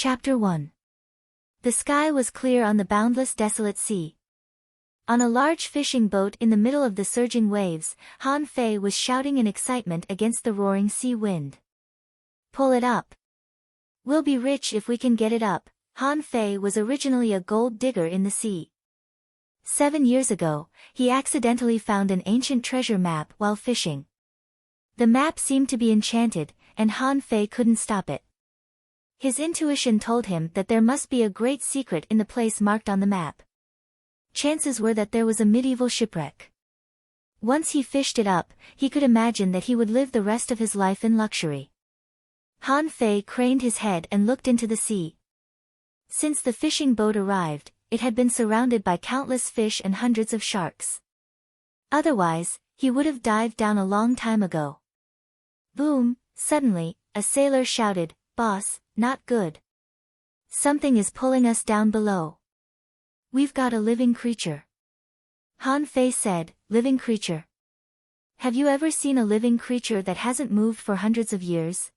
Chapter 1. The sky was clear on the boundless desolate sea. On a large fishing boat in the middle of the surging waves, Han Fei was shouting in excitement against the roaring sea wind. Pull it up. We'll be rich if we can get it up. Han Fei was originally a gold digger in the sea. 7 years ago, he accidentally found an ancient treasure map while fishing. The map seemed to be enchanted, and Han Fei couldn't stop it. His intuition told him that there must be a great secret in the place marked on the map. Chances were that there was a medieval shipwreck. Once he fished it up, he could imagine that he would live the rest of his life in luxury. Han Fei craned his head and looked into the sea. Since the fishing boat arrived, it had been surrounded by countless fish and hundreds of sharks. Otherwise, he would have dived down a long time ago. Boom! Suddenly, a sailor shouted, "Boss, not good. Something is pulling us down below. We've got a living creature." Han Fei said, "Living creature? Have you ever seen a living creature that hasn't moved for hundreds of years?"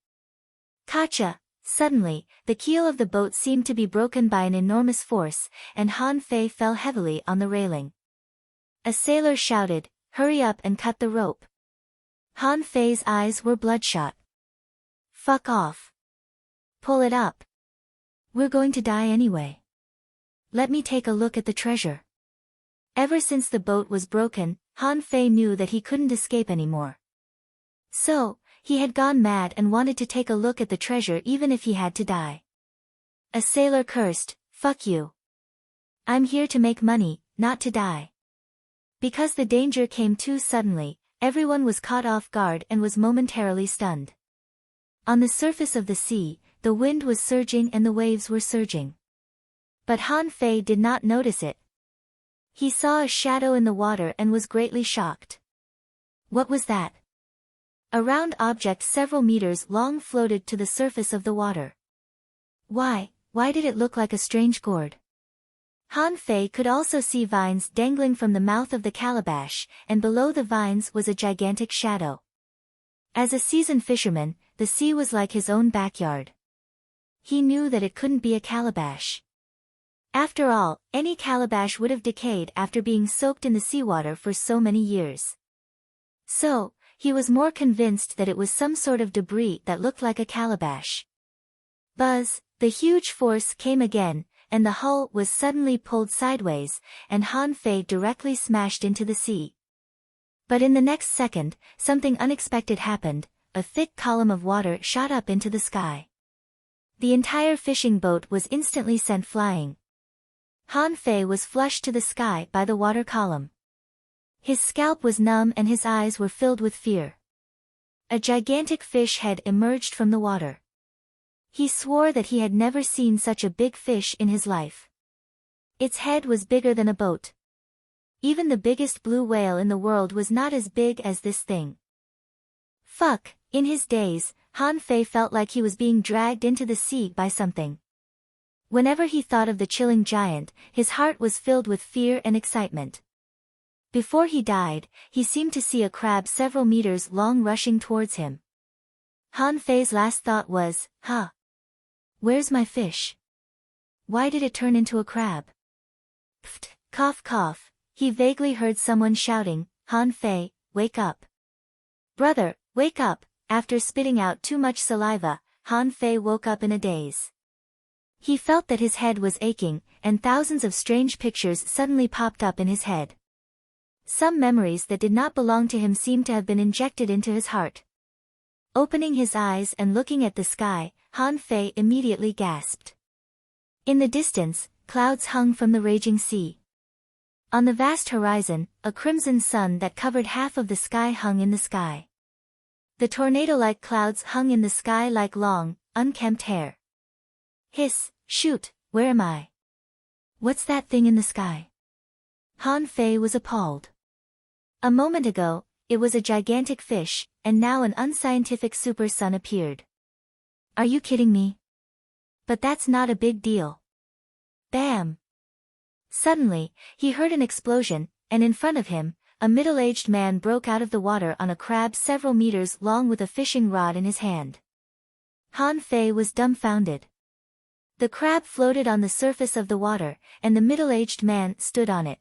Gotcha! Suddenly, the keel of the boat seemed to be broken by an enormous force, and Han Fei fell heavily on the railing. A sailor shouted, "Hurry up and cut the rope." Han Fei's eyes were bloodshot. "Fuck off. Pull it up. We're going to die anyway. Let me take a look at the treasure." Ever since the boat was broken, Han Fei knew that he couldn't escape anymore. So, he had gone mad and wanted to take a look at the treasure even if he had to die. A sailor cursed, "Fuck you. I'm here to make money, not to die." Because the danger came too suddenly, everyone was caught off guard and was momentarily stunned. On the surface of the sea, the wind was surging and the waves were surging. But Han Fei did not notice it. He saw a shadow in the water and was greatly shocked. What was that? A round object several meters long floated to the surface of the water. Why did it look like a strange gourd? Han Fei could also see vines dangling from the mouth of the calabash, and below the vines was a gigantic shadow. As a seasoned fisherman, the sea was like his own backyard. He knew that it couldn't be a calabash. After all, any calabash would have decayed after being soaked in the seawater for so many years. So, he was more convinced that it was some sort of debris that looked like a calabash. Buzz! The huge force came again, and the hull was suddenly pulled sideways, and Han Fei directly smashed into the sea. But in the next second, something unexpected happened. A thick column of water shot up into the sky. The entire fishing boat was instantly sent flying. Han Fei was flushed to the sky by the water column. His scalp was numb and his eyes were filled with fear. A gigantic fish head emerged from the water. He swore that he had never seen such a big fish in his life. Its head was bigger than a boat. Even the biggest blue whale in the world was not as big as this thing. Fuck! In his daze, Han Fei felt like he was being dragged into the sea by something. Whenever he thought of the chilling giant, his heart was filled with fear and excitement. Before he died, he seemed to see a crab several meters long rushing towards him. Han Fei's last thought was, where's my fish? Why did it turn into a crab? Pfft, cough cough, he vaguely heard someone shouting, "Han Fei, wake up. Brother, wake up." After spitting out too much saliva, Han Fei woke up in a daze. He felt that his head was aching, and thousands of strange pictures suddenly popped up in his head. Some memories that did not belong to him seemed to have been injected into his heart. Opening his eyes and looking at the sky, Han Fei immediately gasped. In the distance, clouds hung from the raging sea. On the vast horizon, a crimson sun that covered half of the sky hung in the sky. The tornado-like clouds hung in the sky like long, unkempt hair. Hiss, shoot, where am I? What's that thing in the sky? Han Fei was appalled. A moment ago, it was a gigantic fish, and now an unscientific super sun appeared. Are you kidding me? But that's not a big deal. Bam! Suddenly, he heard an explosion, and in front of him, a middle-aged man broke out of the water on a crab several meters long with a fishing rod in his hand. Han Fei was dumbfounded. The crab floated on the surface of the water, and the middle-aged man stood on it.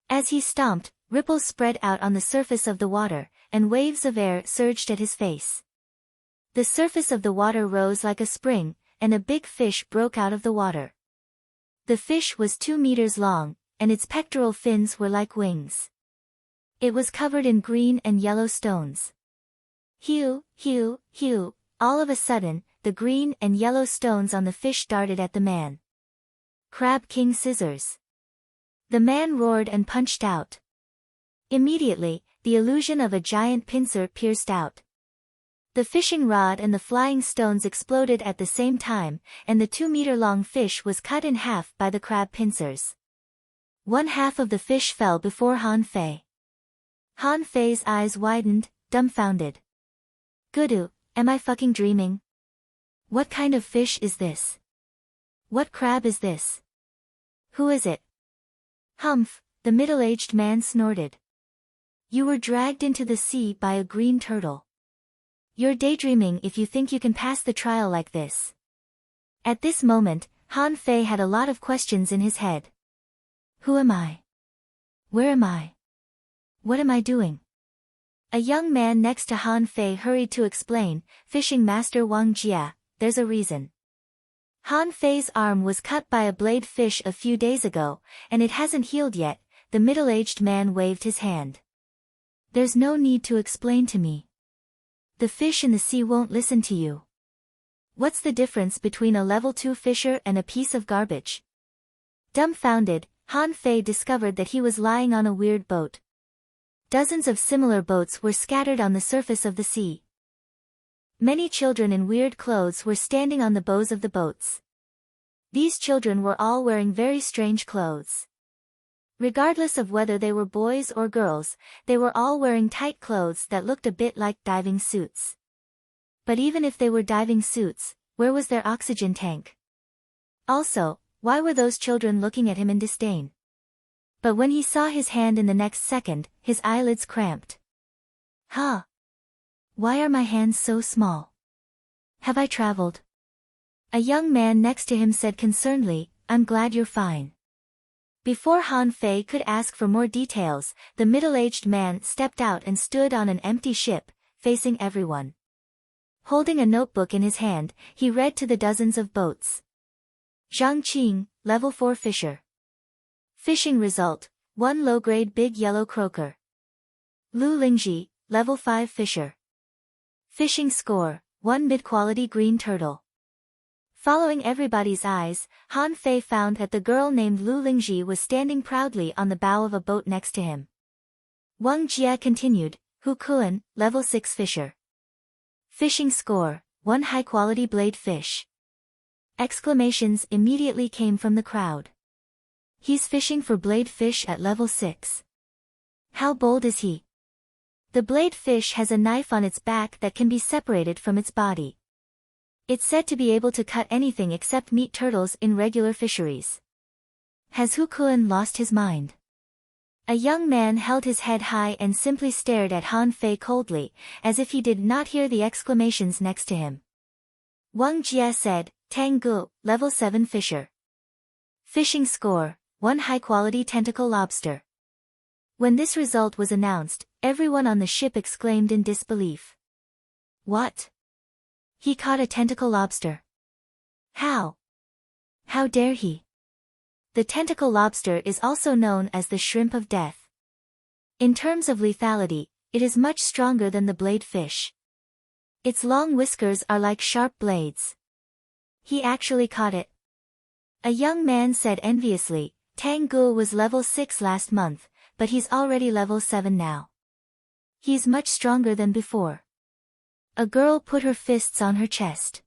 As he stomped, ripples spread out on the surface of the water, and waves of air surged at his face. The surface of the water rose like a spring, and a big fish broke out of the water. The fish was 2 meters long, and its pectoral fins were like wings. It was covered in green and yellow stones. Hew, hew, hew, all of a sudden, the green and yellow stones on the fish darted at the man. Crab King Scissors. The man roared and punched out. Immediately, the illusion of a giant pincer pierced out. The fishing rod and the flying stones exploded at the same time, and the 2-meter-long fish was cut in half by the crab pincers. One half of the fish fell before Han Fei. Han Fei's eyes widened, dumbfounded. Gudu, am I fucking dreaming? What kind of fish is this? What crab is this? Who is it? Humph, the middle-aged man snorted. You were dragged into the sea by a green turtle. You're daydreaming if you think you can pass the trial like this. At this moment, Han Fei had a lot of questions in his head. Who am I? Where am I? What am I doing? A young man next to Han Fei hurried to explain, Fishing Master Wang Jia, there's a reason. Han Fei's arm was cut by a blade fish a few days ago, and it hasn't healed yet. The middle-aged man waved his hand. There's no need to explain to me. The fish in the sea won't listen to you. What's the difference between a level 2 fisher and a piece of garbage? Dumbfounded, Han Fei discovered that he was lying on a weird boat. Dozens of similar boats were scattered on the surface of the sea. Many children in weird clothes were standing on the bows of the boats. These children were all wearing very strange clothes. Regardless of whether they were boys or girls, they were all wearing tight clothes that looked a bit like diving suits. But even if they were diving suits, where was their oxygen tank? Also, why were those children looking at him in disdain? But when he saw his hand in the next second, his eyelids cramped. Huh? Why are my hands so small? Have I traveled? A young man next to him said concernedly, I'm glad you're fine. Before Han Fei could ask for more details, the middle-aged man stepped out and stood on an empty ship, facing everyone. Holding a notebook in his hand, he read to the dozens of boats. Zhang Qing, level 4 fisher. Fishing result, 1 low-grade big yellow croaker. Lu Lingji, level 5 fisher. Fishing score, 1 mid-quality green turtle. Following everybody's eyes, Han Fei found that the girl named Lu Lingji was standing proudly on the bow of a boat next to him. Wang Jia continued, Hu Kuan, level 6 fisher. Fishing score, 1 high-quality blade fish. Exclamations immediately came from the crowd. He's fishing for blade fish at level 6. How bold is he? The blade fish has a knife on its back that can be separated from its body. It's said to be able to cut anything except meat turtles in regular fisheries. Has Hu Kuan lost his mind? A young man held his head high and simply stared at Han Fei coldly, as if he did not hear the exclamations next to him. Wang Jia said, Tang Gu, level 7 fisher. Fishing score, 1 high-quality tentacle lobster. When this result was announced, everyone on the ship exclaimed in disbelief. What? He caught a tentacle lobster. How? How dare he? The tentacle lobster is also known as the shrimp of death. In terms of lethality, it is much stronger than the blade fish. Its long whiskers are like sharp blades. He actually caught it. A young man said enviously, Tang Gu was level 6 last month, but he's already level 7 now. He's much stronger than before. A girl put her fists on her chest.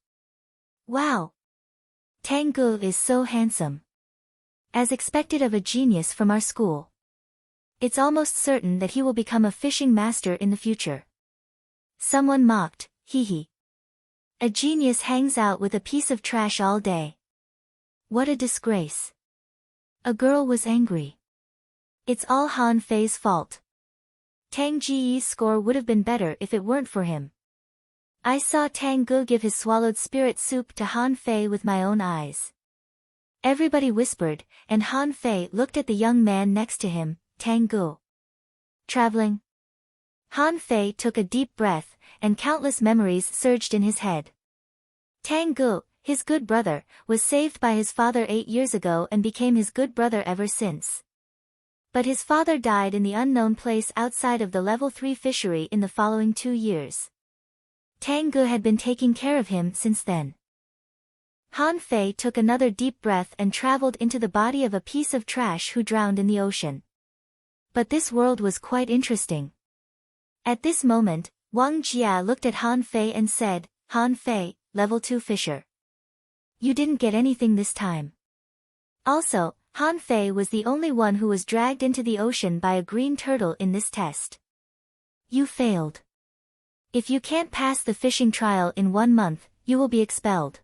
Wow! Tang Gu is so handsome. As expected of a genius from our school. It's almost certain that he will become a fishing master in the future. Someone mocked, hee hee. A genius hangs out with a piece of trash all day. What a disgrace. A girl was angry. It's all Han Fei's fault. Tang Ji's score would have been better if it weren't for him. I saw Tang Gu give his swallowed spirit soup to Han Fei with my own eyes. Everybody whispered, and Han Fei looked at the young man next to him, Tang Gu. Traveling? Han Fei took a deep breath, and countless memories surged in his head. Tang Gu, his good brother, was saved by his father 8 years ago and became his good brother ever since. But his father died in the unknown place outside of the level 3 fishery in the following 2 years. Tang Gu had been taking care of him since then. Han Fei took another deep breath and traveled into the body of a piece of trash who drowned in the ocean. But this world was quite interesting. At this moment, Wang Jia looked at Han Fei and said, Han Fei, level 2 fisher. You didn't get anything this time. Also, Han Fei was the only one who was dragged into the ocean by a green turtle in this test. You failed. If you can't pass the fishing trial in 1 month, you will be expelled.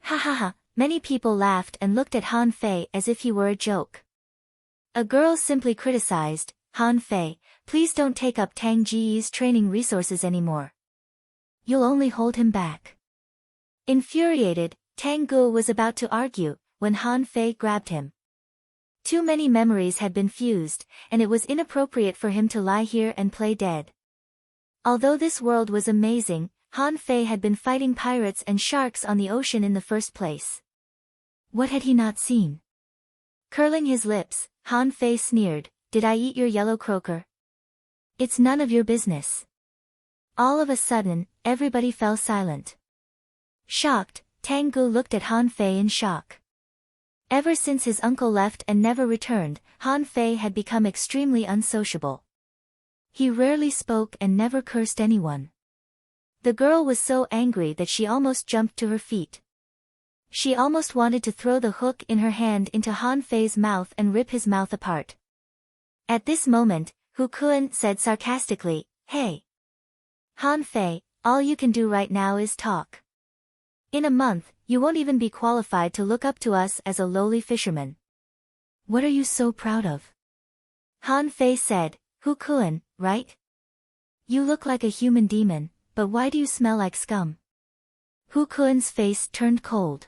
Ha ha ha, many people laughed and looked at Han Fei as if he were a joke. A girl simply criticized, Han Fei, please don't take up Tang Ji's training resources anymore. You'll only hold him back. Infuriated, Tang Gu was about to argue, when Han Fei grabbed him. Too many memories had been fused, and it was inappropriate for him to lie here and play dead. Although this world was amazing, Han Fei had been fighting pirates and sharks on the ocean in the first place. What had he not seen? Curling his lips, Han Fei sneered, did I eat your yellow croaker? It's none of your business. All of a sudden, everybody fell silent. Shocked, Tang Gu looked at Han Fei in shock. Ever since his uncle left and never returned, Han Fei had become extremely unsociable. He rarely spoke and never cursed anyone. The girl was so angry that she almost jumped to her feet. She almost wanted to throw the hook in her hand into Han Fei's mouth and rip his mouth apart. At this moment, Hu Kun said sarcastically, Hey! Han Fei, all you can do right now is talk. In a month, you won't even be qualified to look up to us as a lowly fisherman. What are you so proud of? Han Fei said, Hu Kun, right? You look like a human demon, but why do you smell like scum? Hu Kun's face turned cold.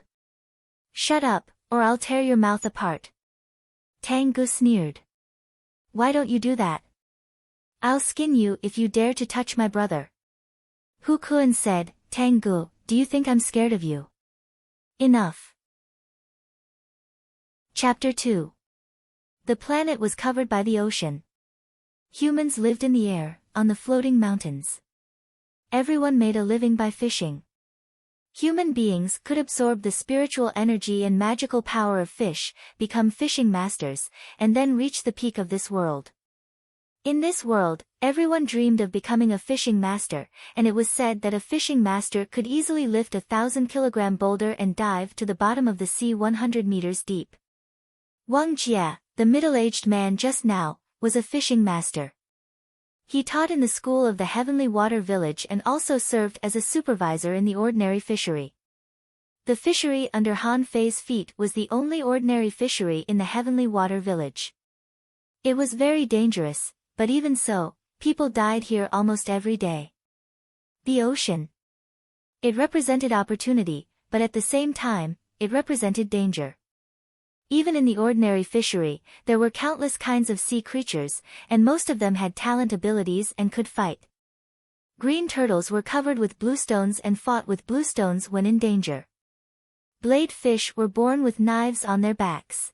Shut up, or I'll tear your mouth apart. Tang Gu sneered. Why don't you do that? I'll skin you if you dare to touch my brother. Hu Kun said, Tang Gu, do you think I'm scared of you? Enough. Chapter 2. The planet was covered by the ocean. Humans lived in the air, on the floating mountains. Everyone made a living by fishing. Human beings could absorb the spiritual energy and magical power of fish, become fishing masters, and then reach the peak of this world. In this world, everyone dreamed of becoming a fishing master, and it was said that a fishing master could easily lift a 1,000-kilogram boulder and dive to the bottom of the sea 100 meters deep. Wang Jia, the middle-aged man just now, was a fishing master. He taught in the school of the Heavenly Water Village and also served as a supervisor in the ordinary fishery. The fishery under Han Fei's feet was the only ordinary fishery in the Heavenly Water Village. It was very dangerous, but even so, people died here almost every day. The ocean. It represented opportunity, but at the same time, it represented danger. Even in the ordinary fishery, there were countless kinds of sea creatures, and most of them had talent abilities and could fight. Green turtles were covered with bluestones and fought with bluestones when in danger. Blade fish were born with knives on their backs.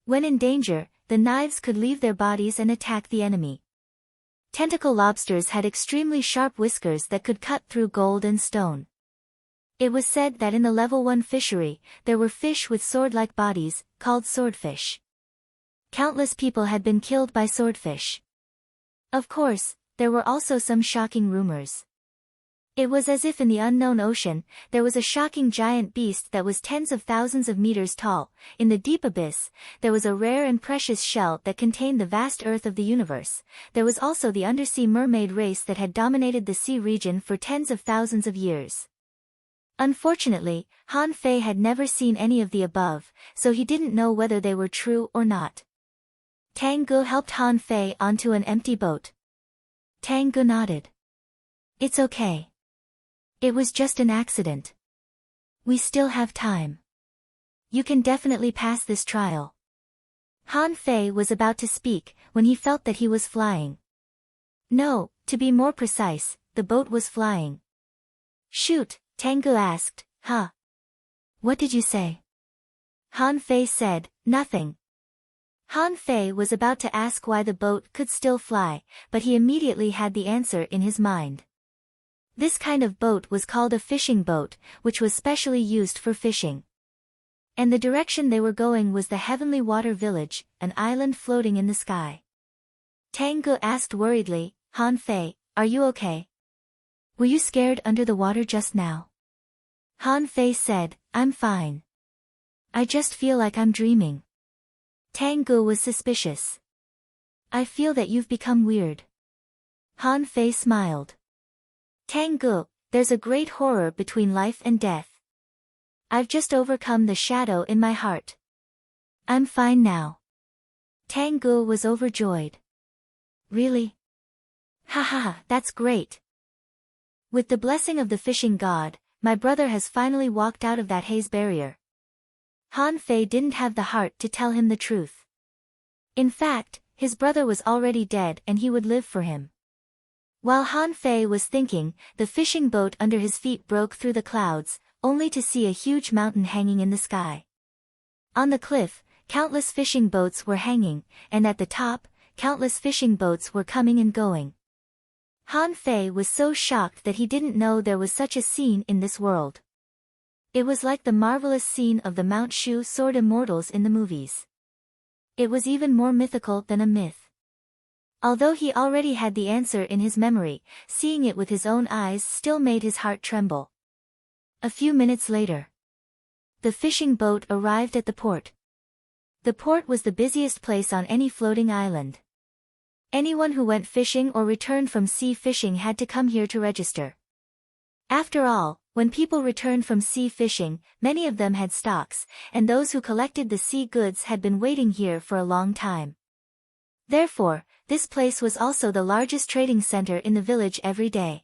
When in danger, the knives could leave their bodies and attack the enemy. Tentacle lobsters had extremely sharp whiskers that could cut through gold and stone. It was said that in the level 1 fishery, there were fish with sword-like bodies, called swordfish. Countless people had been killed by swordfish. Of course, there were also some shocking rumors. It was as if in the unknown ocean, there was a shocking giant beast that was tens of thousands of meters tall. In the deep abyss, there was a rare and precious shell that contained the vast earth of the universe. There was also the undersea mermaid race that had dominated the sea region for tens of thousands of years. Unfortunately, Han Fei had never seen any of the above, so he didn't know whether they were true or not. Tang Gu helped Han Fei onto an empty boat. Tang Gu nodded. It's okay. It was just an accident. We still have time. You can definitely pass this trial. Han Fei was about to speak, when he felt that he was flying. No, to be more precise, the boat was flying. Shoot, Tengu asked, huh? What did you say? Han Fei said, nothing. Han Fei was about to ask why the boat could still fly, but he immediately had the answer in his mind. This kind of boat was called a fishing boat, which was specially used for fishing. And the direction they were going was the Heavenly Water Village, an island floating in the sky. Tengu asked worriedly, Han Fei, are you okay? Were you scared under the water just now? Han Fei said, I'm fine. I just feel like I'm dreaming. Tengu was suspicious. I feel that you've become weird. Han Fei smiled. Tengu, there's a great horror between life and death. I've just overcome the shadow in my heart. I'm fine now. Tengu was overjoyed. Really? Haha, that's great. With the blessing of the fishing god, my brother has finally walked out of that haze barrier. Han Fei didn't have the heart to tell him the truth. In fact, his brother was already dead and he would live for him. While Han Fei was thinking, the fishing boat under his feet broke through the clouds, only to see a huge mountain hanging in the sky. On the cliff, countless fishing boats were hanging, and at the top, countless fishing boats were coming and going. Han Fei was so shocked that he didn't know there was such a scene in this world. It was like the marvelous scene of the Mount Shu Sword Immortals in the movies. It was even more mythical than a myth. Although he already had the answer in his memory, seeing it with his own eyes still made his heart tremble. A few minutes later, the fishing boat arrived at the port. The port was the busiest place on any floating island. Anyone who went fishing or returned from sea fishing had to come here to register. After all, when people returned from sea fishing, many of them had stocks, and those who collected the sea goods had been waiting here for a long time. Therefore, this place was also the largest trading center in the village every day.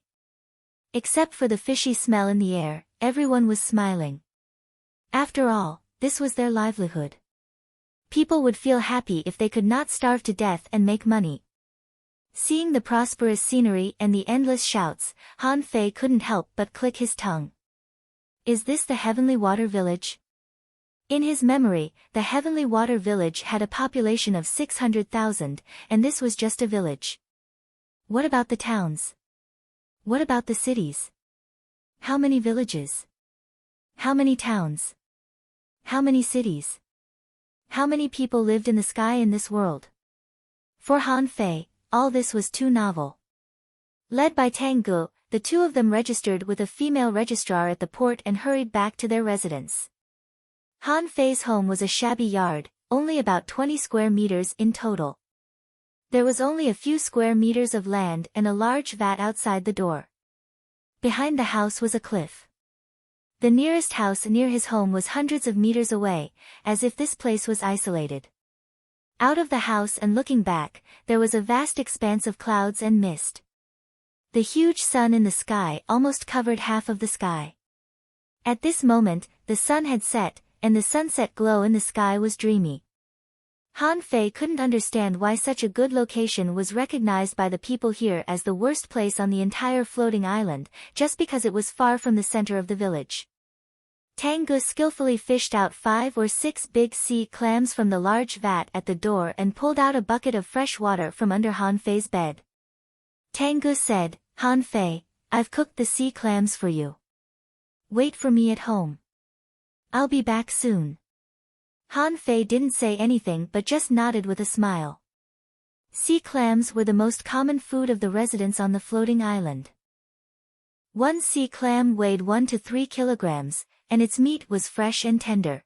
Except for the fishy smell in the air, everyone was smiling. After all, this was their livelihood. People would feel happy if they could not starve to death and make money. Seeing the prosperous scenery and the endless shouts, Han Fei couldn't help but click his tongue. Is this the Heavenly Water Village? In his memory, the Heavenly Water Village had a population of 600,000, and this was just a village. What about the towns? What about the cities? How many villages? How many towns? How many cities? How many people lived in the sky in this world? For Han Fei, all this was too novel. Led by Tengu, the two of them registered with a female registrar at the port and hurried back to their residence. Han Fei's home was a shabby yard, only about 20 square meters in total. There was only a few square meters of land and a large vat outside the door. Behind the house was a cliff. The nearest house near his home was hundreds of meters away, as if this place was isolated. Out of the house and looking back, there was a vast expanse of clouds and mist. The huge sun in the sky almost covered half of the sky. At this moment, the sun had set, and the sunset glow in the sky was dreamy. Han Fei couldn't understand why such a good location was recognized by the people here as the worst place on the entire floating island, just because it was far from the center of the village. Tengu skillfully fished out 5 or 6 big sea clams from the large vat at the door and pulled out a bucket of fresh water from under Han Fei's bed. Tengu said, Han Fei, I've cooked the sea clams for you. Wait for me at home. I'll be back soon. Han Fei didn't say anything but just nodded with a smile. Sea clams were the most common food of the residents on the floating island. One sea clam weighed 1 to 3 kilograms, and its meat was fresh and tender.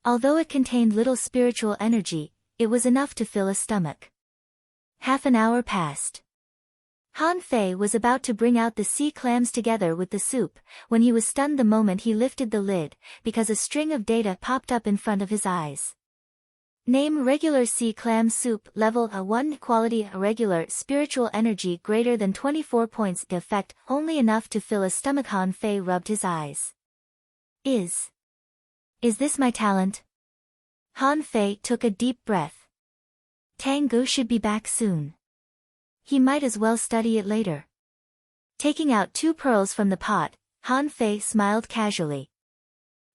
Although it contained little spiritual energy, it was enough to fill a stomach. Half an hour passed. Han Fei was about to bring out the sea clams together with the soup, when he was stunned the moment he lifted the lid, because a string of data popped up in front of his eyes. Name regular sea clam soup level A1 quality regular spiritual energy greater than 24 points effect only enough to fill a stomach. Han Fei rubbed his eyes. Is this my talent? Han Fei took a deep breath. Tang Gu should be back soon. He might as well study it later. Taking out 2 pearls from the pot, Han Fei smiled casually.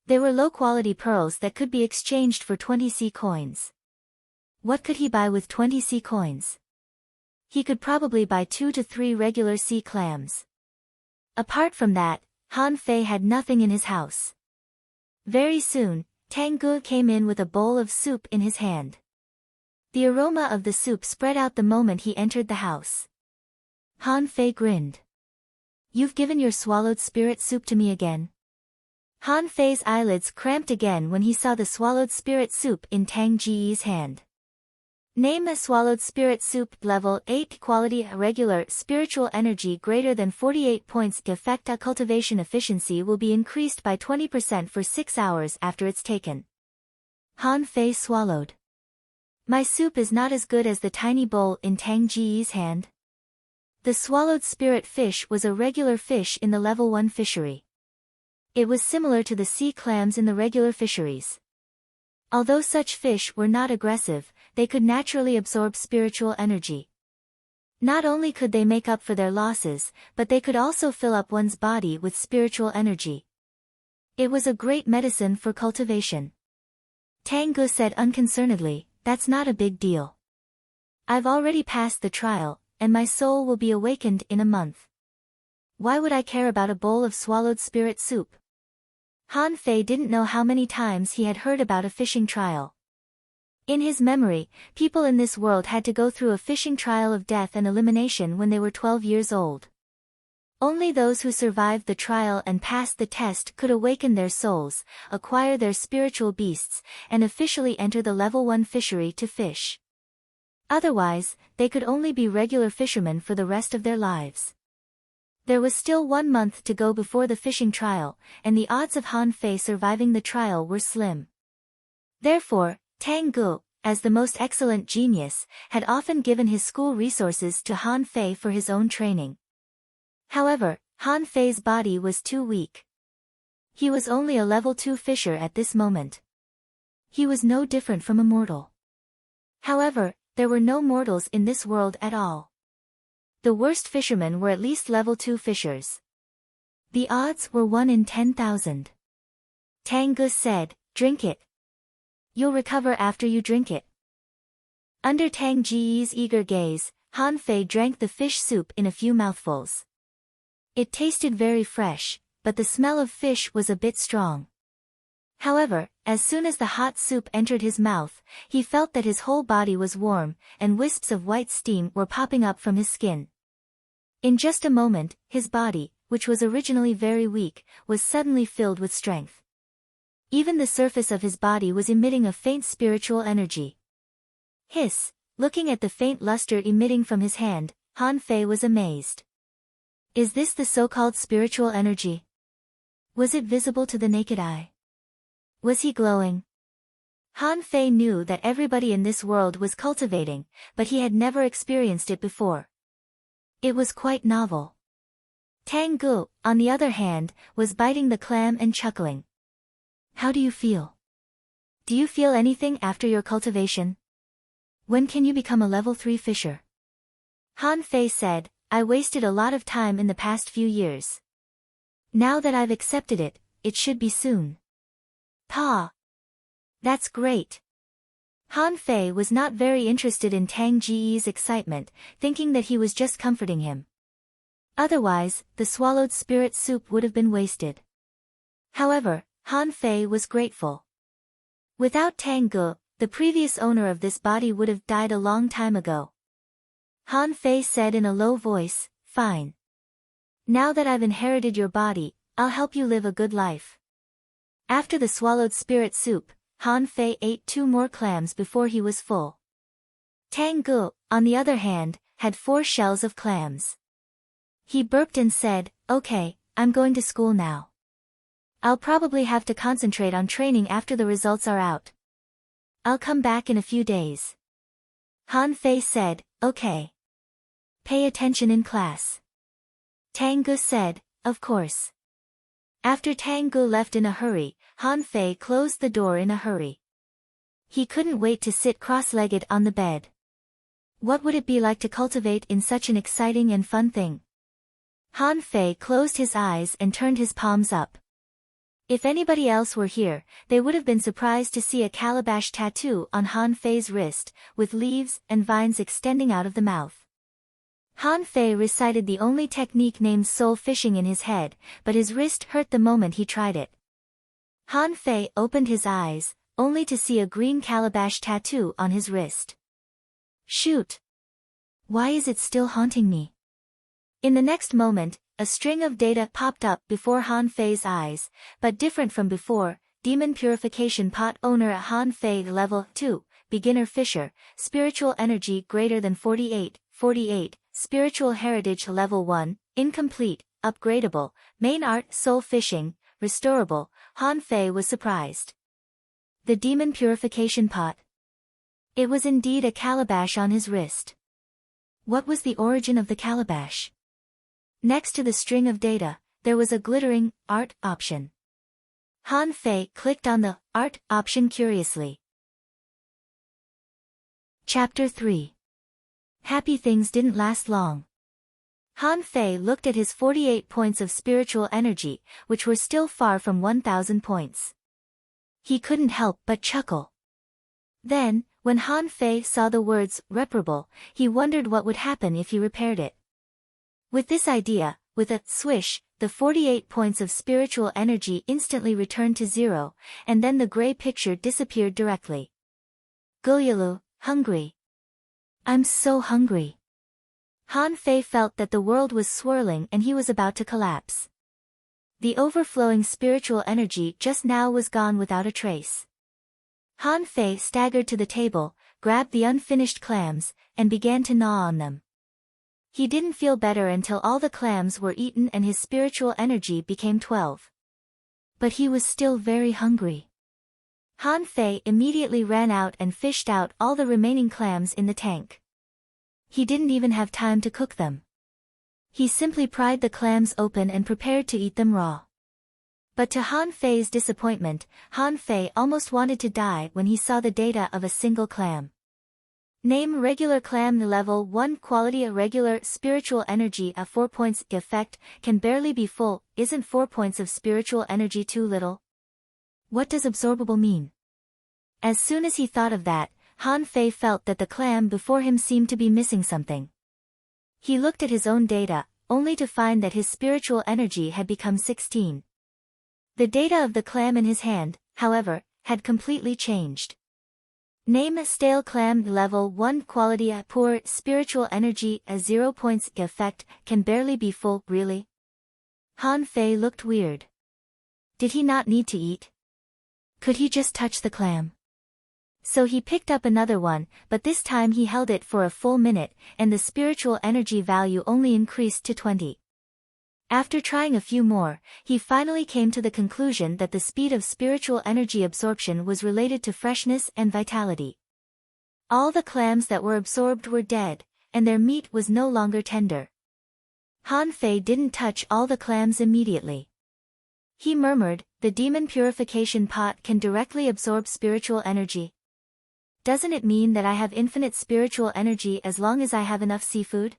They were low-quality pearls that could be exchanged for 20 sea coins. What could he buy with 20 sea coins? He could probably buy 2 to 3 regular sea clams. Apart from that, Han Fei had nothing in his house. Very soon, Tang Gu came in with a bowl of soup in his hand. The aroma of the soup spread out the moment he entered the house. Han Fei grinned. You've given your swallowed spirit soup to me again? Han Fei's eyelids cramped again when he saw the swallowed spirit soup in Tang Ji's hand. Name a swallowed spirit soup level 8 quality regular spiritual energy greater than 48 points. Effect cultivation efficiency will be increased by 20% for 6 hours after it's taken. Han Fei swallowed. My soup is not as good as the tiny bowl in Tang Ji's hand. The swallowed spirit fish was a regular fish in the level 1 fishery. It was similar to the sea clams in the regular fisheries. Although such fish were not aggressive, they could naturally absorb spiritual energy. Not only could they make up for their losses, but they could also fill up one's body with spiritual energy. It was a great medicine for cultivation. Tang Gu said unconcernedly, that's not a big deal. I've already passed the trial, and my soul will be awakened in a month. Why would I care about a bowl of swallowed spirit soup? Han Fei didn't know how many times he had heard about a fishing trial. In his memory, people in this world had to go through a fishing trial of death and elimination when they were 12 years old. Only those who survived the trial and passed the test could awaken their souls, acquire their spiritual beasts, and officially enter the level 1 fishery to fish. Otherwise, they could only be regular fishermen for the rest of their lives. There was still 1 month to go before the fishing trial, and the odds of Han Fei surviving the trial were slim. Therefore, Tang Gu, as the most excellent genius, had often given his school resources to Han Fei for his own training. However, Han Fei's body was too weak. He was only a level 2 fisher at this moment. He was no different from a mortal. However, there were no mortals in this world at all. The worst fishermen were at least level 2 fishers. The odds were 1 in 10,000. Tang Gu said, drink it. You'll recover after you drink it. Under Tang Ji's eager gaze, Han Fei drank the fish soup in a few mouthfuls. It tasted very fresh, but the smell of fish was a bit strong. However, as soon as the hot soup entered his mouth, he felt that his whole body was warm, and wisps of white steam were popping up from his skin. In just a moment, his body, which was originally very weak, was suddenly filled with strength. Even the surface of his body was emitting a faint spiritual energy. Hiss! Looking at the faint luster emitting from his hand, Han Fei was amazed. Is this the so-called spiritual energy? Was it visible to the naked eye? Was he glowing? Han Fei knew that everybody in this world was cultivating, but he had never experienced it before. It was quite novel. Tang Gu, on the other hand, was biting the clam and chuckling. How do you feel? Do you feel anything after your cultivation? When can you become a level 3 fisher? Han Fei said, I wasted a lot of time in the past few years. Now that I've accepted it, it should be soon. Pa! That's great. Han Fei was not very interested in Tang Ji's excitement, thinking that he was just comforting him. Otherwise, the swallowed spirit soup would have been wasted. However, Han Fei was grateful. Without Tang Gu, the previous owner of this body would have died a long time ago. Han Fei said in a low voice, fine. Now that I've inherited your body, I'll help you live a good life. After the swallowed spirit soup, Han Fei ate 2 more clams before he was full. Tang Gu, on the other hand, had 4 shells of clams. He burped and said, okay, I'm going to school now. I'll probably have to concentrate on training after the results are out. I'll come back in a few days. Han Fei said, okay. Pay attention in class. Tang Gu said, of course. After Tang Gu left in a hurry, Han Fei closed the door in a hurry. He couldn't wait to sit cross-legged on the bed. What would it be like to cultivate in such an exciting and fun thing? Han Fei closed his eyes and turned his palms up. If anybody else were here, they would have been surprised to see a calabash tattoo on Han Fei's wrist, with leaves and vines extending out of the mouth. Han Fei recited the only technique named soul fishing in his head, but his wrist hurt the moment he tried it. Han Fei opened his eyes, only to see a green calabash tattoo on his wrist. Shoot! Why is it still haunting me? In the next moment, a string of data popped up before Han Fei's eyes, but different from before: Demon Purification Pot Owner at Han Fei Level 2, Beginner Fisher, Spiritual Energy greater than 48, Spiritual Heritage Level 1, Incomplete, Upgradable, Main Art Soul Fishing, Restorable. Han Fei was surprised. The Demon Purification Pot. It was indeed a calabash on his wrist. What was the origin of the calabash? Next to the string of data, there was a glittering art option. Han Fei clicked on the art option curiously. Chapter 3. Happy things didn't last long. Han Fei looked at his 48 points of spiritual energy, which were still far from 1,000 points. He couldn't help but chuckle. Then, when Han Fei saw the words reparable, he wondered what would happen if he repaired it. With this idea, with a swish, the 48 points of spiritual energy instantly returned to 0, and then the gray picture disappeared directly. Gulyalu, hungry. I'm so hungry. Han Fei felt that the world was swirling and he was about to collapse. The overflowing spiritual energy just now was gone without a trace. Han Fei staggered to the table, grabbed the unfinished clams, and began to gnaw on them. He didn't feel better until all the clams were eaten and his spiritual energy became 12. But he was still very hungry. Han Fei immediately ran out and fished out all the remaining clams in the tank. He didn't even have time to cook them. He simply pried the clams open and prepared to eat them raw. But to Han Fei's disappointment, Han Fei almost wanted to die when he saw the data of a single clam. Name: regular clam. Level 1 quality: irregular, spiritual energy at 4 points. Effect: can barely be full. Isn't 4 points of spiritual energy too little? What does absorbable mean? As soon as he thought of that, Han Fei felt that the clam before him seemed to be missing something. He looked at his own data, only to find that his spiritual energy had become 16. The data of the clam in his hand, however, had completely changed. Name: stale clam. Level 1 quality: poor, spiritual energy at 0 points. Effect: can barely be full. Really? Han Fei looked weird. Did he not need to eat? Could he just touch the clam? So he picked up another one, but this time he held it for a full minute, and the spiritual energy value only increased to 20. After trying a few more, he finally came to the conclusion that the speed of spiritual energy absorption was related to freshness and vitality. All the clams that were absorbed were dead, and their meat was no longer tender. Han Fei didn't touch all the clams immediately. He murmured, the demon purification pot can directly absorb spiritual energy. Doesn't it mean that I have infinite spiritual energy as long as I have enough seafood?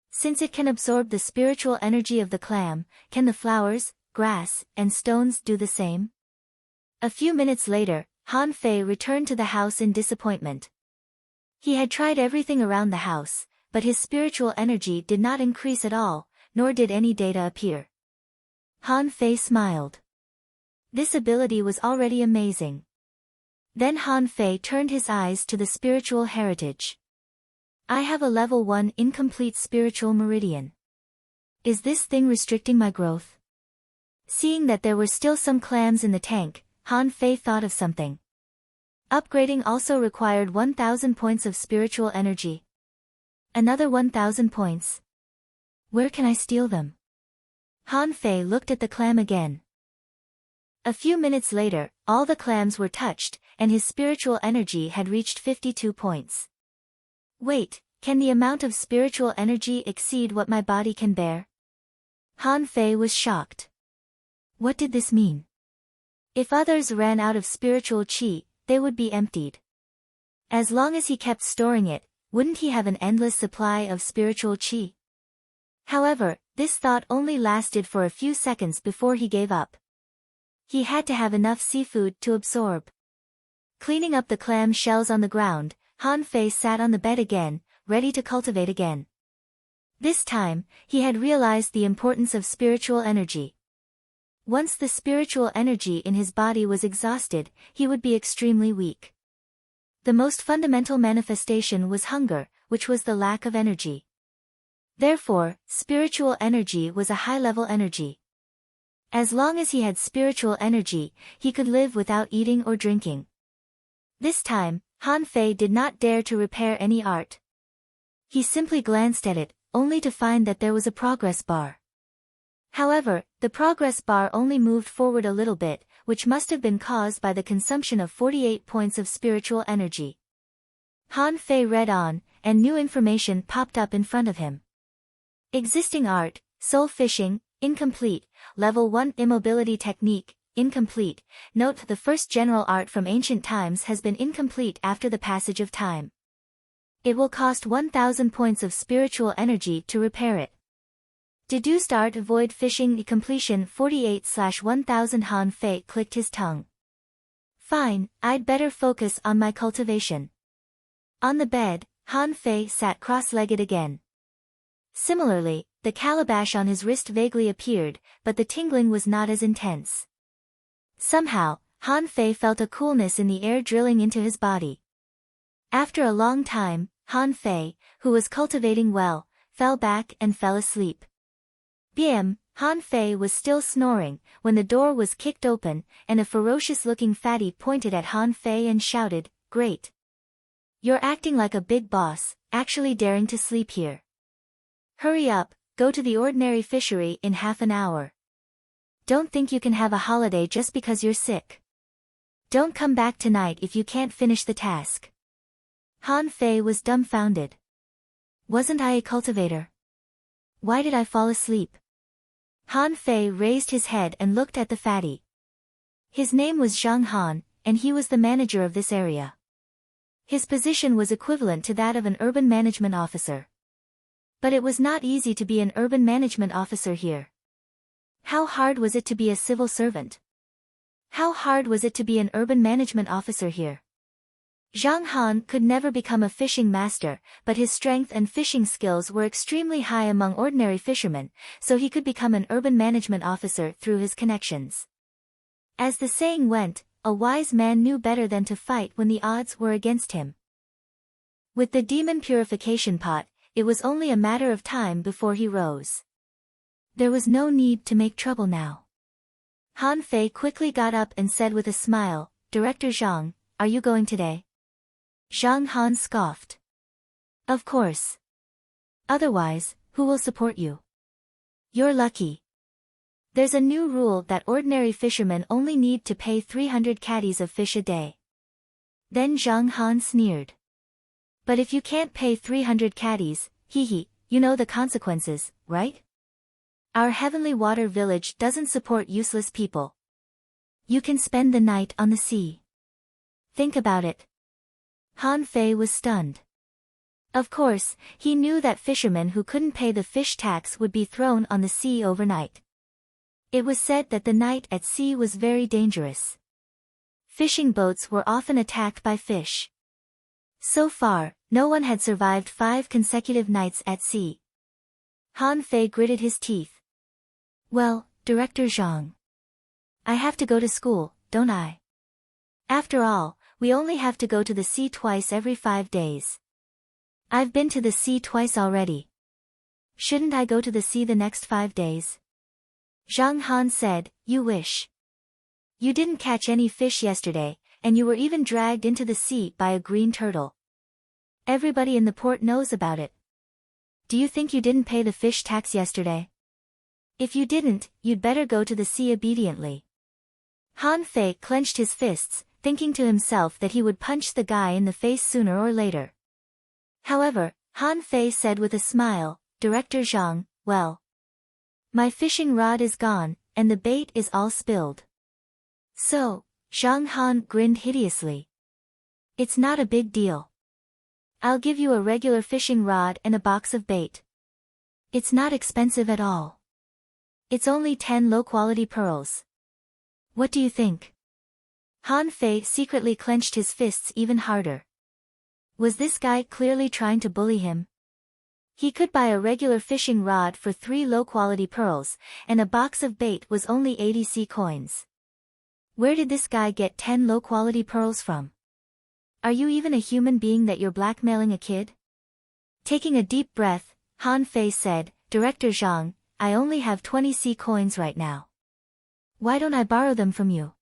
Since it can absorb the spiritual energy of the clam, can the flowers, grass, and stones do the same? A few minutes later, Han Fei returned to the house in disappointment. He had tried everything around the house, but his spiritual energy did not increase at all, nor did any data appear. Han Fei smiled. This ability was already amazing. Then Han Fei turned his eyes to the spiritual heritage. I have a level 1 incomplete spiritual meridian. Is this thing restricting my growth? Seeing that there were still some clams in the tank, Han Fei thought of something. Upgrading also required 1,000 points of spiritual energy. Another 1,000 points. Where can I steal them? Han Fei looked at the clam again. A few minutes later, all the clams were touched, and his spiritual energy had reached 52 points. Wait, can the amount of spiritual energy exceed what my body can bear? Han Fei was shocked. What did this mean? If others ran out of spiritual qi, they would be emptied. As long as he kept storing it, wouldn't he have an endless supply of spiritual qi? However, this thought only lasted for a few seconds before he gave up. He had to have enough seafood to absorb. Cleaning up the clam shells on the ground, Han Fei sat on the bed again, ready to cultivate again. This time, he had realized the importance of spiritual energy. Once the spiritual energy in his body was exhausted, he would be extremely weak. The most fundamental manifestation was hunger, which was the lack of energy. Therefore, spiritual energy was a high-level energy. As long as he had spiritual energy, he could live without eating or drinking. This time, Han Fei did not dare to repair any art. He simply glanced at it, only to find that there was a progress bar. However, the progress bar only moved forward a little bit, which must have been caused by the consumption of 48 points of spiritual energy. Han Fei read on, and new information popped up in front of him. Existing art, soul fishing, incomplete, level 1 immobility technique, incomplete. Note: the first general art from ancient times has been incomplete after the passage of time. It will cost 1,000 points of spiritual energy to repair it. Deduced art avoid fishing completion 48/1000. Han Fei clicked his tongue. Fine, I'd better focus on my cultivation. On the bed, Han Fei sat cross-legged again. Similarly, the calabash on his wrist vaguely appeared, but the tingling was not as intense. Somehow, Han Fei felt a coolness in the air drilling into his body. After a long time, Han Fei, who was cultivating well, fell back and fell asleep. Bam! Han Fei was still snoring, when the door was kicked open, and a ferocious-looking fatty pointed at Han Fei and shouted, "Great! You're acting like a big boss, actually daring to sleep here. Hurry up, go to the ordinary fishery in half an hour. Don't think you can have a holiday just because you're sick. Don't come back tonight if you can't finish the task." Han Fei was dumbfounded. Wasn't I a cultivator? Why did I fall asleep? Han Fei raised his head and looked at the fatty. His name was Zhang Han, and he was the manager of this area. His position was equivalent to that of an urban management officer. But it was not easy to be an urban management officer here. How hard was it to be a civil servant? How hard was it to be an urban management officer here? Zhang Han could never become a fishing master, but his strength and fishing skills were extremely high among ordinary fishermen, so he could become an urban management officer through his connections. As the saying went, a wise man knew better than to fight when the odds were against him. With the demon purification pot, it was only a matter of time before he rose. There was no need to make trouble now. Han Fei quickly got up and said with a smile, "Director Zhang, are you going today?" Zhang Han scoffed. "Of course. Otherwise, who will support you? You're lucky. There's a new rule that ordinary fishermen only need to pay 300 caddies of fish a day." Then Zhang Han sneered. "But if you can't pay 300 caddies, you know the consequences, right? Our heavenly water village doesn't support useless people. You can spend the night on the sea. Think about it." Han Fei was stunned. Of course, he knew that fishermen who couldn't pay the fish tax would be thrown on the sea overnight. It was said that the night at sea was very dangerous. Fishing boats were often attacked by fish. So far, no one had survived 5 consecutive nights at sea. Han Fei gritted his teeth. "Well, Director Zhang. I have to go to school, don't I? After all, we only have to go to the sea twice every 5 days. I've been to the sea twice already. Shouldn't I go to the sea the next 5 days?" Zhang Han said, "You wish. You didn't catch any fish yesterday, and you were even dragged into the sea by a green turtle. Everybody in the port knows about it. Do you think you didn't pay the fish tax yesterday? If you didn't, you'd better go to the sea obediently." Han Fei clenched his fists, thinking to himself that he would punch the guy in the face sooner or later. However, Han Fei said with a smile, "Director Zhang, well, my fishing rod is gone, and the bait is all spilled." "So," Zhang Han grinned hideously. "It's not a big deal. I'll give you a regular fishing rod and a box of bait. It's not expensive at all. It's only 10 low-quality pearls. What do you think?" Han Fei secretly clenched his fists even harder. Was this guy clearly trying to bully him? He could buy a regular fishing rod for 3 low-quality pearls, and a box of bait was only 80 C coins. Where did this guy get 10 low-quality pearls from? Are you even a human being that you're blackmailing a kid? Taking a deep breath, Han Fei said, "Director Zhang, I only have 20 C coins right now. Why don't I borrow them from you?"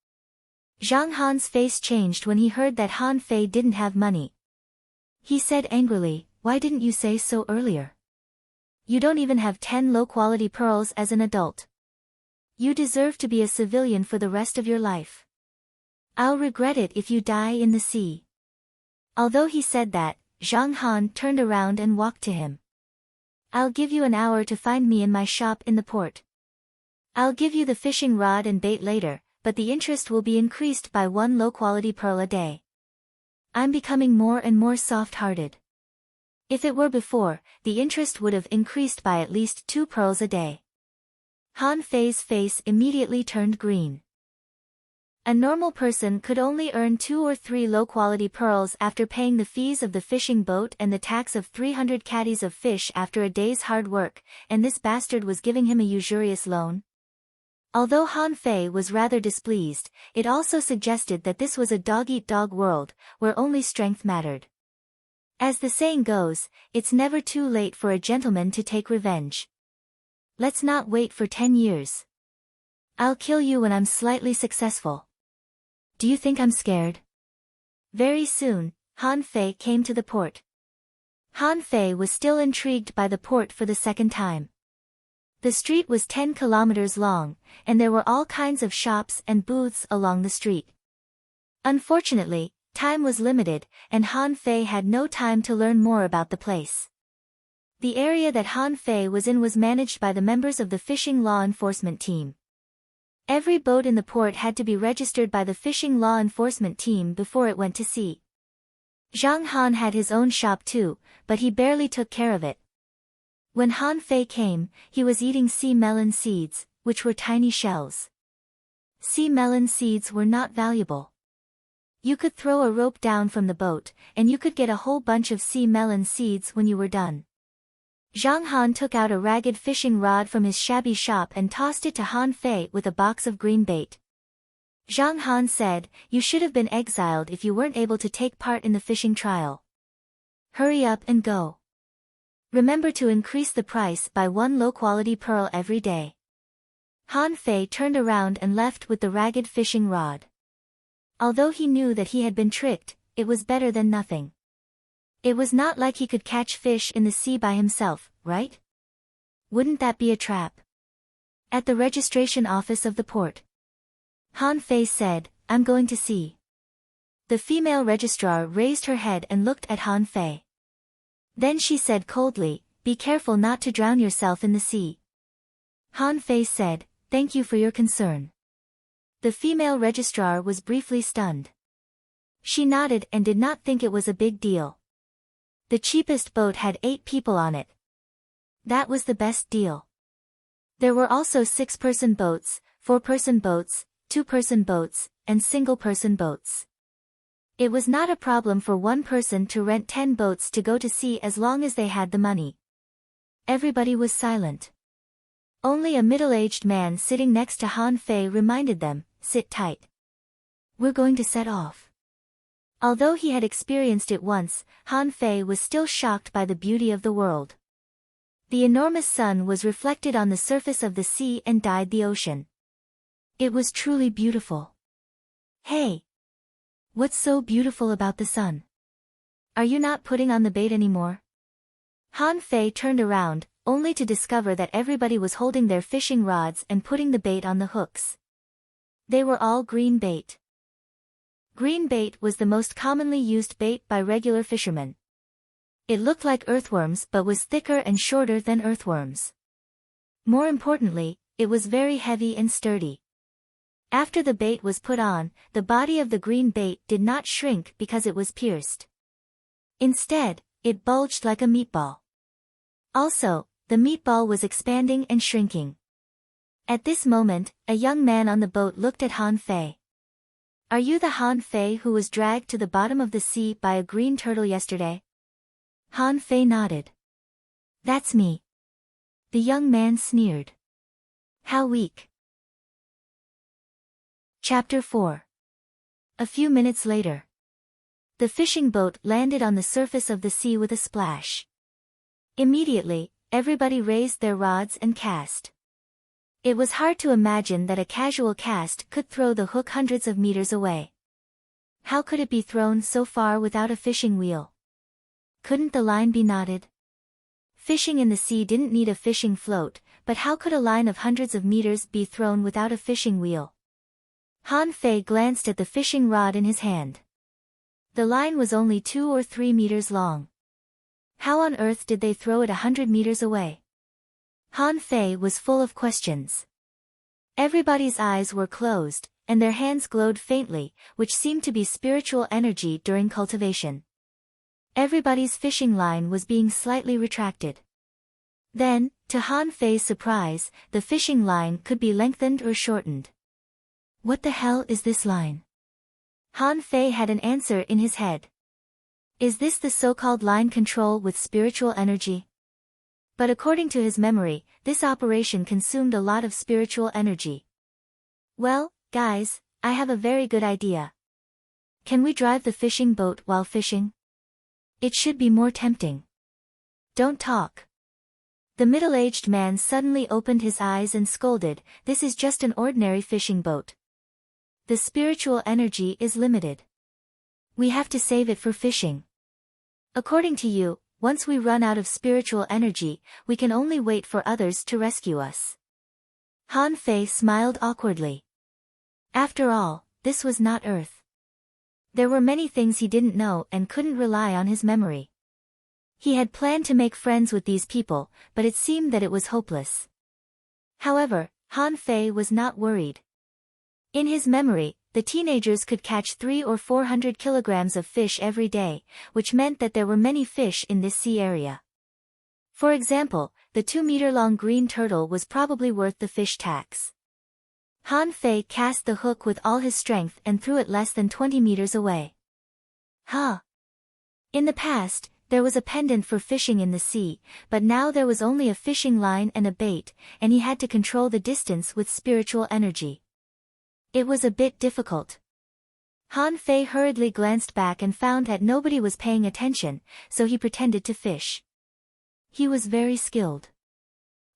Zhang Han's face changed when he heard that Han Fei didn't have money. He said angrily, "Why didn't you say so earlier? You don't even have 10 low-quality pearls as an adult. You deserve to be a civilian for the rest of your life. I'll regret it if you die in the sea." Although he said that, Zhang Han turned around and walked to him. "I'll give you an hour to find me in my shop in the port. I'll give you the fishing rod and bait later, but the interest will be increased by 1 low-quality pearl a day. I'm becoming more and more soft-hearted. If it were before, the interest would have increased by at least 2 pearls a day." Han Fei's face immediately turned green. A normal person could only earn 2 or 3 low-quality pearls after paying the fees of the fishing boat and the tax of 300 caddies of fish after a day's hard work, and this bastard was giving him a usurious loan. Although Han Fei was rather displeased, it also suggested that this was a dog-eat-dog world, where only strength mattered. As the saying goes, it's never too late for a gentleman to take revenge. Let's not wait for 10 years. I'll kill you when I'm slightly successful. Do you think I'm scared? Very soon, Han Fei came to the port. Han Fei was still intrigued by the port for the second time. The street was 10 kilometers long, and there were all kinds of shops and booths along the street. Unfortunately, time was limited, and Han Fei had no time to learn more about the place. The area that Han Fei was in was managed by the members of the fishing law enforcement team. Every boat in the port had to be registered by the fishing law enforcement team before it went to sea. Zhang Han had his own shop too, but he barely took care of it. When Han Fei came, he was eating sea melon seeds, which were tiny shells. Sea melon seeds were not valuable. You could throw a rope down from the boat, and you could get a whole bunch of sea melon seeds when you were done. Zhang Han took out a ragged fishing rod from his shabby shop and tossed it to Han Fei with a box of green bait. Zhang Han said, "You should have been exiled if you weren't able to take part in the fishing trial. Hurry up and go. Remember to increase the price by 1 low-quality pearl every day." Han Fei turned around and left with the ragged fishing rod. Although he knew that he had been tricked, it was better than nothing. It was not like he could catch fish in the sea by himself, right? Wouldn't that be a trap? At the registration office of the port, Han Fei said, "I'm going to sea." The female registrar raised her head and looked at Han Fei. Then she said coldly, "Be careful not to drown yourself in the sea." Han Fei said, "Thank you for your concern." The female registrar was briefly stunned. She nodded and did not think it was a big deal. The cheapest boat had 8 people on it. That was the best deal. There were also 6-person boats, 4-person boats, 2-person boats, and single-person boats. It was not a problem for one person to rent 10 boats to go to sea as long as they had the money. Everybody was silent. Only a middle-aged man sitting next to Han Fei reminded them, "Sit tight. We're going to set off." Although he had experienced it once, Han Fei was still shocked by the beauty of the world. The enormous sun was reflected on the surface of the sea and dyed the ocean. It was truly beautiful. "Hey! What's so beautiful about the sun? Are you not putting on the bait anymore?" Han Fei turned around, only to discover that everybody was holding their fishing rods and putting the bait on the hooks. They were all green bait. Green bait was the most commonly used bait by regular fishermen. It looked like earthworms but was thicker and shorter than earthworms. More importantly, it was very heavy and sturdy. After the bait was put on, the body of the green bait did not shrink because it was pierced. Instead, it bulged like a meatball. Also, the meatball was expanding and shrinking. At this moment, a young man on the boat looked at Han Fei. "Are you the Han Fei who was dragged to the bottom of the sea by a green turtle yesterday?" Han Fei nodded. "That's me." The young man sneered. "How weak." Chapter 4. A few minutes later. The fishing boat landed on the surface of the sea with a splash. Immediately, everybody raised their rods and cast. It was hard to imagine that a casual cast could throw the hook hundreds of meters away. How could it be thrown so far without a fishing wheel? Couldn't the line be knotted? Fishing in the sea didn't need a fishing float, but how could a line of hundreds of meters be thrown without a fishing wheel? Han Fei glanced at the fishing rod in his hand. The line was only 2 or 3 meters long. How on earth did they throw it 100 meters away? Han Fei was full of questions. Everybody's eyes were closed, and their hands glowed faintly, which seemed to be spiritual energy during cultivation. Everybody's fishing line was being slightly retracted. Then, to Han Fei's surprise, the fishing line could be lengthened or shortened. What the hell is this line? Han Fei had an answer in his head. Is this the so-called line control with spiritual energy? But according to his memory, this operation consumed a lot of spiritual energy. Well, guys, I have a very good idea. Can we drive the fishing boat while fishing? It should be more tempting. Don't talk. The middle-aged man suddenly opened his eyes and scolded, "This is just an ordinary fishing boat. The spiritual energy is limited. We have to save it for fishing. According to you, once we run out of spiritual energy, we can only wait for others to rescue us." Han Fei smiled awkwardly. After all, this was not Earth. There were many things he didn't know and couldn't rely on his memory. He had planned to make friends with these people, but it seemed that it was hopeless. However, Han Fei was not worried. In his memory, the teenagers could catch 300 or 400 kilograms of fish every day, which meant that there were many fish in this sea area. For example, the 2-meter-long green turtle was probably worth the fish tax. Han Fei cast the hook with all his strength and threw it less than 20 meters away. In the past, there was a pendant for fishing in the sea, but now there was only a fishing line and a bait, and he had to control the distance with spiritual energy. It was a bit difficult. Han Fei hurriedly glanced back and found that nobody was paying attention, so he pretended to fish. He was very skilled.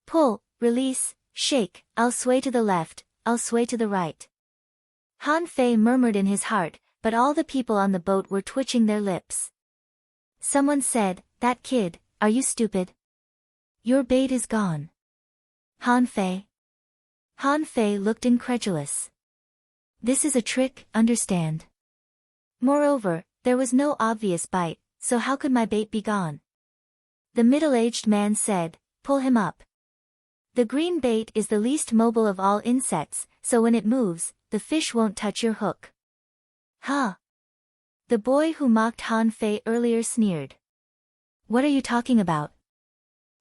Pull, release, shake, I'll sway to the left, I'll sway to the right. Han Fei murmured in his heart, but all the people on the boat were twitching their lips. Someone said, "That kid, are you stupid? Your bait is gone." Han Fei. Han Fei looked incredulous. This is a trick, understand? Moreover, there was no obvious bite, so how could my bait be gone? The middle-aged man said, "Pull him up." The green bait is the least mobile of all insects, so when it moves, the fish won't touch your hook. The boy who mocked Han Fei earlier sneered. What are you talking about?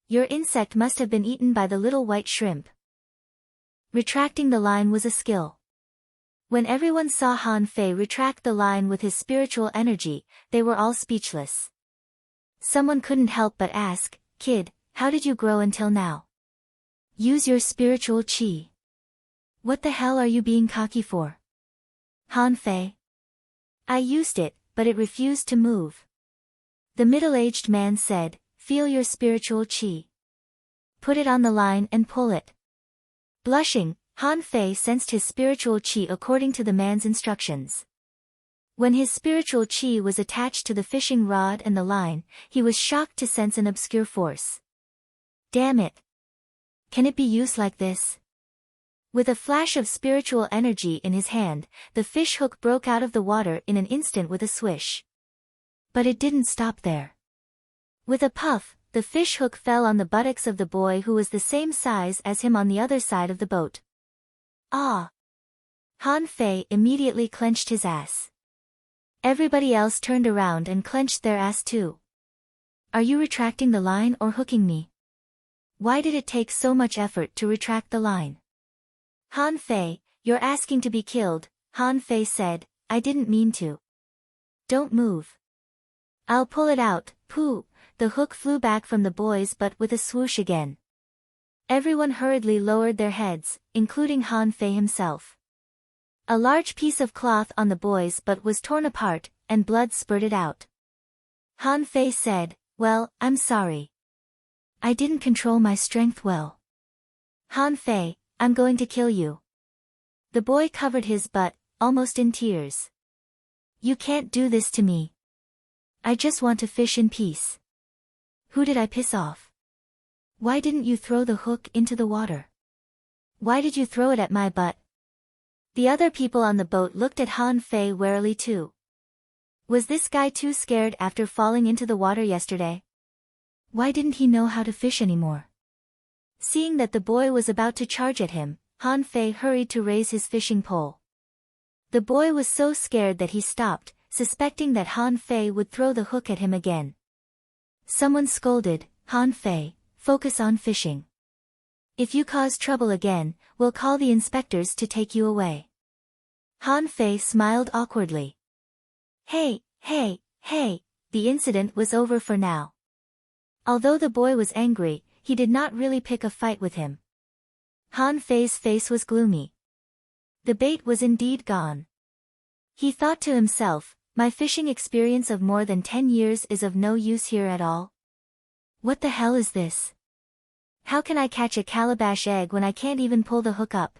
Your insect must have been eaten by the little white shrimp. Retracting the line was a skill. When everyone saw Han Fei retract the line with his spiritual energy, they were all speechless. Someone couldn't help but ask, "Kid, how did you grow until now? Use your spiritual qi. What the hell are you being cocky for?" Han Fei. I used it, but it refused to move. The middle-aged man said, "Feel your spiritual qi. Put it on the line and pull it." Blushing, Han Fei sensed his spiritual qi according to the man's instructions. When his spiritual qi was attached to the fishing rod and the line, he was shocked to sense an obscure force. Damn it! Can it be used like this? With a flash of spiritual energy in his hand, the fish hook broke out of the water in an instant with a swish. But it didn't stop there. With a puff, the fish hook fell on the buttocks of the boy who was the same size as him on the other side of the boat. Ah! Han Fei immediately clenched his ass. Everybody else turned around and clenched their ass too. Are you retracting the line or hooking me? Why did it take so much effort to retract the line? Han Fei, you're asking to be killed, Han Fei said, I didn't mean to. Don't move. I'll pull it out, pooh. The hook flew back from the boys but with a swoosh again. Everyone hurriedly lowered their heads, including Han Fei himself. A large piece of cloth on the boy's butt was torn apart, and blood spurted out. Han Fei said, well, I'm sorry. I didn't control my strength well. Han Fei, I'm going to kill you. The boy covered his butt, almost in tears. You can't do this to me. I just want to fish in peace. Who did I piss off? Why didn't you throw the hook into the water? Why did you throw it at my butt? The other people on the boat looked at Han Fei warily too. Was this guy too scared after falling into the water yesterday? Why didn't he know how to fish anymore? Seeing that the boy was about to charge at him, Han Fei hurried to raise his fishing pole. The boy was so scared that he stopped, suspecting that Han Fei would throw the hook at him again. Someone scolded, Han Fei, focus on fishing. If you cause trouble again, we'll call the inspectors to take you away. Han Fei smiled awkwardly. Hey, the incident was over for now. Although the boy was angry, he did not really pick a fight with him. Han Fei's face was gloomy. The bait was indeed gone. He thought to himself, my fishing experience of more than 10 years is of no use here at all. What the hell is this? How can I catch a calabash egg when I can't even pull the hook up?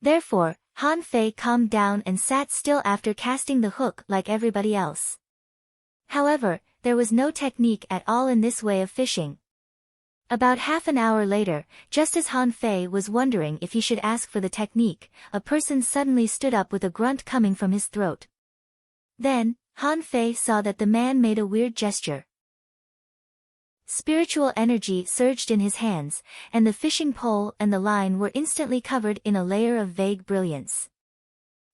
Therefore, Han Fei calmed down and sat still after casting the hook like everybody else. However, there was no technique at all in this way of fishing. About half an hour later, just as Han Fei was wondering if he should ask for the technique, a person suddenly stood up with a grunt coming from his throat. Then, Han Fei saw that the man made a weird gesture. Spiritual energy surged in his hands, and the fishing pole and the line were instantly covered in a layer of vague brilliance.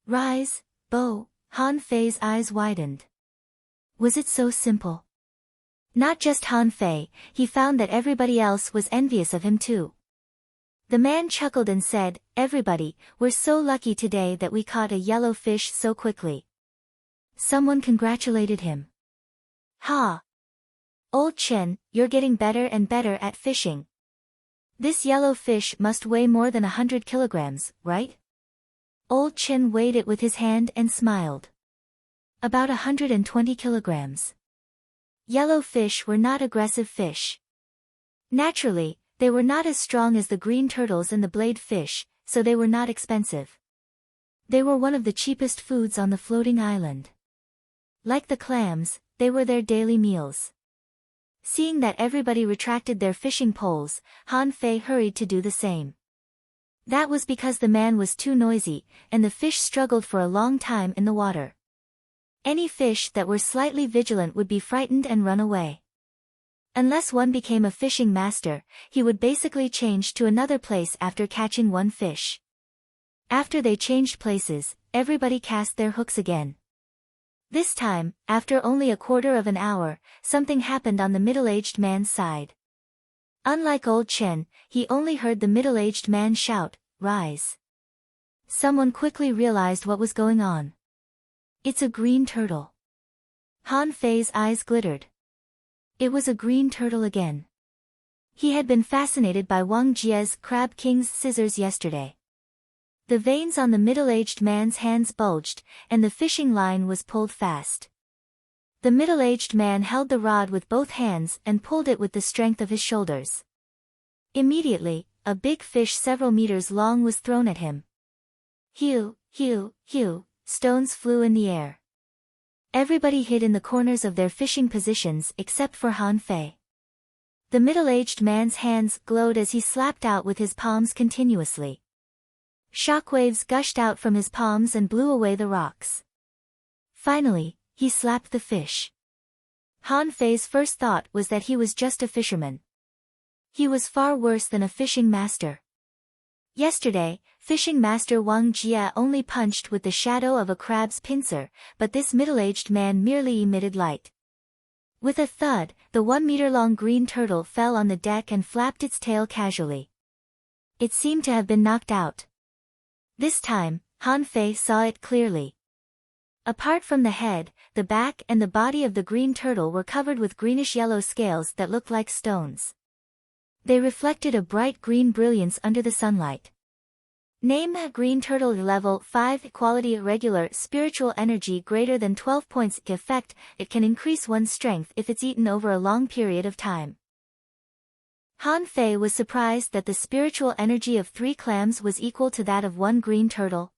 Rise, Bo, Han Fei's eyes widened. Was it so simple? Not just Han Fei, he found that everybody else was envious of him too. The man chuckled and said, everybody, we're so lucky today that we caught a yellow fish so quickly. Someone congratulated him. Ha! Old Chen, you're getting better and better at fishing. This yellow fish must weigh more than 100 kilograms, right? Old Chen weighed it with his hand and smiled. About 120 kilograms. Yellow fish were not aggressive fish. Naturally, they were not as strong as the green turtles and the blade fish, so they were not expensive. They were one of the cheapest foods on the floating island. Like the clams, they were their daily meals. Seeing that everybody retracted their fishing poles, Han Fei hurried to do the same. That was because the man was too noisy, and the fish struggled for a long time in the water. Any fish that were slightly vigilant would be frightened and run away. Unless one became a fishing master, he would basically change to another place after catching one fish. After they changed places, everybody cast their hooks again. This time, after only a quarter of an hour, something happened on the middle-aged man's side. Unlike old Chen, he only heard the middle-aged man shout, "Rise!" Someone quickly realized what was going on. It's a green turtle. Han Fei's eyes glittered. It was a green turtle again. He had been fascinated by Wang Jie's Crab King's scissors yesterday. The veins on the middle-aged man's hands bulged, and the fishing line was pulled fast. The middle-aged man held the rod with both hands and pulled it with the strength of his shoulders. Immediately, a big fish several meters long was thrown at him. Hew, hew, hew, stones flew in the air. Everybody hid in the corners of their fishing positions except for Han Fei. The middle-aged man's hands glowed as he slapped out with his palms continuously. Shockwaves gushed out from his palms and blew away the rocks. Finally, he slapped the fish. Han Fei's first thought was that he was just a fisherman. He was far worse than a fishing master. Yesterday, fishing master Wang Jia only punched with the shadow of a crab's pincer, but this middle-aged man merely emitted light. With a thud, the 1-meter-long green turtle fell on the deck and flapped its tail casually. It seemed to have been knocked out. This time, Han Fei saw it clearly. Apart from the head, the back and the body of the green turtle were covered with greenish-yellow scales that looked like stones. They reflected a bright green brilliance under the sunlight. Name: Green Turtle. Level 5 Quality: Regular spiritual energy greater than 12 points. Effect: it can increase one's strength if it's eaten over a long period of time. Han Fei was surprised that the spiritual energy of 3 clams was equal to that of 1 green turtle.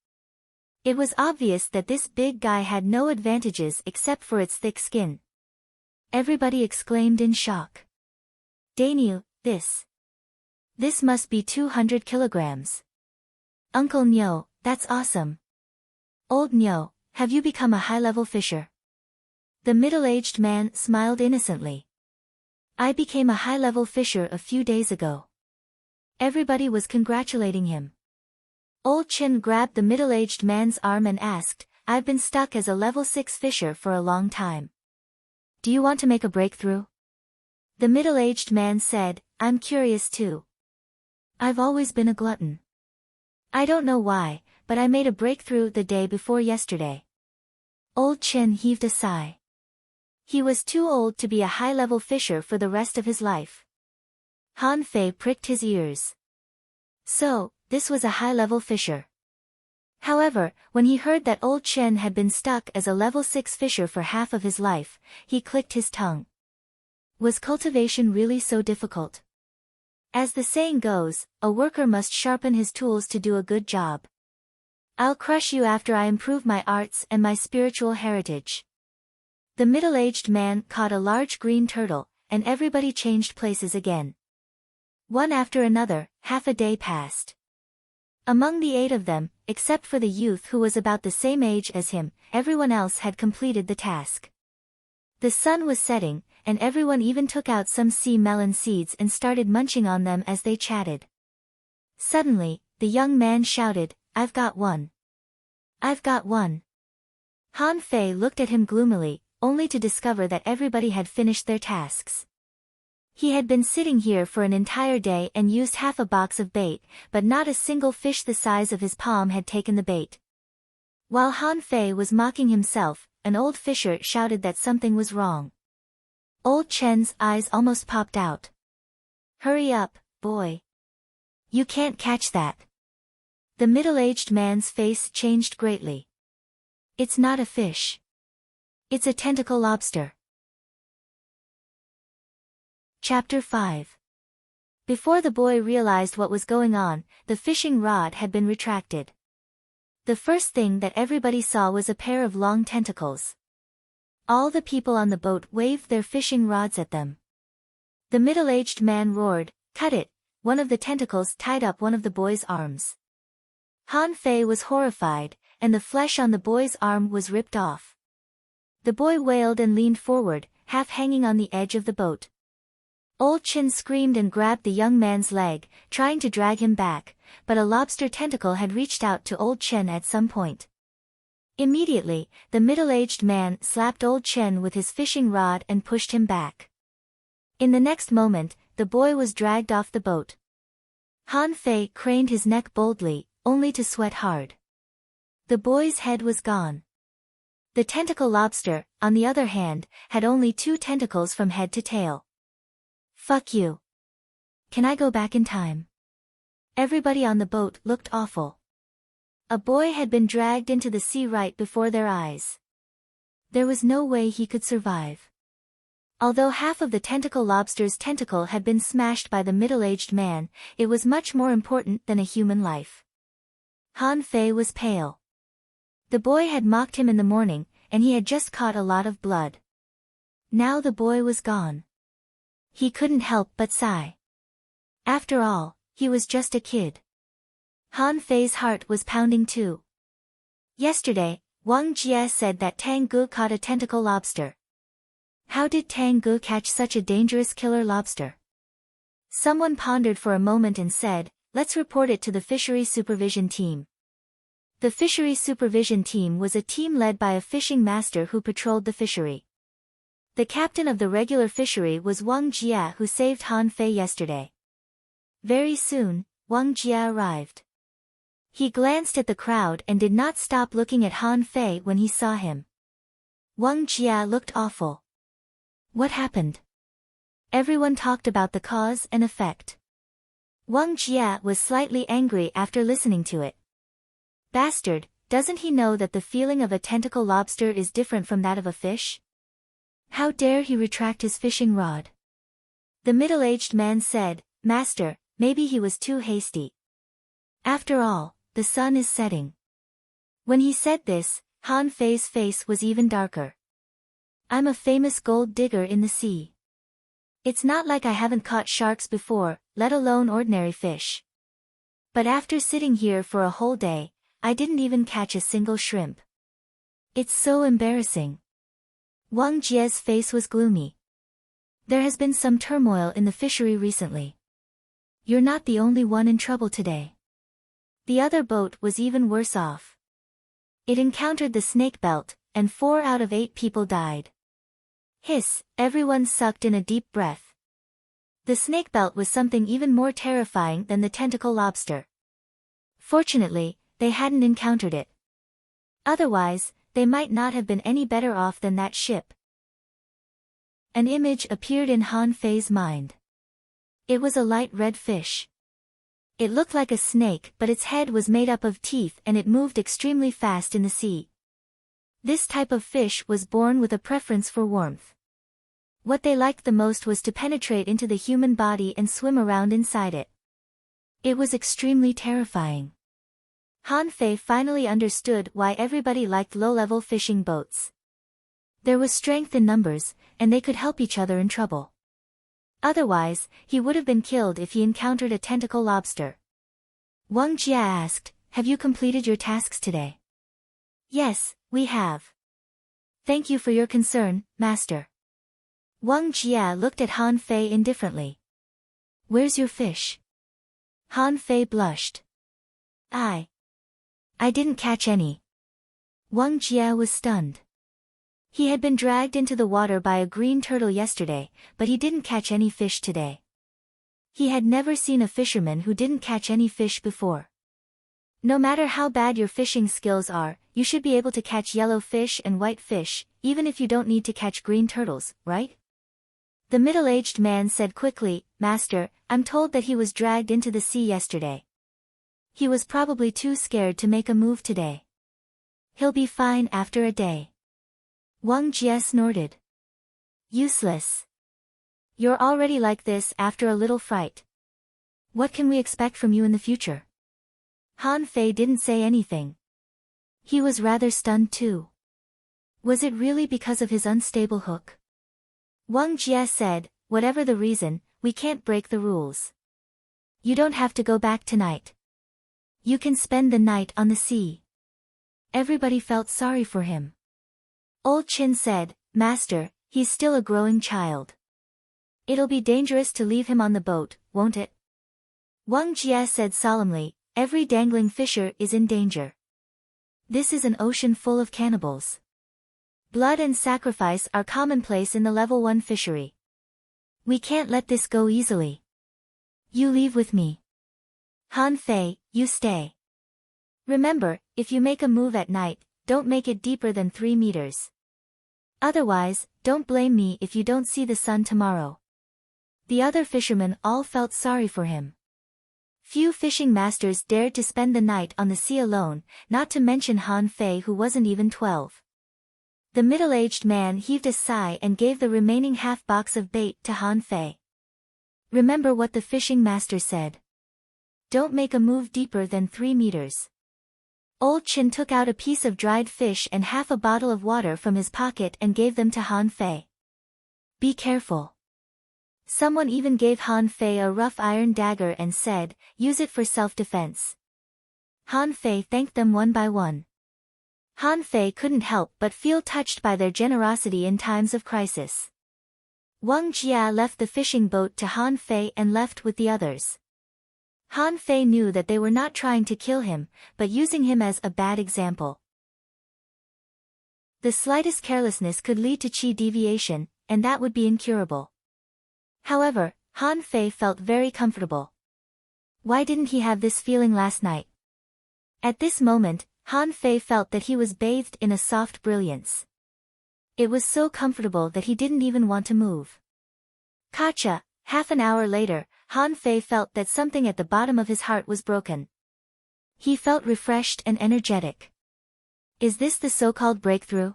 It was obvious that this big guy had no advantages except for its thick skin. Everybody exclaimed in shock. Dainyu, this must be 200 kilograms. Uncle Nyo, that's awesome. Old Nyo, have you become a high-level fisher? The middle-aged man smiled innocently. I became a high-level fisher a few days ago. Everybody was congratulating him. Old Chin grabbed the middle-aged man's arm and asked, I've been stuck as a level 6 fisher for a long time. Do you want to make a breakthrough? The middle-aged man said, I'm curious too. I've always been a glutton. I don't know why, but I made a breakthrough the day before yesterday. Old Chin heaved a sigh. He was too old to be a high-level fisher for the rest of his life. Han Fei pricked his ears. So, this was a high-level fisher. However, when he heard that Old Chen had been stuck as a level 6 fisher for half of his life, he clicked his tongue. Was cultivation really so difficult? As the saying goes, a worker must sharpen his tools to do a good job. I'll crush you after I improve my arts and my spiritual heritage. The middle-aged man caught a large green turtle, and everybody changed places again. One after another, half a day passed. Among the 8 of them, except for the youth who was about the same age as him, everyone else had completed the task. The sun was setting, and everyone even took out some sea melon seeds and started munching on them as they chatted. Suddenly, the young man shouted, I've got one. I've got one. Han Fei looked at him gloomily, only to discover that everybody had finished their tasks. He had been sitting here for an entire day and used half a box of bait, but not a single fish the size of his palm had taken the bait. While Han Fei was mocking himself, an old fisher shouted that something was wrong. Old Chen's eyes almost popped out. Hurry up, boy. You can't catch that. The middle-aged man's face changed greatly. It's not a fish. It's a tentacle lobster. Chapter 5. Before the boy realized what was going on, the fishing rod had been retracted. The first thing that everybody saw was a pair of long tentacles. All the people on the boat waved their fishing rods at them. The middle-aged man roared, Cut it! One of the tentacles tied up one of the boy's arms. Han Fei was horrified, and the flesh on the boy's arm was ripped off. The boy wailed and leaned forward, half hanging on the edge of the boat. Old Chin screamed and grabbed the young man's leg, trying to drag him back, but a lobster tentacle had reached out to Old Chen at some point. Immediately, the middle-aged man slapped Old Chen with his fishing rod and pushed him back. In the next moment, the boy was dragged off the boat. Han Fei craned his neck boldly, only to sweat hard. The boy's head was gone. The tentacle lobster, on the other hand, had only 2 tentacles from head to tail. Fuck you. Can I go back in time? Everybody on the boat looked awful. A boy had been dragged into the sea right before their eyes. There was no way he could survive. Although half of the tentacle lobster's tentacle had been smashed by the middle-aged man, it was much more important than a human life. Han Fei was pale. The boy had mocked him in the morning, and he had just caught a lot of blood. Now the boy was gone. He couldn't help but sigh. After all, he was just a kid. Han Fei's heart was pounding too. Yesterday, Wang Jie said that Tang Gu caught a tentacle lobster. How did Tang Gu catch such a dangerous killer lobster? Someone pondered for a moment and said, let's report it to the fishery supervision team. The fishery supervision team was a team led by a fishing master who patrolled the fishery. The captain of the regular fishery was Wang Jie, who saved Han Fei yesterday. Very soon, Wang Jie arrived. He glanced at the crowd and did not stop looking at Han Fei when he saw him. Wang Jie looked awful. What happened? Everyone talked about the cause and effect. Wang Jie was slightly angry after listening to it. Bastard, doesn't he know that the feeling of a tentacle lobster is different from that of a fish? How dare he retract his fishing rod? The middle-aged man said, Master, maybe he was too hasty. After all, the sun is setting. When he said this, Han Fei's face was even darker. I'm a famous gold digger in the sea. It's not like I haven't caught sharks before, let alone ordinary fish. But after sitting here for a whole day, I didn't even catch a single shrimp. It's so embarrassing. Wang Jie's face was gloomy. There has been some turmoil in the fishery recently. You're not the only one in trouble today. The other boat was even worse off. It encountered the snake belt, and 4 out of 8 people died. Hiss, everyone sucked in a deep breath. The snake belt was something even more terrifying than the tentacle lobster. Fortunately, they hadn't encountered it. Otherwise, they might not have been any better off than that ship. An image appeared in Han Fei's mind. It was a light red fish. It looked like a snake, but its head was made up of teeth and it moved extremely fast in the sea. This type of fish was born with a preference for warmth. What they liked the most was to penetrate into the human body and swim around inside it. It was extremely terrifying. Han Fei finally understood why everybody liked low-level fishing boats. There was strength in numbers, and they could help each other in trouble. Otherwise, he would have been killed if he encountered a tentacle lobster. Wang Jie asked, have you completed your tasks today? Yes, we have. Thank you for your concern, Master. Wang Jie looked at Han Fei indifferently. Where's your fish? Han Fei blushed. I didn't catch any. Wang Jie was stunned. He had been dragged into the water by a green turtle yesterday, but he didn't catch any fish today. He had never seen a fisherman who didn't catch any fish before. No matter how bad your fishing skills are, you should be able to catch yellow fish and white fish, even if you don't need to catch green turtles, right? The middle-aged man said quickly, Master, I'm told that he was dragged into the sea yesterday. He was probably too scared to make a move today. He'll be fine after a day. Wang Jie snorted. Useless. You're already like this after a little fright. What can we expect from you in the future? Han Fei didn't say anything. He was rather stunned too. Was it really because of his unstable hook? Wang Jie said, whatever the reason, we can't break the rules. You don't have to go back tonight. You can spend the night on the sea. Everybody felt sorry for him. Old Chin said, Master, he's still a growing child. It'll be dangerous to leave him on the boat, won't it? Wang Jie said solemnly, every dangling fisher is in danger. This is an ocean full of cannibals. Blood and sacrifice are commonplace in the level 1 fishery. We can't let this go easily. You leave with me. Han Fei, you stay. Remember, if you make a move at night, don't make it deeper than 3 meters. Otherwise, don't blame me if you don't see the sun tomorrow. The other fishermen all felt sorry for him. Few fishing masters dared to spend the night on the sea alone, not to mention Han Fei, who wasn't even 12. The middle-aged man heaved a sigh and gave the remaining half-box of bait to Han Fei. Remember what the fishing master said. Don't make a move deeper than 3 meters. Old Chin took out a piece of dried fish and half a bottle of water from his pocket and gave them to Han Fei. Be careful. Someone even gave Han Fei a rough iron dagger and said, use it for self-defense. Han Fei thanked them one by one. Han Fei couldn't help but feel touched by their generosity in times of crisis. Wang Jia left the fishing boat to Han Fei and left with the others. Han Fei knew that they were not trying to kill him, but using him as a bad example. The slightest carelessness could lead to qi deviation, and that would be incurable. However, Han Fei felt very comfortable. Why didn't he have this feeling last night? At this moment, Han Fei felt that he was bathed in a soft brilliance. It was so comfortable that he didn't even want to move. Gotcha. Half an hour later, Han Fei felt that something at the bottom of his heart was broken. He felt refreshed and energetic. Is this the so-called breakthrough?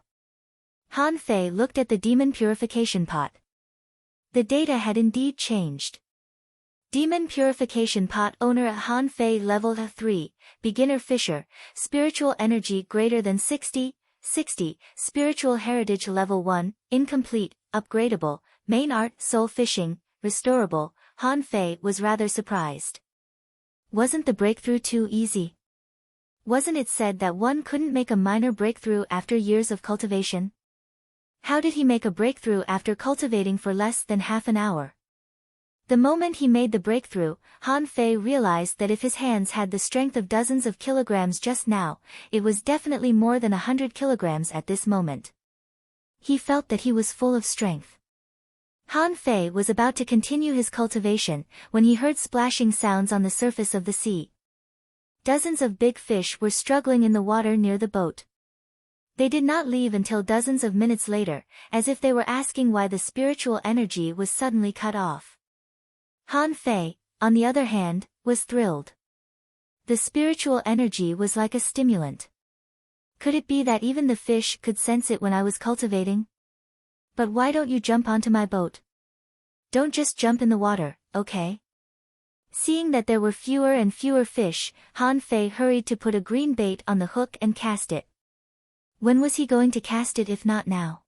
Han Fei looked at the demon purification pot. The data had indeed changed. Demon purification pot owner at Han Fei level 3, beginner fisher, spiritual energy greater than 60, spiritual heritage level 1, incomplete, upgradable, main art soul fishing, restorable. Han Fei was rather surprised. Wasn't the breakthrough too easy? Wasn't it said that one couldn't make a minor breakthrough after years of cultivation? How did he make a breakthrough after cultivating for less than half an hour? The moment he made the breakthrough, Han Fei realized that if his hands had the strength of dozens of kilograms just now, it was definitely more than 100 kilograms at this moment. He felt that he was full of strength. Han Fei was about to continue his cultivation, when he heard splashing sounds on the surface of the sea. Dozens of big fish were struggling in the water near the boat. They did not leave until dozens of minutes later, as if they were asking why the spiritual energy was suddenly cut off. Han Fei, on the other hand, was thrilled. The spiritual energy was like a stimulant. Could it be that even the fish could sense it when I was cultivating? But why don't you jump onto my boat? Don't just jump in the water, okay? Seeing that there were fewer and fewer fish, Han Fei hurried to put a green bait on the hook and cast it. When was he going to cast it if not now?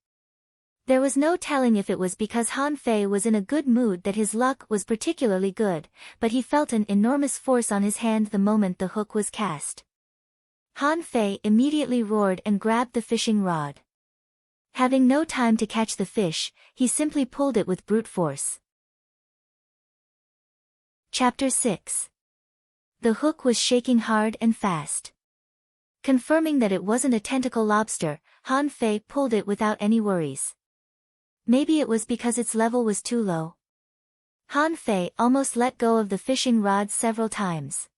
There was no telling if it was because Han Fei was in a good mood that his luck was particularly good, but he felt an enormous force on his hand the moment the hook was cast. Han Fei immediately roared and grabbed the fishing rod. Having no time to catch the fish, he simply pulled it with brute force. Chapter 6. The hook was shaking hard and fast. Confirming that it wasn't a tentacle lobster, Han Fei pulled it without any worries. Maybe it was because its level was too low. Han Fei almost let go of the fishing rod several times.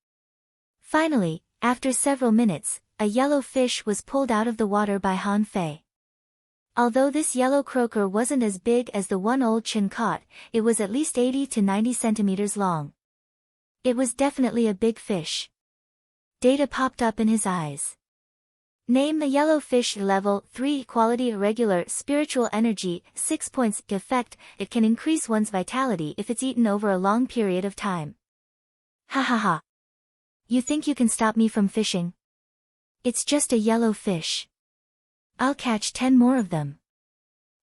Finally, after several minutes, a yellow fish was pulled out of the water by Han Fei. Although this yellow croaker wasn't as big as the one Old Chin caught, it was at least 80 to 90 centimeters long. It was definitely a big fish. Data popped up in his eyes. Name the yellow fish. Level 3 quality irregular spiritual energy 6 points. Effect, it can increase one's vitality if it's eaten over a long period of time. Ha ha ha. You think you can stop me from fishing? It's just a yellow fish. I'll catch 10 more of them.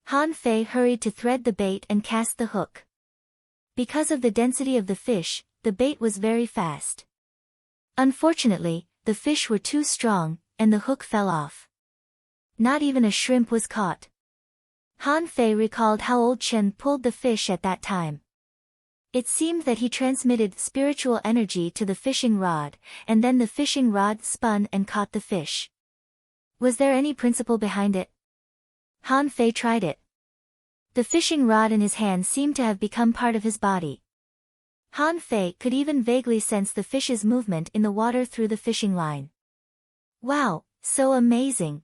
Han Fei hurried to thread the bait and cast the hook. Because of the density of the fish, the bait was very fast. Unfortunately, the fish were too strong, and the hook fell off. Not even a shrimp was caught. Han Fei recalled how Old Chen pulled the fish at that time. It seemed that he transmitted spiritual energy to the fishing rod, and then the fishing rod spun and caught the fish. Was there any principle behind it? Han Fei tried it. The fishing rod in his hand seemed to have become part of his body. Han Fei could even vaguely sense the fish's movement in the water through the fishing line. Wow, so amazing!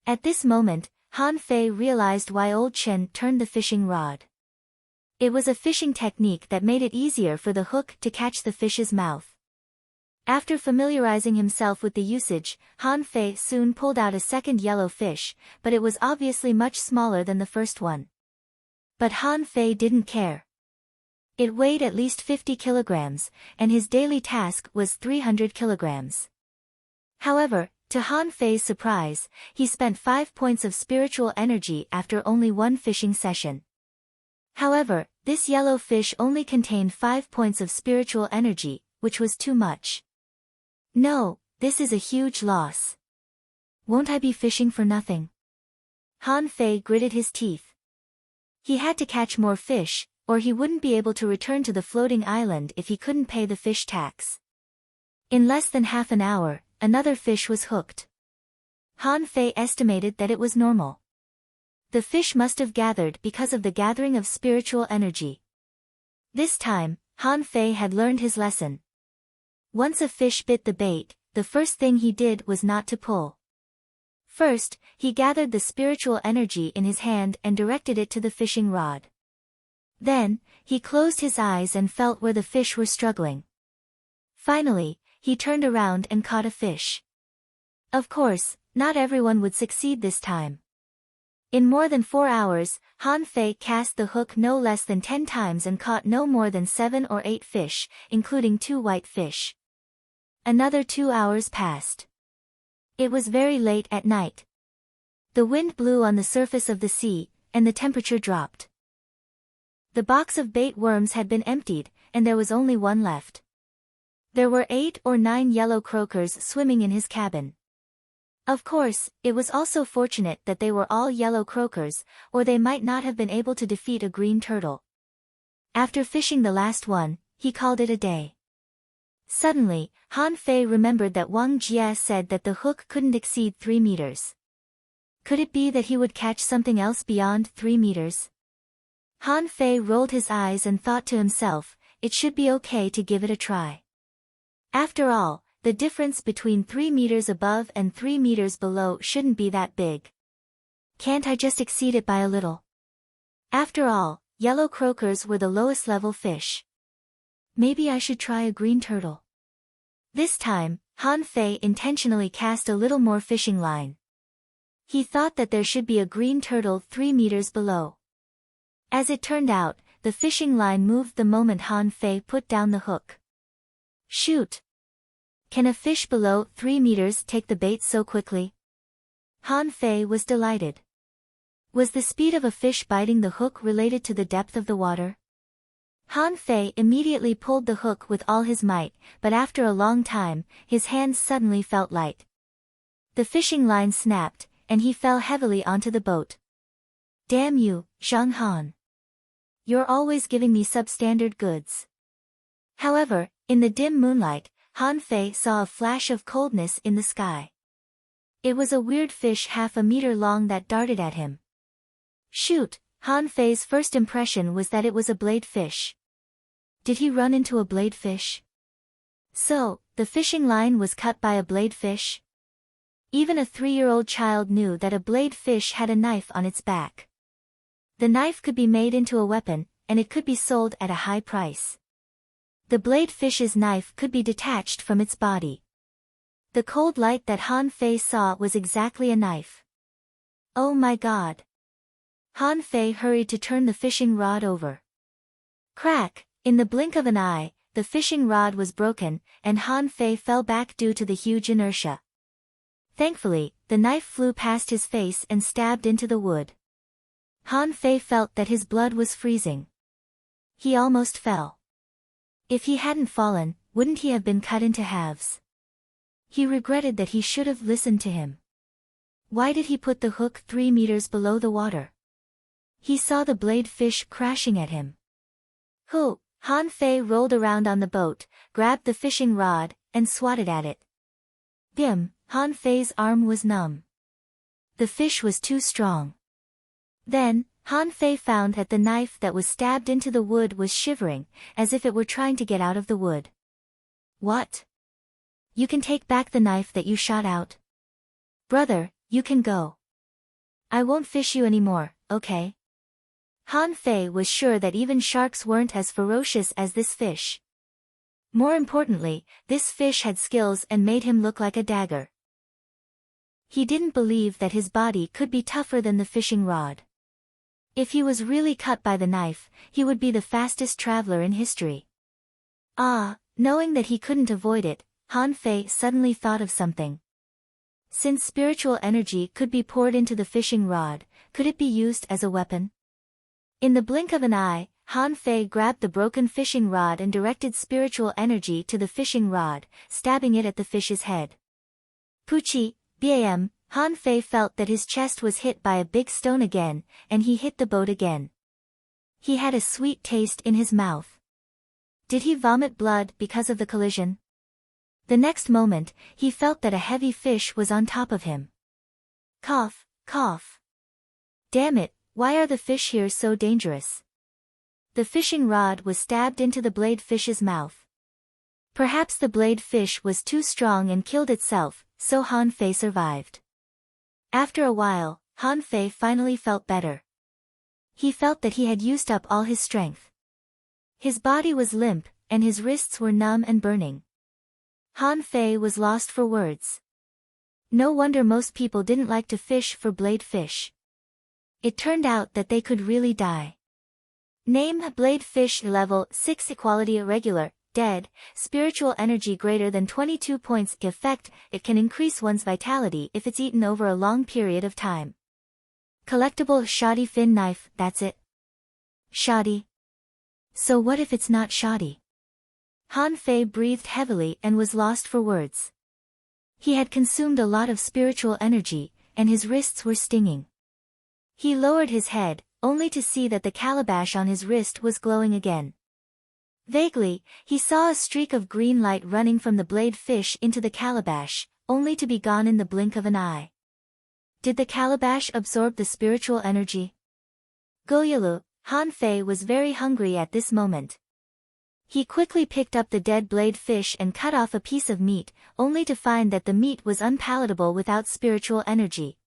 At this moment, Han Fei realized why Old Chen turned the fishing rod. It was a fishing technique that made it easier for the hook to catch the fish's mouth. After familiarizing himself with the usage, Han Fei soon pulled out a second yellow fish, but it was obviously much smaller than the first one. But Han Fei didn't care. It weighed at least 50 kilograms, and his daily task was 300 kilograms. However, to Han Fei's surprise, he spent 5 points of spiritual energy after only one fishing session. However, this yellow fish only contained 5 points of spiritual energy, which was too much. No, This is a huge loss. Won't I be fishing for nothing? Han Fei gritted his teeth. He had to catch more fish, or he wouldn't be able to return to the floating island if he couldn't pay the fish tax. In less than half an hour, another fish was hooked. Han Fei estimated that it was normal. The fish must have gathered because of the gathering of spiritual energy. This time, Han Fei had learned his lesson. Once a fish bit the bait, the first thing he did was not to pull. First, he gathered the spiritual energy in his hand and directed it to the fishing rod. Then, he closed his eyes and felt where the fish were struggling. Finally, he turned around and caught a fish. Of course, not everyone would succeed this time. In more than 4 hours, Han Fei cast the hook no less than 10 times and caught no more than 7 or 8 fish, including 2 white fish. Another 2 hours passed. It was very late at night. The wind blew on the surface of the sea, and the temperature dropped. The box of bait worms had been emptied, and there was only one left. There were 8 or 9 yellow croakers swimming in his cabin. Of course, it was also fortunate that they were all yellow croakers, or they might not have been able to defeat a green turtle. After fishing the last one, he called it a day. Suddenly, Han Fei remembered that Wang Jie said that the hook couldn't exceed 3 meters. Could it be that he would catch something else beyond 3 meters? Han Fei rolled his eyes and thought to himself, it should be okay to give it a try. After all, the difference between 3 meters above and 3 meters below shouldn't be that big. Can't I just exceed it by a little? After all, yellow croakers were the lowest level fish. Maybe I should try a green turtle. This time, Han Fei intentionally cast a little more fishing line. He thought that there should be a green turtle 3 meters below. As it turned out, the fishing line moved the moment Han Fei put down the hook. Shoot! Can a fish below 3 meters take the bait so quickly? Han Fei was delighted. Was the speed of a fish biting the hook related to the depth of the water? Han Fei immediately pulled the hook with all his might, but after a long time, his hands suddenly felt light. The fishing line snapped, and he fell heavily onto the boat. Damn you, Zhang Han. You're always giving me substandard goods. However, in the dim moonlight, Han Fei saw a flash of coldness in the sky. It was a weird fish half a meter long that darted at him. Shoot! Han Fei's first impression was that it was a blade fish. Did he run into a blade fish? So, the fishing line was cut by a blade fish? Even a 3-year-old child knew that a blade fish had a knife on its back. The knife could be made into a weapon, and it could be sold at a high price. The blade fish's knife could be detached from its body. The cold light that Han Fei saw was exactly a knife. Oh my God! Han Fei hurried to turn the fishing rod over. Crack! In the blink of an eye, the fishing rod was broken, and Han Fei fell back due to the huge inertia. Thankfully, the knife flew past his face and stabbed into the wood. Han Fei felt that his blood was freezing. He almost fell. If he hadn't fallen, wouldn't he have been cut into halves? He regretted that he should have listened to him. Why did he put the hook 3 meters below the water? He saw the blade fish crashing at him. Hoo! Han Fei rolled around on the boat, grabbed the fishing rod, and swatted at it. Bim! Han Fei's arm was numb. The fish was too strong. Then, Han Fei found that the knife that was stabbed into the wood was shivering, as if it were trying to get out of the wood. What? You can take back the knife that you shot out? Brother, you can go. I won't fish you anymore, okay? Han Fei was sure that even sharks weren't as ferocious as this fish. More importantly, this fish had skills and made him look like a dagger. He didn't believe that his body could be tougher than the fishing rod. If he was really cut by the knife, he would be the fastest traveler in history. Knowing that he couldn't avoid it, Han Fei suddenly thought of something. Since spiritual energy could be poured into the fishing rod, could it be used as a weapon? In the blink of an eye, Han Fei grabbed the broken fishing rod and directed spiritual energy to the fishing rod, stabbing it at the fish's head. Pucci, bam, Han Fei felt that his chest was hit by a big stone again, and he hit the boat again. He had a sweet taste in his mouth. Did he vomit blood because of the collision? The next moment, he felt that a heavy fish was on top of him. Cough, cough. Damn it, why are the fish here so dangerous? The fishing rod was stabbed into the blade fish's mouth. Perhaps the blade fish was too strong and killed itself, so Han Fei survived. After a while, Han Fei finally felt better. He felt that he had used up all his strength. His body was limp, and his wrists were numb and burning. Han Fei was lost for words. No wonder most people didn't like to fish for blade fish. It turned out that they could really die. Name: blade fish. Level 6 equality irregular, dead, spiritual energy greater than 22 points. Effect: it can increase one's vitality if it's eaten over a long period of time. Collectible: shoddy fin knife. That's it. Shoddy? So what if it's not shoddy? Han Fei breathed heavily and was lost for words. He had consumed a lot of spiritual energy, and his wrists were stinging. He lowered his head, only to see that the calabash on his wrist was glowing again. Vaguely, he saw a streak of green light running from the blade fish into the calabash, only to be gone in the blink of an eye. Did the calabash absorb the spiritual energy? Goyalu, Han Fei was very hungry at this moment. He quickly picked up the dead blade fish and cut off a piece of meat, only to find that the meat was unpalatable without spiritual energy.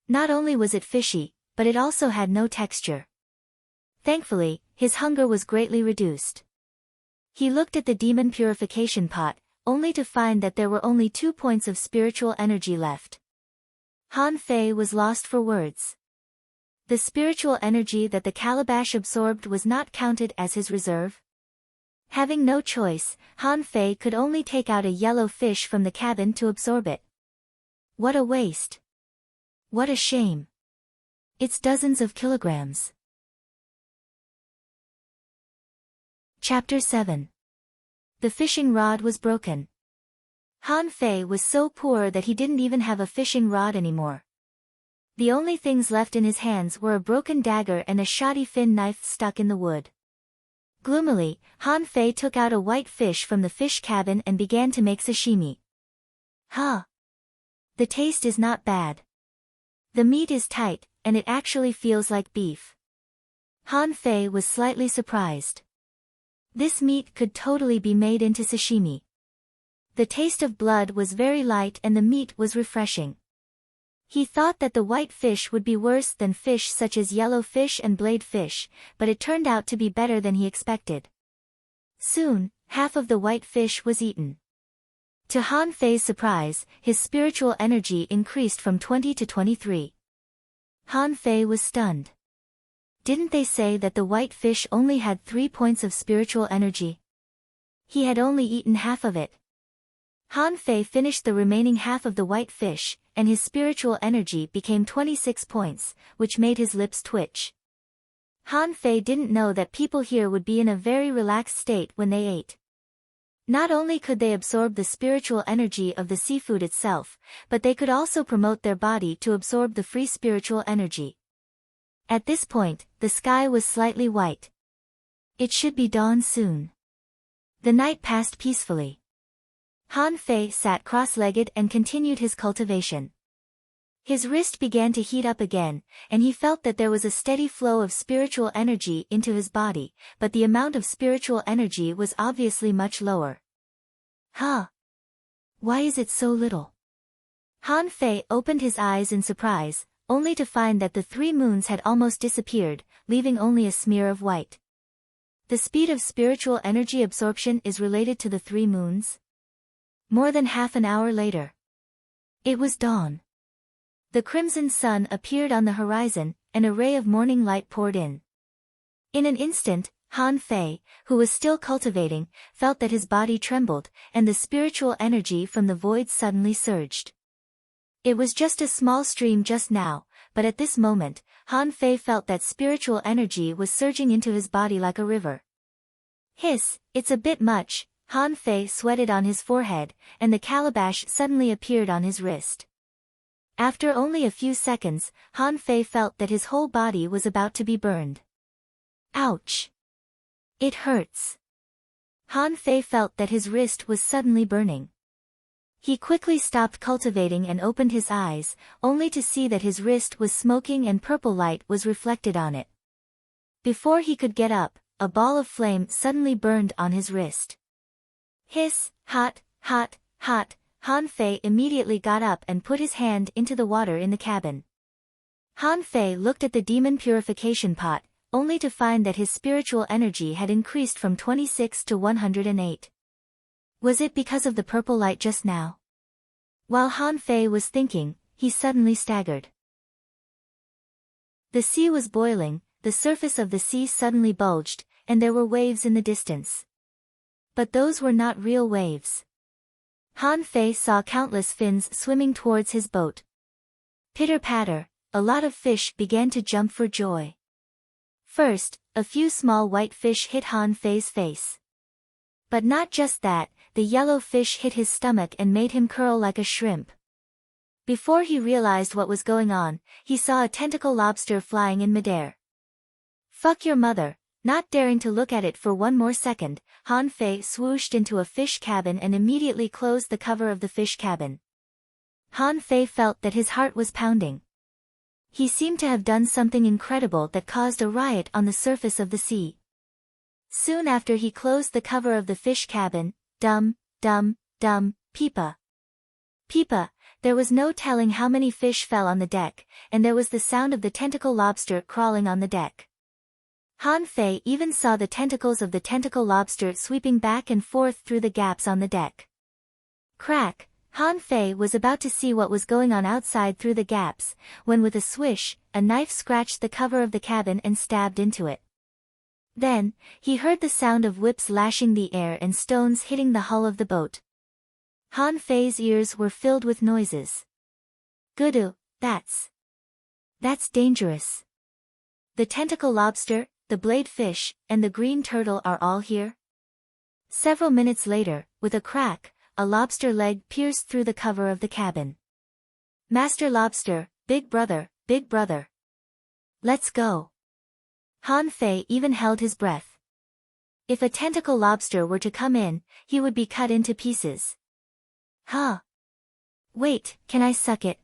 Not only was it fishy, but it also had no texture. Thankfully, his hunger was greatly reduced. He looked at the demon purification pot, only to find that there were only 2 points of spiritual energy left. Han Fei was lost for words. The spiritual energy that the calabash absorbed was not counted as his reserve. Having no choice, Han Fei could only take out a yellow fish from the cabin to absorb it. What a waste! What a shame! It's dozens of kilograms. Chapter 7. The fishing rod was broken. Han Fei was so poor that he didn't even have a fishing rod anymore. The only things left in his hands were a broken dagger and a shoddy fin knife stuck in the wood. Gloomily, Han Fei took out a white fish from the fish cabin and began to make sashimi. Huh! The taste is not bad. The meat is tight, and it actually feels like beef. Han Fei was slightly surprised. This meat could totally be made into sashimi. The taste of blood was very light and the meat was refreshing. He thought that the white fish would be worse than fish such as yellow fish and blade fish, but it turned out to be better than he expected. Soon, half of the white fish was eaten. To Han Fei's surprise, his spiritual energy increased from 20 to 23. Han Fei was stunned. Didn't they say that the white fish only had 3 points of spiritual energy? He had only eaten half of it. Han Fei finished the remaining half of the white fish, and his spiritual energy became 26 points, which made his lips twitch. Han Fei didn't know that people here would be in a very relaxed state when they ate. Not only could they absorb the spiritual energy of the seafood itself, but they could also promote their body to absorb the free spiritual energy. At this point, the sky was slightly white. It should be dawn soon. The night passed peacefully. Han Fei sat cross-legged and continued his cultivation. His wrist began to heat up again, and he felt that there was a steady flow of spiritual energy into his body, but the amount of spiritual energy was obviously much lower. Huh? Why is it so little? Han Fei opened his eyes in surprise, only to find that the 3 moons had almost disappeared, leaving only a smear of white. The speed of spiritual energy absorption is related to the 3 moons? More than half an hour later. It was dawn. The crimson sun appeared on the horizon, and a ray of morning light poured in. In an instant, Han Fei, who was still cultivating, felt that his body trembled, and the spiritual energy from the void suddenly surged. It was just a small stream just now, but at this moment, Han Fei felt that spiritual energy was surging into his body like a river. Hiss, it's a bit much, Han Fei sweated on his forehead, and the calabash suddenly appeared on his wrist. After only a few seconds, Han Fei felt that his whole body was about to be burned. Ouch! It hurts. Han Fei felt that his wrist was suddenly burning. He quickly stopped cultivating and opened his eyes, only to see that his wrist was smoking and purple light was reflected on it. Before he could get up, a ball of flame suddenly burned on his wrist. Hiss, hot, hot, hot. Han Fei immediately got up and put his hand into the water in the cabin. Han Fei looked at the demon purification pot, only to find that his spiritual energy had increased from 26 to 108. Was it because of the purple light just now? While Han Fei was thinking, he suddenly staggered. The sea was boiling, the surface of the sea suddenly bulged, and there were waves in the distance. But those were not real waves. Han Fei saw countless fins swimming towards his boat. Pitter-patter, a lot of fish began to jump for joy. First, a few small white fish hit Han Fei's face. But not just that, the yellow fish hit his stomach and made him curl like a shrimp. Before he realized what was going on, he saw a tentacle lobster flying in midair. Fuck your mother. Not daring to look at it for one more second, Han Fei swooshed into a fish cabin and immediately closed the cover of the fish cabin. Han Fei felt that his heart was pounding. He seemed to have done something incredible that caused a riot on the surface of the sea. Soon after he closed the cover of the fish cabin, dum, dum, dum, peepa. Peepa, there was no telling how many fish fell on the deck, and there was the sound of the tentacle lobster crawling on the deck. Han Fei even saw the tentacles of the tentacle lobster sweeping back and forth through the gaps on the deck. Crack! Han Fei was about to see what was going on outside through the gaps, when with a swish, a knife scratched the cover of the cabin and stabbed into it. Then, he heard the sound of whips lashing the air and stones hitting the hull of the boat. Han Fei's ears were filled with noises. Gudu, that's dangerous. The tentacle lobster, the blade fish, and the green turtle are all here? Several minutes later, with a crack, a lobster leg pierced through the cover of the cabin. Master Lobster, big brother, big brother. Let's go. Han Fei even held his breath. If a tentacle lobster were to come in, he would be cut into pieces. Huh. Wait, can I suck it?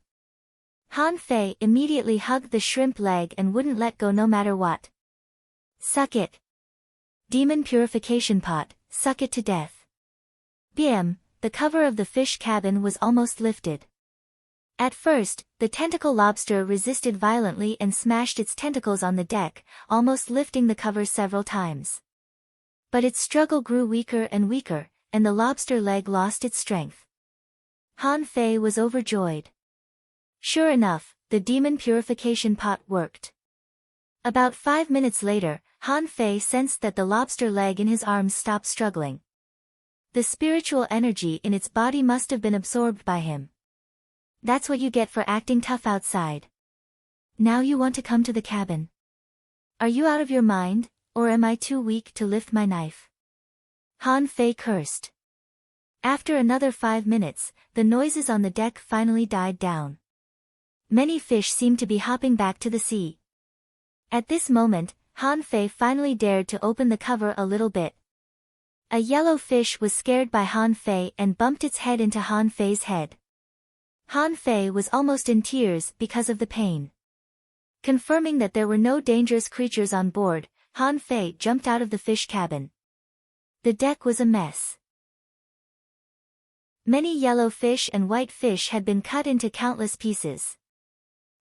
Han Fei immediately hugged the shrimp leg and wouldn't let go no matter what. Suck it. Demon purification pot, suck it to death. Bam, the cover of the fish cabin was almost lifted. At first, the tentacle lobster resisted violently and smashed its tentacles on the deck, almost lifting the cover several times. But its struggle grew weaker and weaker, and the lobster leg lost its strength. Han Fei was overjoyed. Sure enough, the demon purification pot worked. About 5 minutes later, Han Fei sensed that the lobster leg in his arms stopped struggling. The spiritual energy in its body must have been absorbed by him. That's what you get for acting tough outside. Now you want to come to the cabin. Are you out of your mind, or am I too weak to lift my knife? Han Fei cursed. After another 5 minutes, the noises on the deck finally died down. Many fish seemed to be hopping back to the sea. At this moment, Han Fei finally dared to open the cover a little bit. A yellow fish was scared by Han Fei and bumped its head into Han Fei's head. Han Fei was almost in tears because of the pain. Confirming that there were no dangerous creatures on board, Han Fei jumped out of the fish cabin. The deck was a mess. Many yellow fish and white fish had been cut into countless pieces.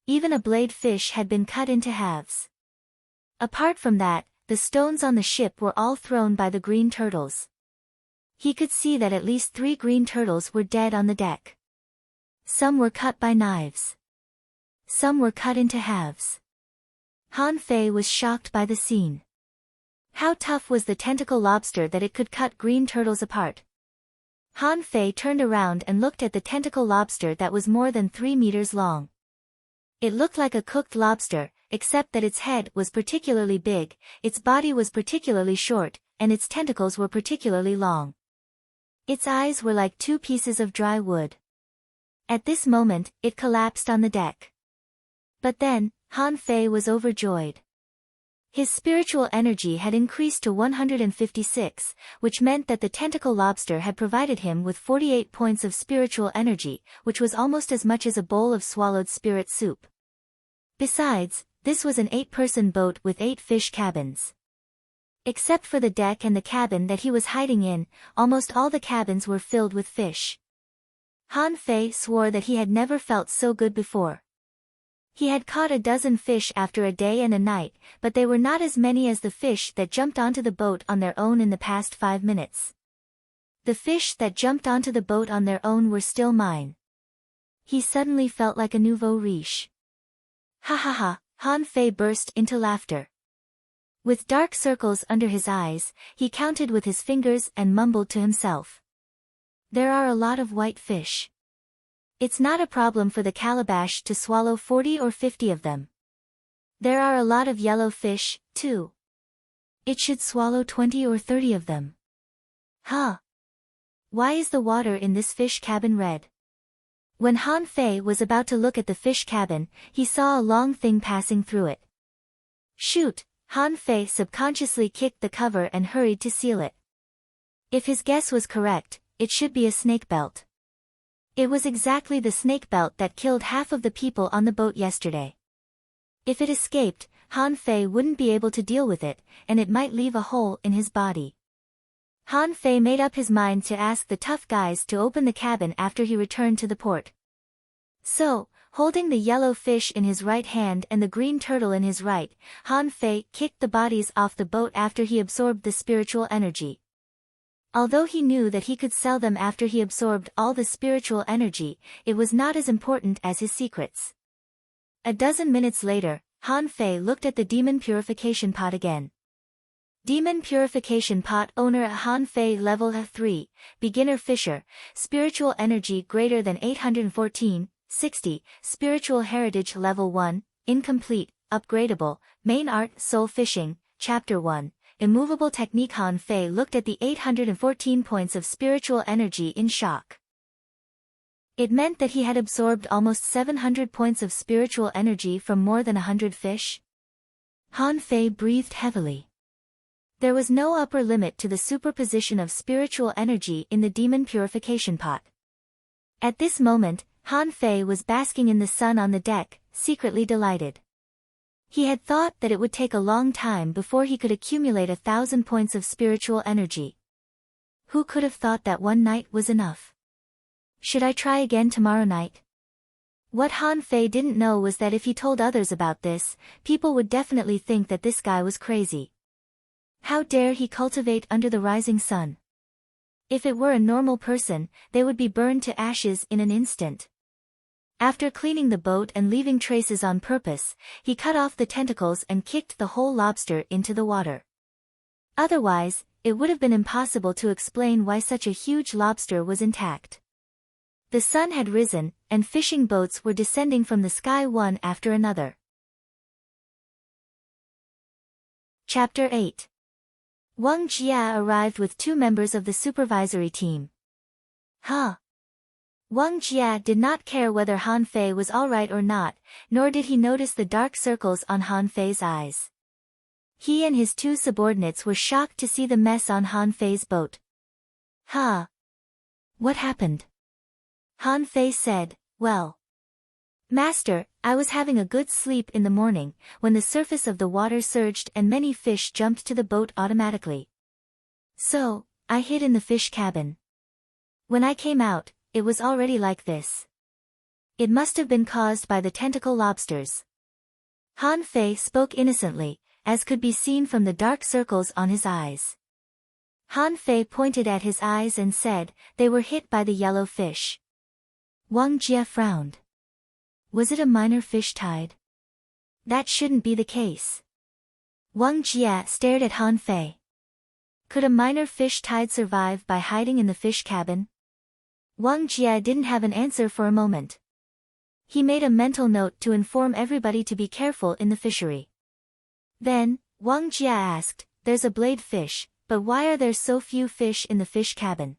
Even a blade fish had been cut into halves. Apart from that, the stones on the ship were all thrown by the green turtles. He could see that at least 3 green turtles were dead on the deck. Some were cut by knives. Some were cut into halves. Han Fei was shocked by the scene. How tough was the tentacle lobster that it could cut green turtles apart? Han Fei turned around and looked at the tentacle lobster that was more than 3 meters long. It looked like a cooked lobster, except that its head was particularly big, its body was particularly short, and its tentacles were particularly long. Its eyes were like two pieces of dry wood. At this moment, it collapsed on the deck. But then, Han Fei was overjoyed. His spiritual energy had increased to 156, which meant that the tentacle lobster had provided him with 48 points of spiritual energy, which was almost as much as a bowl of swallowed spirit soup. Besides, this was an 8-person boat with 8 fish cabins. Except for the deck and the cabin that he was hiding in, almost all the cabins were filled with fish. Han Fei swore that he had never felt so good before. He had caught a dozen fish after a day and a night, but they were not as many as the fish that jumped onto the boat on their own in the past 5 minutes. The fish that jumped onto the boat on their own were still mine. He suddenly felt like a nouveau riche. Ha ha ha, Han Fei burst into laughter. With dark circles under his eyes, he counted with his fingers and mumbled to himself. There are a lot of white fish. It's not a problem for the calabash to swallow 40 or 50 of them. There are a lot of yellow fish, too. It should swallow 20 or 30 of them. Huh? Why is the water in this fish cabin red? When Han Fei was about to look at the fish cabin, he saw a long thing passing through it. Shoot! Han Fei subconsciously kicked the cover and hurried to seal it. If his guess was correct, it should be a snake belt. It was exactly the snake belt that killed half of the people on the boat yesterday. If it escaped, Han Fei wouldn't be able to deal with it, and it might leave a hole in his body. Han Fei made up his mind to ask the tough guys to open the cabin after he returned to the port. So, holding the yellow fish in his right hand and the green turtle in his right, Han Fei kicked the bodies off the boat after he absorbed the spiritual energy. Although he knew that he could sell them after he absorbed all the spiritual energy, it was not as important as his secrets. A dozen minutes later, Han Fei looked at the demon purification pot again. Demon purification pot owner at Han Fei level 3, beginner fisher, spiritual energy greater than 814, 60, spiritual heritage level 1, incomplete, upgradable, main art soul fishing, chapter 1. Immovable technique. Han Fei looked at the 814 points of spiritual energy in shock. It meant that he had absorbed almost 700 points of spiritual energy from more than 100 fish. Han Fei breathed heavily. There was no upper limit to the superposition of spiritual energy in the demon purification pot. At this moment, Han Fei was basking in the sun on the deck, secretly delighted. He had thought that it would take a long time before he could accumulate 1,000 points of spiritual energy. Who could have thought that one night was enough? Should I try again tomorrow night? What Han Fei didn't know was that if he told others about this, people would definitely think that this guy was crazy. How dare he cultivate under the rising sun? If it were a normal person, they would be burned to ashes in an instant. After cleaning the boat and leaving traces on purpose, he cut off the tentacles and kicked the whole lobster into the water. Otherwise, it would have been impossible to explain why such a huge lobster was intact. The sun had risen, and fishing boats were descending from the sky one after another. Chapter 8. Wang Jia arrived with 2 members of the supervisory team. Huh? Wang Jia did not care whether Han Fei was alright or not, nor did he notice the dark circles on Han Fei's eyes. He and his 2 subordinates were shocked to see the mess on Han Fei's boat. Huh? What happened? Han Fei said, well. Master, I was having a good sleep in the morning, when the surface of the water surged and many fish jumped to the boat automatically. So, I hid in the fish cabin. When I came out, it was already like this. It must have been caused by the tentacle lobsters. Han Fei spoke innocently, as could be seen from the dark circles on his eyes. Han Fei pointed at his eyes and said, they were hit by the yellow fish. Wang Jia frowned. Was it a minor fish tide? That shouldn't be the case. Wang Jia stared at Han Fei. Could a minor fish tide survive by hiding in the fish cabin? Wang Jia didn't have an answer for a moment. He made a mental note to inform everybody to be careful in the fishery. Then, Wang Jia asked, there's a blade fish, but why are there so few fish in the fish cabin?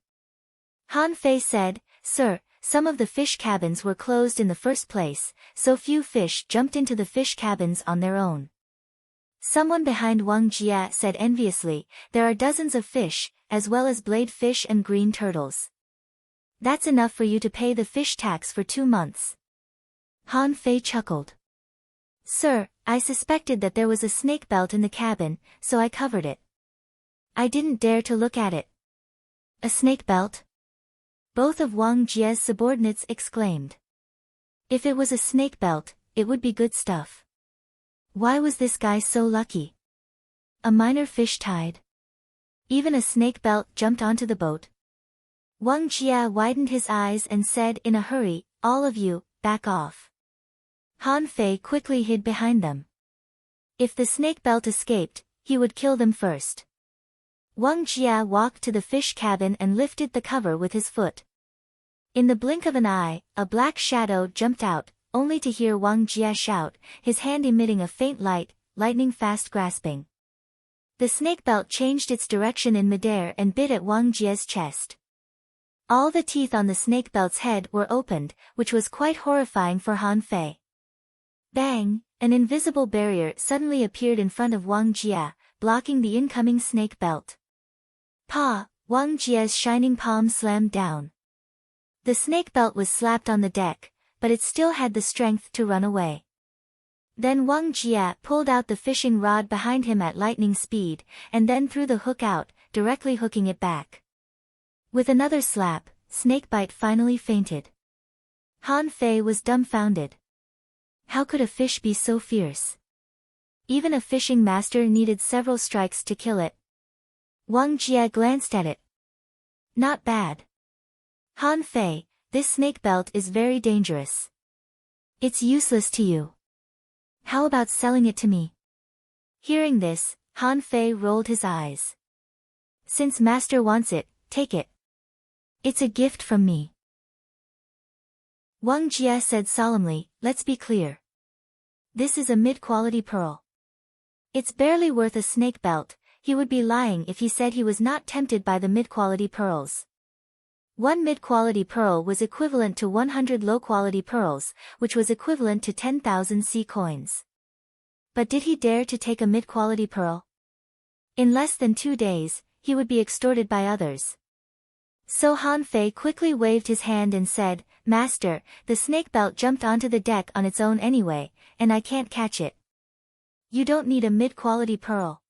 Han Fei said, Sir, some of the fish cabins were closed in the first place, so few fish jumped into the fish cabins on their own. Someone behind Wang Jia said enviously, there are dozens of fish, as well as blade fish and green turtles. That's enough for you to pay the fish tax for 2 months. Han Fei chuckled. Sir, I suspected that there was a snake belt in the cabin, so I covered it. I didn't dare to look at it. A snake belt? Both of Wang Jia's subordinates exclaimed. If it was a snake belt, it would be good stuff. Why was this guy so lucky? A minor fish tied. Even a snake belt jumped onto the boat. Wang Jia widened his eyes and said in a hurry, all of you, back off. Han Fei quickly hid behind them. If the snake belt escaped, he would kill them first. Wang Jia walked to the fish cabin and lifted the cover with his foot. In the blink of an eye, a black shadow jumped out, only to hear Wang Jia shout, his hand emitting a faint light, lightning fast grasping. The snake belt changed its direction in midair and bit at Wang Jia's chest. All the teeth on the snake belt's head were opened, which was quite horrifying for Han Fei. Bang! An invisible barrier suddenly appeared in front of Wang Jia, blocking the incoming snake belt. Pa! Wang Jia's shining palm slammed down. The snake belt was slapped on the deck, but it still had the strength to run away. Then Wang Jia pulled out the fishing rod behind him at lightning speed, and then threw the hook out, directly hooking it back. With another slap, Snakebite finally fainted. Han Fei was dumbfounded. How could a fish be so fierce? Even a fishing master needed several strikes to kill it. Wang Jia glanced at it. Not bad. Han Fei, this snake belt is very dangerous. It's useless to you. How about selling it to me? Hearing this, Han Fei rolled his eyes. Since master wants it, take it. It's a gift from me. Wang Jia said solemnly, let's be clear. This is a mid-quality pearl. It's barely worth a snake belt. He would be lying if he said he was not tempted by the mid-quality pearls. One mid-quality pearl was equivalent to 100 low-quality pearls, which was equivalent to 10,000 sea coins. But did he dare to take a mid-quality pearl? In less than 2 days, he would be extorted by others. So Han Fei quickly waved his hand and said, Master, the snake belt jumped onto the deck on its own anyway, and I can't catch it. You don't need a mid-quality pearl.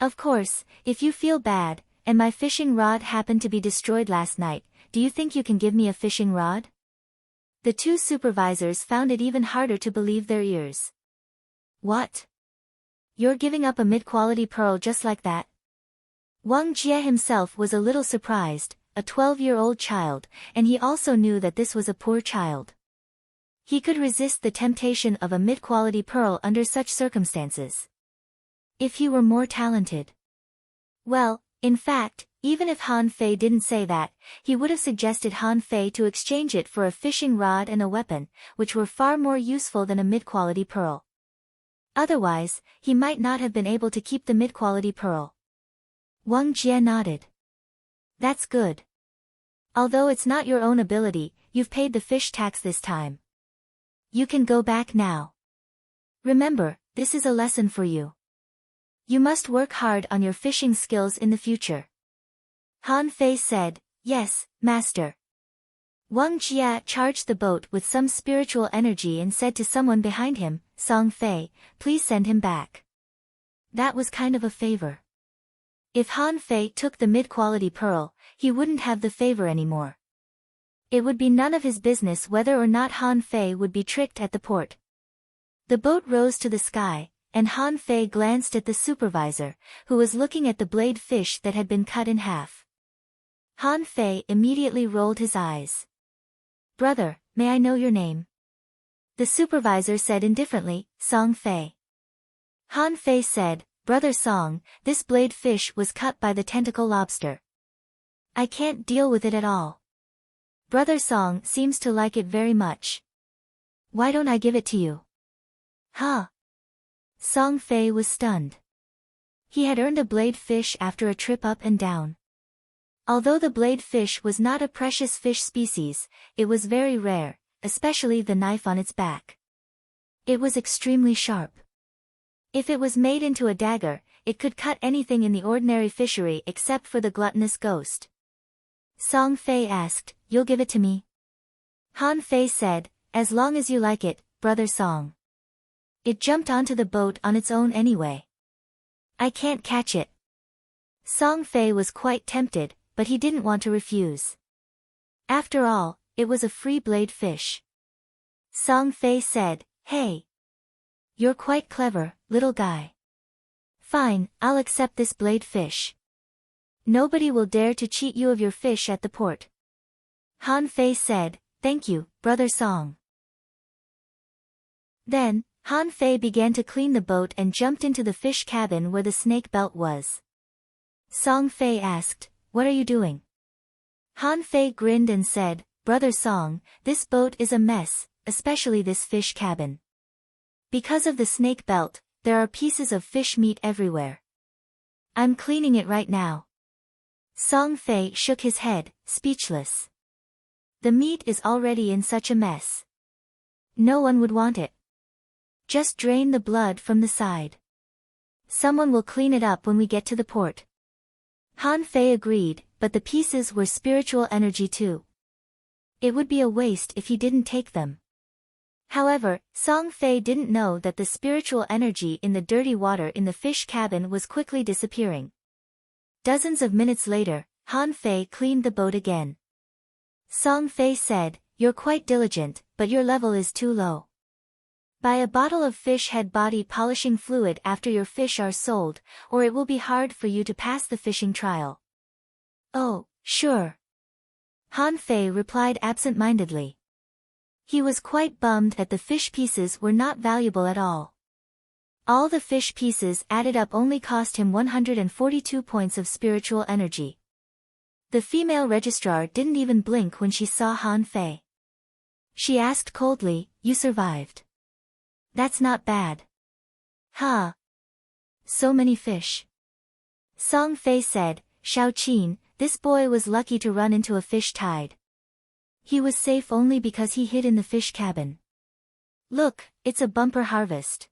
Of course, if you feel bad, and my fishing rod happened to be destroyed last night, do you think you can give me a fishing rod? The two supervisors found it even harder to believe their ears. What? You're giving up a mid-quality pearl just like that? Wang Jia himself was a little surprised, a 12-year-old child, and he also knew that this was a poor child. He could resist the temptation of a mid-quality pearl under such circumstances. If he were more talented. Well, in fact, even if Han Fei didn't say that, he would have suggested Han Fei to exchange it for a fishing rod and a weapon, which were far more useful than a mid-quality pearl. Otherwise, he might not have been able to keep the mid-quality pearl. Wang Jia nodded. That's good. Although it's not your own ability, you've paid the fish tax this time. You can go back now. Remember, this is a lesson for you. You must work hard on your fishing skills in the future. Han Fei said, Yes, master. Wang Jia charged the boat with some spiritual energy and said to someone behind him, Song Fei, please send him back. That was kind of a favor. If Han Fei took the mid-quality pearl, he wouldn't have the favor anymore. It would be none of his business whether or not Han Fei would be tricked at the port. The boat rose to the sky, and Han Fei glanced at the supervisor, who was looking at the blade fish that had been cut in half. Han Fei immediately rolled his eyes. Brother, may I know your name? The supervisor said indifferently, Song Fei. Han Fei said, Brother Song, this blade fish was cut by the tentacle lobster. I can't deal with it at all. Brother Song seems to like it very much. Why don't I give it to you? Huh? Song Fei was stunned. He had earned a blade fish after a trip up and down. Although the blade fish was not a precious fish species, it was very rare, especially the knife on its back. It was extremely sharp. If it was made into a dagger, it could cut anything in the ordinary fishery except for the gluttonous ghost. Song Fei asked, "You'll give it to me?" Han Fei said, "As long as you like it, brother Song." It jumped onto the boat on its own anyway. "I can't catch it." Song Fei was quite tempted, but he didn't want to refuse. After all, it was a free blade fish. Song Fei said, "Hey. You're quite clever, little guy. Fine, I'll accept this blade fish. Nobody will dare to cheat you of your fish at the port." Han Fei said, "Thank you, brother Song." Then, Han Fei began to clean the boat and jumped into the fish cabin where the snake belt was. Song Fei asked, "What are you doing?" Han Fei grinned and said, "Brother Song, this boat is a mess, especially this fish cabin. Because of the snake belt, there are pieces of fish meat everywhere. I'm cleaning it right now." Song Fei shook his head, speechless. The meat is already in such a mess. No one would want it. Just drain the blood from the side. Someone will clean it up when we get to the port. Han Fei agreed, but the pieces were spiritual energy too. It would be a waste if he didn't take them. However, Song Fei didn't know that the spiritual energy in the dirty water in the fish cabin was quickly disappearing. Dozens of minutes later, Han Fei cleaned the boat again. Song Fei said, "You're quite diligent, but your level is too low. Buy a bottle of fish head body polishing fluid after your fish are sold, or it will be hard for you to pass the fishing trial." "Oh, sure." Han Fei replied absent-mindedly. He was quite bummed that the fish pieces were not valuable at all. All the fish pieces added up only cost him 142 points of spiritual energy. The female registrar didn't even blink when she saw Han Fei. She asked coldly, "You survived. That's not bad." "Huh. So many fish." Song Fei said, "Shao Qin, this boy was lucky to run into a fish tide. He was safe only because he hid in the fish cabin. Look, it's a bumper harvest."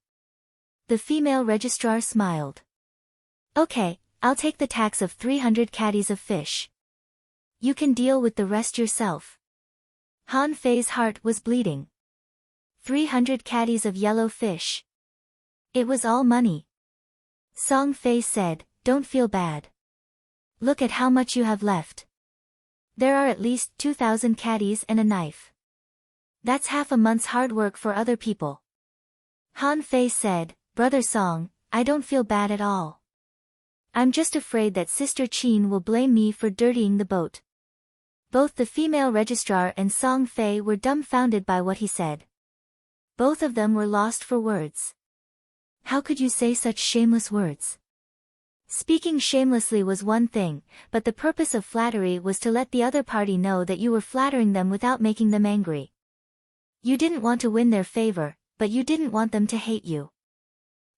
The female registrar smiled. "Okay, I'll take the tax of 300 caddies of fish. You can deal with the rest yourself." Han Fei's heart was bleeding. 300 caddies of yellow fish. It was all money. Song Fei said, "Don't feel bad. Look at how much you have left. There are at least 2,000 caddies and a knife. That's half a month's hard work for other people." Han Fei said, "Brother Song, I don't feel bad at all. I'm just afraid that Sister Qin will blame me for dirtying the boat." Both the female registrar and Song Fei were dumbfounded by what he said. Both of them were lost for words. How could you say such shameless words? Speaking shamelessly was one thing, but the purpose of flattery was to let the other party know that you were flattering them without making them angry. You didn't want to win their favor, but you didn't want them to hate you.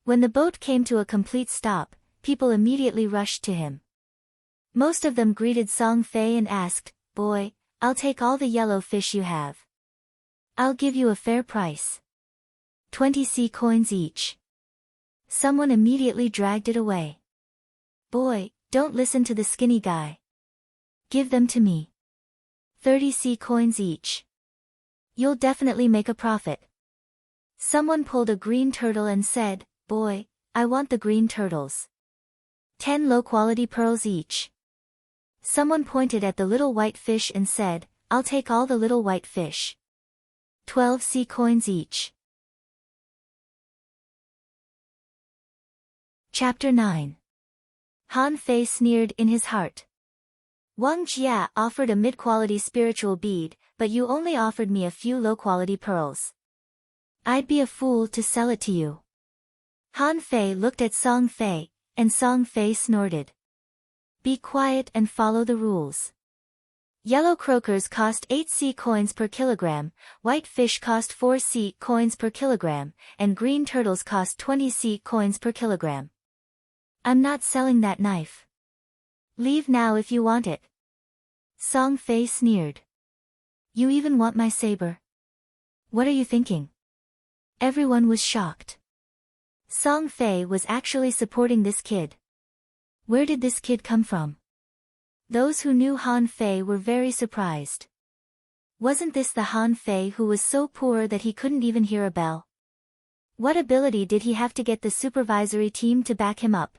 When the boat came to a complete stop, people immediately rushed to him. Most of them greeted Song Fei and asked, "Boy, I'll take all the yellow fish you have. I'll give you a fair price. 20 sea coins each." Someone immediately dragged it away. "Boy, don't listen to the skinny guy. Give them to me. 30 sea coins each. You'll definitely make a profit." Someone pulled a green turtle and said, "Boy, I want the green turtles. 10 low-quality pearls each." Someone pointed at the little white fish and said, "I'll take all the little white fish. 12 sea coins each." Chapter 9. Han Fei sneered in his heart. "Wang Jia offered a mid-quality spiritual bead, but you only offered me a few low-quality pearls. I'd be a fool to sell it to you." Han Fei looked at Song Fei, and Song Fei snorted. "Be quiet and follow the rules. Yellow croakers cost 8 sea coins per kilogram, white fish cost 4 sea coins per kilogram, and green turtles cost 20 sea coins per kilogram. I'm not selling that knife. Leave now if you want it." Song Fei sneered. You even want my saber? What are you thinking? Everyone was shocked. Song Fei was actually supporting this kid. Where did this kid come from? Those who knew Han Fei were very surprised. Wasn't this the Han Fei who was so poor that he couldn't even hear a bell? What ability did he have to get the supervisory team to back him up?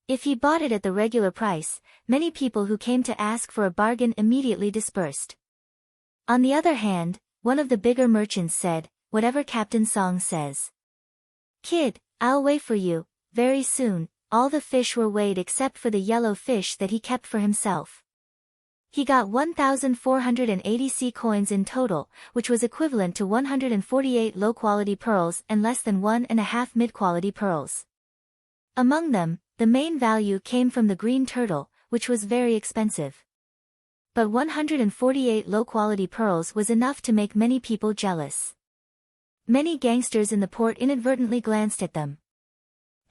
If he bought it at the regular price, many people who came to ask for a bargain immediately dispersed. On the other hand, one of the bigger merchants said, whatever Captain Song says. Kid, I'll wait for you. Very soon, all the fish were weighed except for the yellow fish that he kept for himself. He got 1,480 C coins in total, which was equivalent to 148 low-quality pearls and less than 1.5 mid-quality pearls. Among them, the main value came from the green turtle, which was very expensive. But 148 low-quality pearls was enough to make many people jealous. Many gangsters in the port inadvertently glanced at them.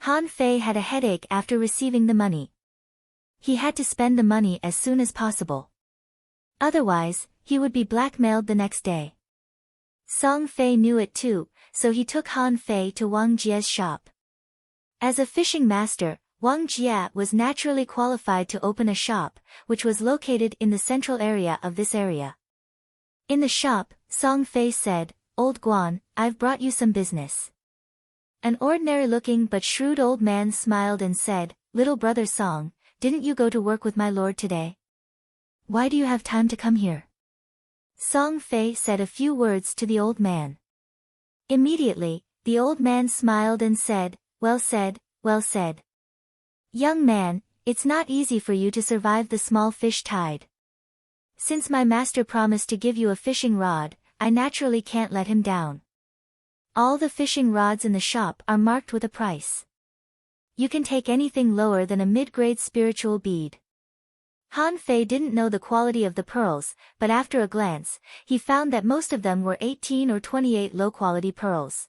Han Fei had a headache after receiving the money. He had to spend the money as soon as possible. Otherwise, he would be blackmailed the next day. Song Fei knew it too, so he took Han Fei to Wang Jie's shop. As a fishing master, Wang Jie was naturally qualified to open a shop, which was located in the central area of this area. In the shop, Song Fei said, Old Guan, I've brought you some business. An ordinary-looking but shrewd old man smiled and said, Little brother Song, didn't you go to work with my lord today? Why do you have time to come here? Song Fei said a few words to the old man. Immediately, the old man smiled and said, Well said, well said. Young man, it's not easy for you to survive the small fish tide. Since my master promised to give you a fishing rod, I naturally can't let him down. All the fishing rods in the shop are marked with a price. You can take anything lower than a mid-grade spiritual bead. Han Fei didn't know the quality of the pearls, but after a glance, he found that most of them were 18 or 28 low-quality pearls.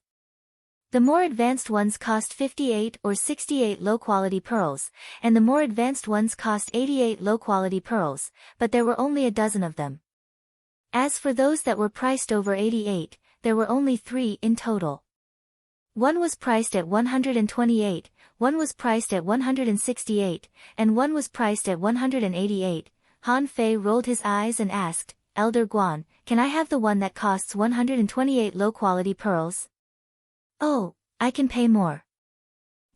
The more advanced ones cost 58 or 68 low-quality pearls, and the more advanced ones cost 88 low-quality pearls, but there were only a dozen of them. As for those that were priced over 88, there were only 3 in total. One was priced at 128, one was priced at 168, and one was priced at 188. Han Fei rolled his eyes and asked, Elder Guan, can I have the one that costs 128 low-quality pearls? Oh, I can pay more.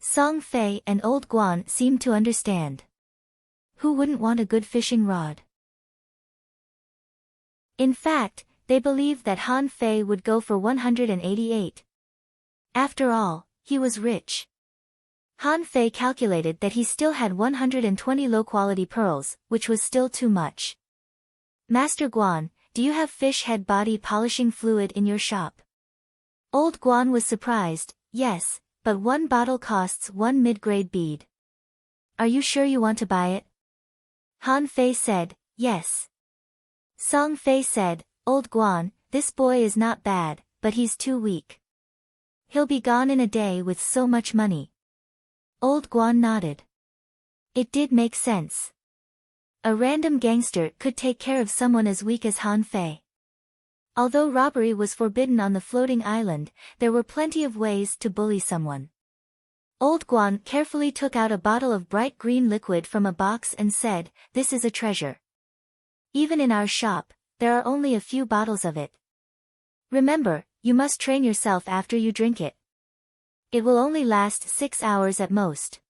Song Fei and Old Guan seemed to understand. Who wouldn't want a good fishing rod? In fact, they believed that Han Fei would go for 188. After all, he was rich. Han Fei calculated that he still had 120 low-quality pearls, which was still too much. Master Guan, do you have fish head body polishing fluid in your shop? Old Guan was surprised. Yes, but one bottle costs 1 mid-grade bead. Are you sure you want to buy it? Han Fei said, yes. Song Fei said, Old Guan, this boy is not bad, but he's too weak. He'll be gone in a day with so much money. Old Guan nodded. It did make sense. A random gangster could take care of someone as weak as Han Fei. Although robbery was forbidden on the floating island, there were plenty of ways to bully someone. Old Guan carefully took out a bottle of bright green liquid from a box and said, This is a treasure. Even in our shop, there are only a few bottles of it. Remember, you must train yourself after you drink it. It will only last 6 hours at most.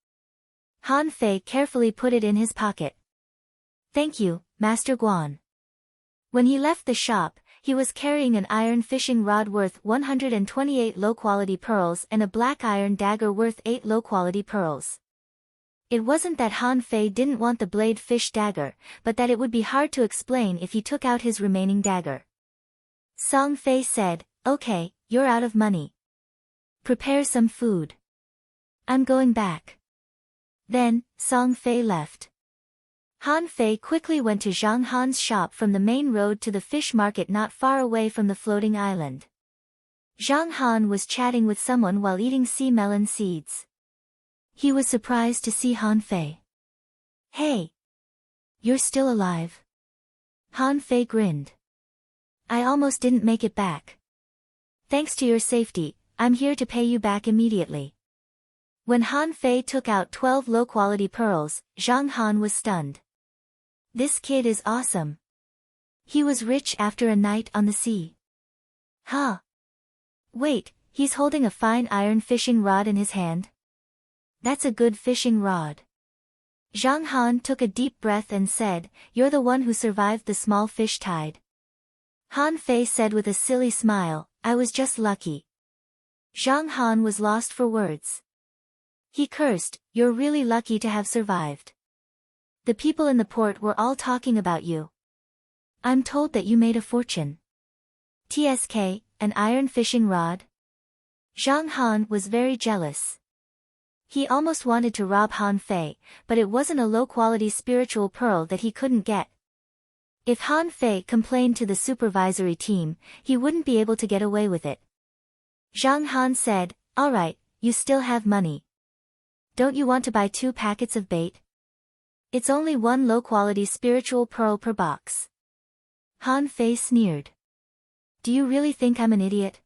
Han Fei carefully put it in his pocket. Thank you, Master Guan. When he left the shop, he was carrying an iron fishing rod worth 128 low-quality pearls and a black iron dagger worth 8 low-quality pearls. It wasn't that Han Fei didn't want the blade fish dagger, but that it would be hard to explain if he took out his remaining dagger. Song Fei said, Okay, you're out of money. Prepare some food. I'm going back. Then, Song Fei left. Han Fei quickly went to Zhang Han's shop from the main road to the fish market not far away from the floating island. Zhang Han was chatting with someone while eating sea melon seeds. He was surprised to see Han Fei. Hey! You're still alive. Han Fei grinned. I almost didn't make it back. Thanks to your safety, I'm here to pay you back immediately. When Han Fei took out 12 low-quality pearls, Zhang Han was stunned. This kid is awesome. He was rich after a night on the sea. Huh? Wait, he's holding a fine iron fishing rod in his hand? That's a good fishing rod. Zhang Han took a deep breath and said, You're the one who survived the small fish tide. Han Fei said with a silly smile, I was just lucky. Zhang Han was lost for words. He cursed, You're really lucky to have survived. The people in the port were all talking about you. I'm told that you made a fortune. TSK, an iron fishing rod? Zhang Han was very jealous. He almost wanted to rob Han Fei, but it wasn't a low-quality spiritual pearl that he couldn't get. If Han Fei complained to the supervisory team, he wouldn't be able to get away with it. Zhang Han said, Alright, you still have money. Don't you want to buy 2 packets of bait? It's only 1 low-quality spiritual pearl per box. Han Fei sneered. Do you really think I'm an idiot?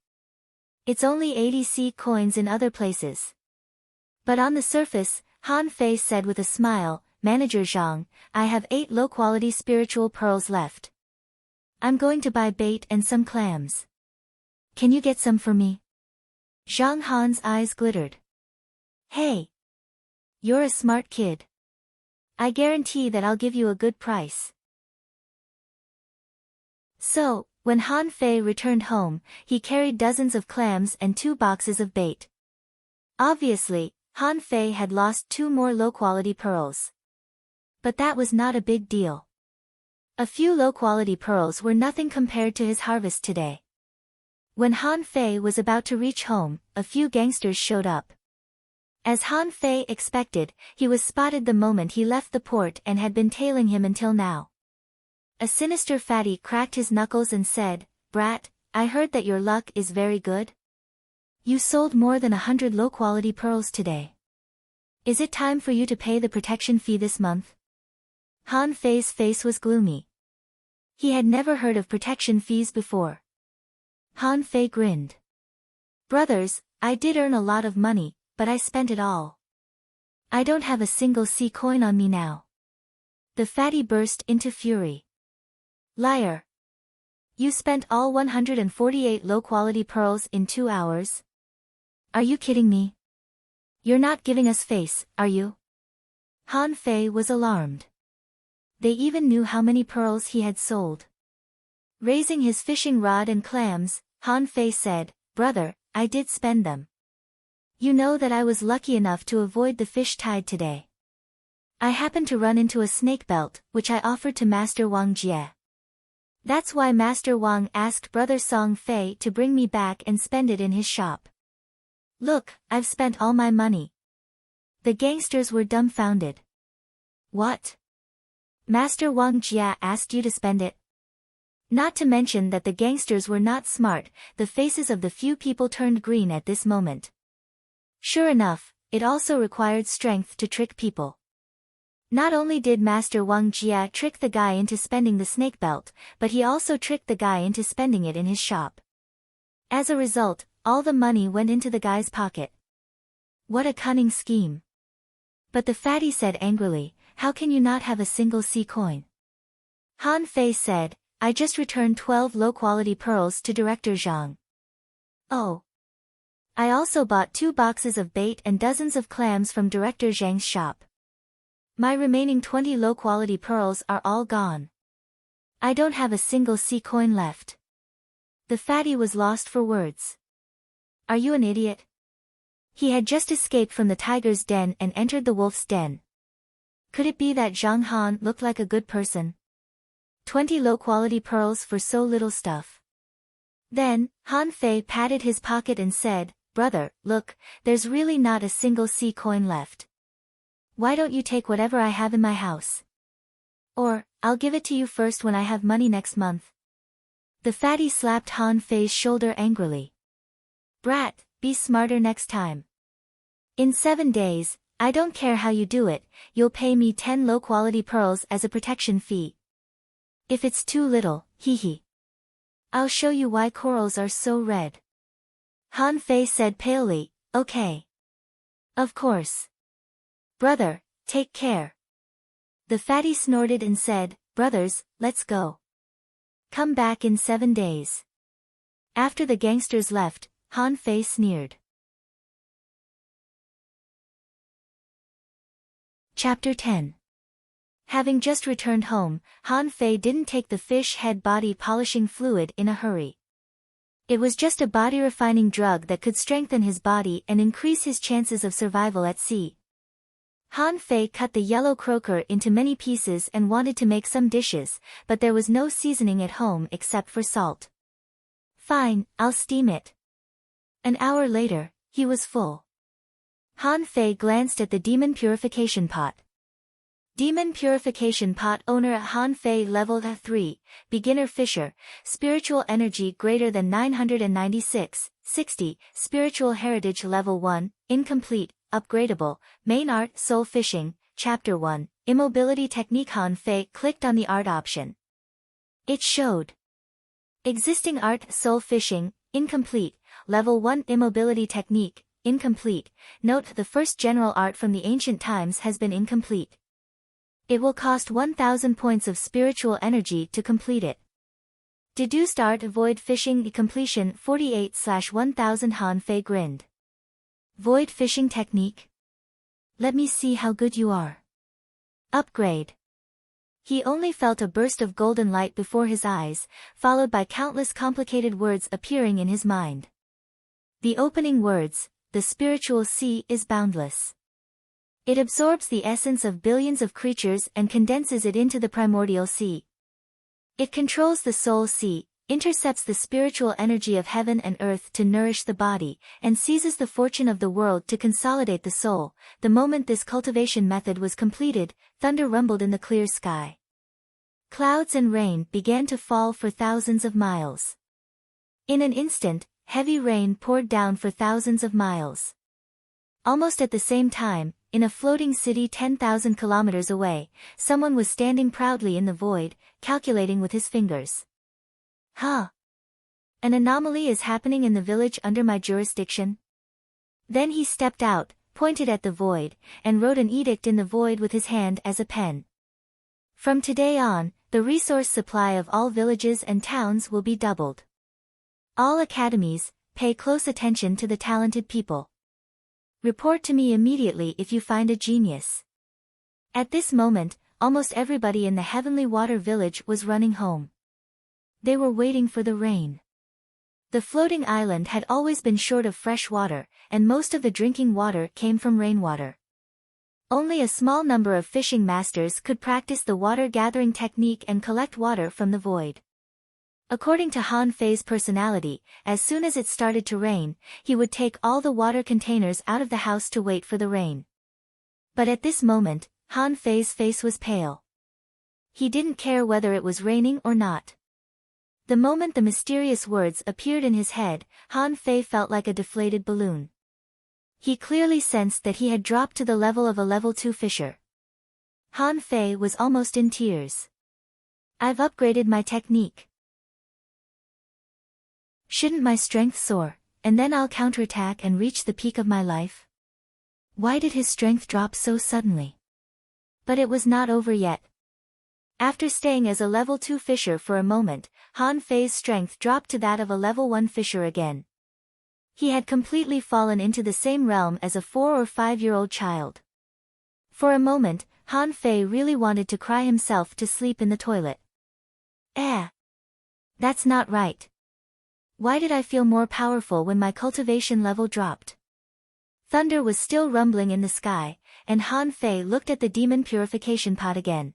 It's only 80 C coins in other places. But on the surface, Han Fei said with a smile, Manager Zhang, I have 8 low-quality spiritual pearls left. I'm going to buy bait and some clams. Can you get some for me? Zhang Han's eyes glittered. Hey! You're a smart kid. I guarantee that I'll give you a good price. So, when Han Fei returned home, he carried dozens of clams and 2 boxes of bait. Obviously, Han Fei had lost 2 more low-quality pearls. But that was not a big deal. A few low-quality pearls were nothing compared to his harvest today. When Han Fei was about to reach home, a few gangsters showed up. As Han Fei expected, he was spotted the moment he left the port and had been tailing him until now. A sinister fatty cracked his knuckles and said, Brat, I heard that your luck is very good. You sold more than 100 low-quality pearls today. Is it time for you to pay the protection fee this month? Han Fei's face was gloomy. He had never heard of protection fees before. Han Fei grinned. Brothers, I did earn a lot of money, but I spent it all. I don't have a single C coin on me now. The fatty burst into fury. Liar. You spent all 148 low-quality pearls in 2 hours? Are you kidding me? You're not giving us face, are you? Han Fei was alarmed. They even knew how many pearls he had sold. Raising his fishing rod and clams, Han Fei said, Brother, I did spend them. You know that I was lucky enough to avoid the fish tide today. I happened to run into a snake belt, which I offered to Master Wang Jie. That's why Master Wang asked Brother Song Fei to bring me back and spend it in his shop. Look, I've spent all my money. The gangsters were dumbfounded. What? Master Wang Jia asked you to spend it? Not to mention that the gangsters were not smart, the faces of the few people turned green at this moment. Sure enough, it also required strength to trick people. Not only did Master Wang Jia trick the guy into spending the snake belt, but he also tricked the guy into spending it in his shop. As a result, all the money went into the guy's pocket. What a cunning scheme. But the fatty said angrily, How can you not have a single C coin? Han Fei said, I just returned 12 low-quality pearls to Director Zhang. Oh. I also bought 2 boxes of bait and dozens of clams from Director Zhang's shop. My remaining 20 low-quality pearls are all gone. I don't have a single C coin left. The fatty was lost for words. Are you an idiot? He had just escaped from the tiger's den and entered the wolf's den. Could it be that Zhang Han looked like a good person? 20 low-quality pearls for so little stuff. Then, Han Fei patted his pocket and said, Brother, look, there's really not a single C coin left. Why don't you take whatever I have in my house? Or, I'll give it to you first when I have money next month. The fatty slapped Han Fei's shoulder angrily. Brat, be smarter next time. In 7 days, I don't care how you do it, you'll pay me 10 low-quality pearls as a protection fee. If it's too little, hee. I'll show you why corals are so red. Han Fei said palely, okay. Of course. Brother, take care. The fatty snorted and said, brothers, let's go. Come back in 7 days. After the gangsters left, Han Fei sneered. Chapter 10. Having just returned home, Han Fei didn't take the fish head body polishing fluid in a hurry. It was just a body refining drug that could strengthen his body and increase his chances of survival at sea. Han Fei cut the yellow croaker into many pieces and wanted to make some dishes, but there was no seasoning at home except for salt. Fine, I'll steam it. An hour later, he was full. Han Fei glanced at the demon purification pot. Demon purification pot owner at Han Fei level 3, beginner fisher, spiritual energy greater than 996, 60, spiritual heritage level 1, incomplete, upgradable, main art soul fishing, chapter 1, immobility technique. Han Fei clicked on the art option. It showed. Existing art soul fishing, incomplete, level 1 immobility technique, incomplete. Note the first general art from the ancient times has been incomplete. It will cost 1000 points of spiritual energy to complete it. Deduced art void fishing completion 48/1000. Han Fei grinned. Void fishing technique? Let me see how good you are. Upgrade. He only felt a burst of golden light before his eyes, followed by countless complicated words appearing in his mind. The opening words, the spiritual sea is boundless. It absorbs the essence of billions of creatures and condenses it into the primordial sea. It controls the soul sea, intercepts the spiritual energy of heaven and earth to nourish the body, and seizes the fortune of the world to consolidate the soul. The moment this cultivation method was completed, thunder rumbled in the clear sky. Clouds and rain began to fall for thousands of miles. In an instant, heavy rain poured down for thousands of miles. Almost at the same time, in a floating city 10,000 kilometers away, someone was standing proudly in the void, calculating with his fingers. Huh? An anomaly is happening in the village under my jurisdiction? Then he stepped out, pointed at the void, and wrote an edict in the void with his hand as a pen. From today on, the resource supply of all villages and towns will be doubled. All academies, pay close attention to the talented people. Report to me immediately if you find a genius. At this moment, almost everybody in the Heavenly Water Village was running home. They were waiting for the rain. The floating island had always been short of fresh water, and most of the drinking water came from rainwater. Only a small number of fishing masters could practice the water-gathering technique and collect water from the void. According to Han Fei's personality, as soon as it started to rain, he would take all the water containers out of the house to wait for the rain. But at this moment, Han Fei's face was pale. He didn't care whether it was raining or not. The moment the mysterious words appeared in his head, Han Fei felt like a deflated balloon. He clearly sensed that he had dropped to the level of a level 2 fisher. Han Fei was almost in tears. I've upgraded my technique. Shouldn't my strength soar, and then I'll counterattack and reach the peak of my life? Why did his strength drop so suddenly? But it was not over yet. After staying as a level 2 fisher for a moment, Han Fei's strength dropped to that of a level 1 fisher again. He had completely fallen into the same realm as a 4 or 5-year-old child. For a moment, Han Fei really wanted to cry himself to sleep in the toilet. That's not right. Why did I feel more powerful when my cultivation level dropped? Thunder was still rumbling in the sky, and Han Fei looked at the demon purification pot again.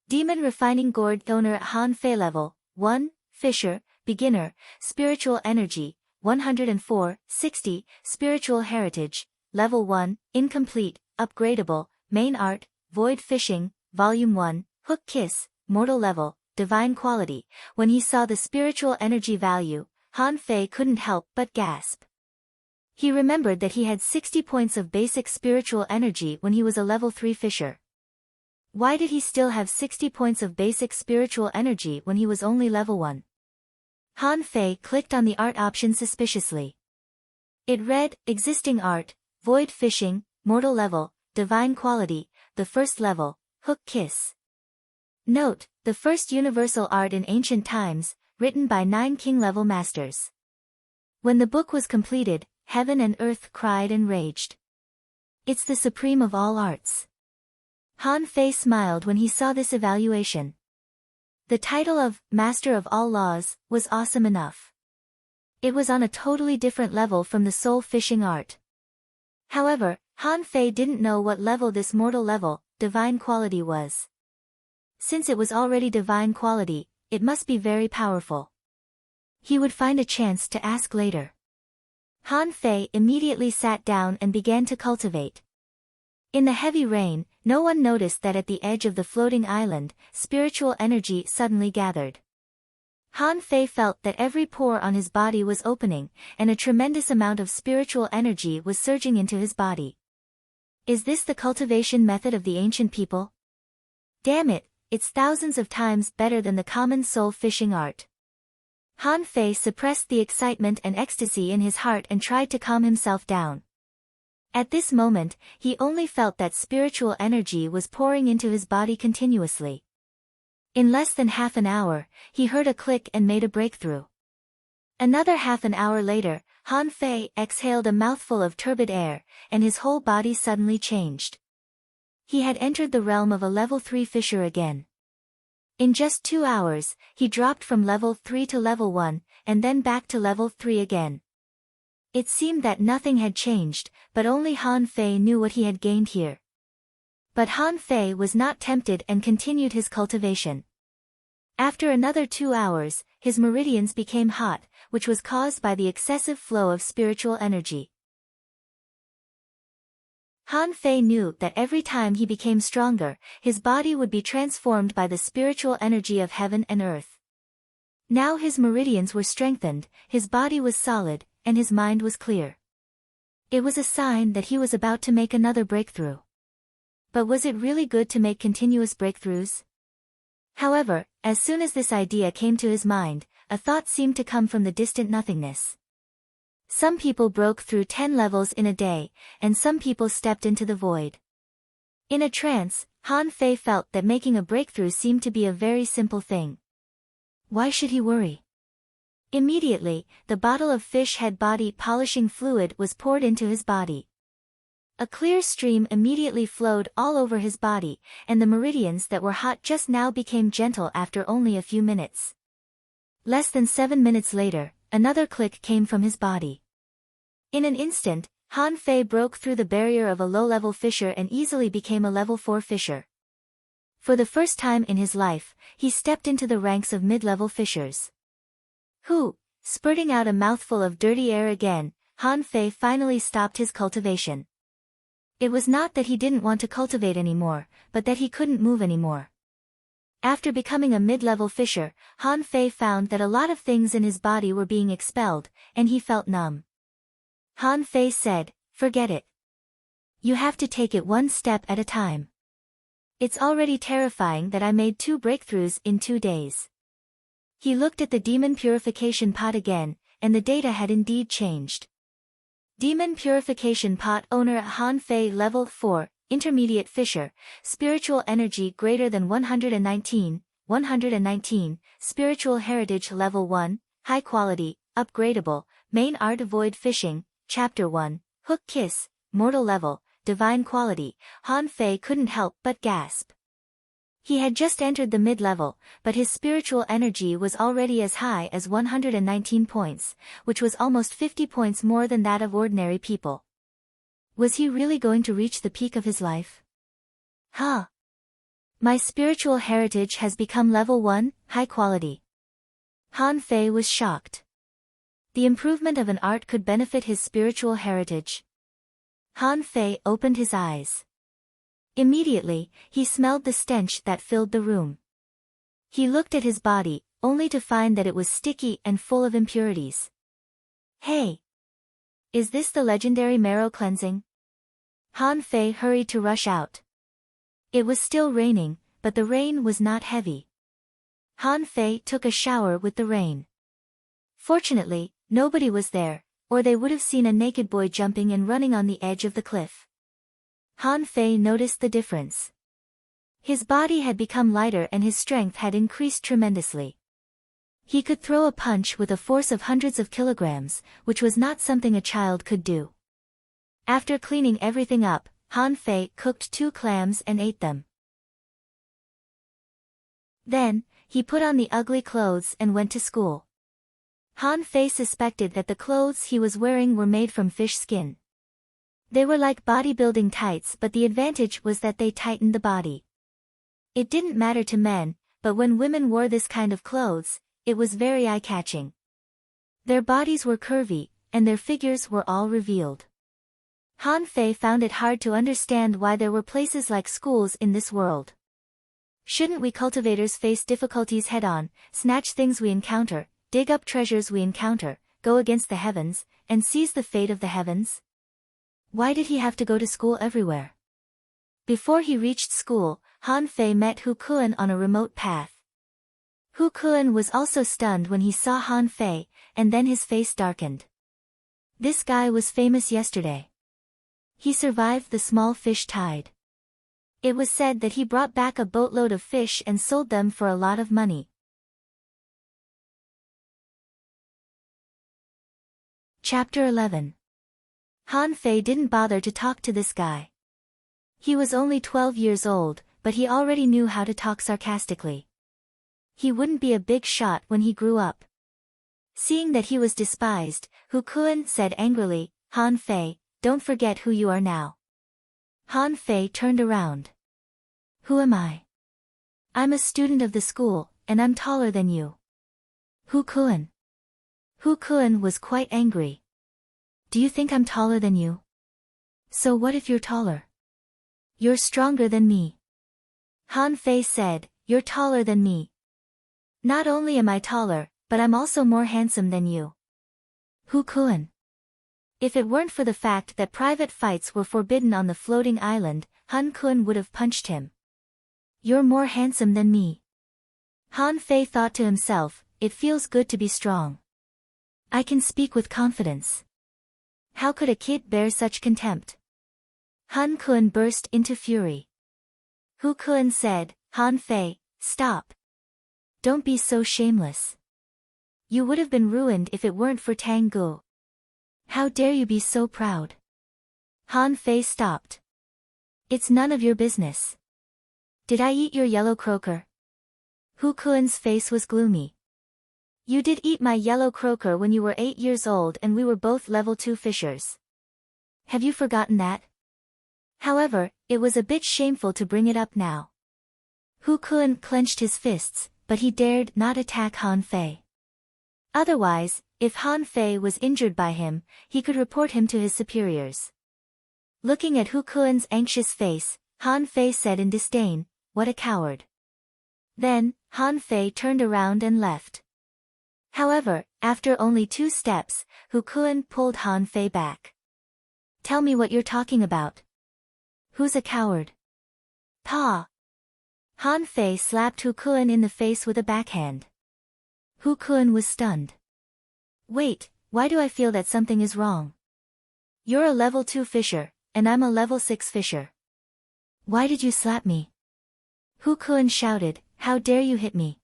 Demon refining gourd owner at Han Fei level 1, fisher, beginner, spiritual energy, 104, 60, spiritual heritage, level 1, incomplete, upgradable, main art, void fishing, volume 1, hook kiss, mortal level, divine quality. When he saw the spiritual energy value, Han Fei couldn't help but gasp. He remembered that he had 60 points of basic spiritual energy when he was a level 3 fisher. Why did he still have 60 points of basic spiritual energy when he was only level 1? Han Fei clicked on the art option suspiciously. It read, Existing art, Void Fishing, Mortal Level, Divine Quality, the First Level, Hook Kiss. Note, the first universal art in ancient times, written by 9 king-level masters. When the book was completed, heaven and earth cried and raged. It's the supreme of all arts. Han Fei smiled when he saw this evaluation. The title of Master of All Laws was awesome enough. It was on a totally different level from the soul fishing art. However, Han Fei didn't know what level this mortal level, divine quality was. Since it was already divine quality, it must be very powerful. He would find a chance to ask later. Han Fei immediately sat down and began to cultivate. In the heavy rain, no one noticed that at the edge of the floating island, spiritual energy suddenly gathered. Han Fei felt that every pore on his body was opening, and a tremendous amount of spiritual energy was surging into his body. Is this the cultivation method of the ancient people? Damn it, it's thousands of times better than the common soul fishing art. Han Fei suppressed the excitement and ecstasy in his heart and tried to calm himself down. At this moment, he only felt that spiritual energy was pouring into his body continuously. In less than half an hour, he heard a click and made a breakthrough. Another half an hour later, Han Fei exhaled a mouthful of turbid air, and his whole body suddenly changed. He had entered the realm of a level 3 fisher again. In just 2 hours, he dropped from level 3 to level 1, and then back to level 3 again. It seemed that nothing had changed, but only Han Fei knew what he had gained here. But Han Fei was not tempted and continued his cultivation. After another 2 hours, his meridians became hot, which was caused by the excessive flow of spiritual energy. Han Fei knew that every time he became stronger, his body would be transformed by the spiritual energy of heaven and earth. Now his meridians were strengthened, his body was solid, and his mind was clear. It was a sign that he was about to make another breakthrough. But was it really good to make continuous breakthroughs? However, as soon as this idea came to his mind, a thought seemed to come from the distant nothingness. Some people broke through 10 levels in a day, and some people stepped into the void. In a trance, Han Fei felt that making a breakthrough seemed to be a very simple thing. Why should he worry? Immediately, the bottle of fish head body polishing fluid was poured into his body. A clear stream immediately flowed all over his body, and the meridians that were hot just now became gentle after only a few minutes. Less than 7 minutes later, another click came from his body. In an instant, Han Fei broke through the barrier of a low-level fisher and easily became a level 4 fisher. For the first time in his life, he stepped into the ranks of mid-level fishers. Spurting out a mouthful of dirty air again, Han Fei finally stopped his cultivation. It was not that he didn't want to cultivate anymore, but that he couldn't move anymore. After becoming a mid-level fisher, Han Fei found that a lot of things in his body were being expelled, and he felt numb. Han Fei said, "Forget it. You have to take it one step at a time. It's already terrifying that I made 2 breakthroughs in 2 days." He looked at the demon purification pot again, and the data had indeed changed. Demon purification pot owner Han Fei level 4, intermediate fisher, spiritual energy greater than 119, spiritual heritage level 1, high quality, upgradable, main art void fishing, chapter 1, hook kiss, mortal level, divine quality. Han Fei couldn't help but gasp. He had just entered the mid-level, but his spiritual energy was already as high as 119 points, which was almost 50 points more than that of ordinary people. Was he really going to reach the peak of his life? My spiritual heritage has become level 1, high quality. Han Fei was shocked. The improvement of an art could benefit his spiritual heritage. Han Fei opened his eyes. Immediately, he smelled the stench that filled the room. He looked at his body, only to find that it was sticky and full of impurities. Hey! Is this the legendary marrow cleansing? Han Fei hurried to rush out. It was still raining, but the rain was not heavy. Han Fei took a shower with the rain. Fortunately, nobody was there, or they would have seen a naked boy jumping and running on the edge of the cliff. Han Fei noticed the difference. His body had become lighter and his strength had increased tremendously. He could throw a punch with a force of hundreds of kilograms, which was not something a child could do. After cleaning everything up, Han Fei cooked 2 clams and ate them. Then, he put on the ugly clothes and went to school. Han Fei suspected that the clothes he was wearing were made from fish skin. They were like bodybuilding tights, but the advantage was that they tightened the body. It didn't matter to men, but when women wore this kind of clothes, it was very eye-catching. Their bodies were curvy, and their figures were all revealed. Han Fei found it hard to understand why there were places like schools in this world. Shouldn't we cultivators face difficulties head-on, snatch things we encounter, dig up treasures we encounter, go against the heavens, and seize the fate of the heavens? Why did he have to go to school everywhere? Before he reached school, Han Fei met Hu Kuan on a remote path. Hu Kuan was also stunned when he saw Han Fei, and then his face darkened. This guy was famous yesterday. He survived the small fish tide. It was said that he brought back a boatload of fish and sold them for a lot of money. Chapter 11. Han Fei didn't bother to talk to this guy. He was only 12 years old, but he already knew how to talk sarcastically. He wouldn't be a big shot when he grew up. Seeing that he was despised, Hu Kuan said angrily, Han Fei, don't forget who you are now. Han Fei turned around. Who am I? I'm a student of the school, and I'm taller than you. Hu Kuan. Hu Kuan was quite angry. Do you think I'm taller than you? So what if you're taller? You're stronger than me. Han Fei said, you're taller than me. Not only am I taller, but I'm also more handsome than you. Hu Kuan. If it weren't for the fact that private fights were forbidden on the floating island, Han Kuan would have punched him. You're more handsome than me. Han Fei thought to himself, it feels good to be strong. I can speak with confidence. How could a kid bear such contempt? Han Kuan burst into fury. Hu Kuan said, Han Fei, stop. Don't be so shameless. You would have been ruined if it weren't for Tang Gu. How dare you be so proud? Han Fei stopped. It's none of your business. Did I eat your yellow croaker? Hu Kuan's face was gloomy. You did eat my yellow croaker when you were 8 years old and we were both level 2 fishers. Have you forgotten that? However, it was a bit shameful to bring it up now. Hu Kuan clenched his fists, but he dared not attack Han Fei. Otherwise, if Han Fei was injured by him, he could report him to his superiors. Looking at Hu Kuan's anxious face, Han Fei said in disdain, what a coward. Then, Han Fei turned around and left. However, after only 2 steps, Hu Kuan pulled Han Fei back. Tell me what you're talking about. Who's a coward? Pa! Han Fei slapped Hu Kuan in the face with a backhand. Hu Kuan was stunned. Wait, why do I feel that something is wrong? You're a level 2 fisher, and I'm a level 6 fisher. Why did you slap me? Hu Kuan shouted, how dare you hit me?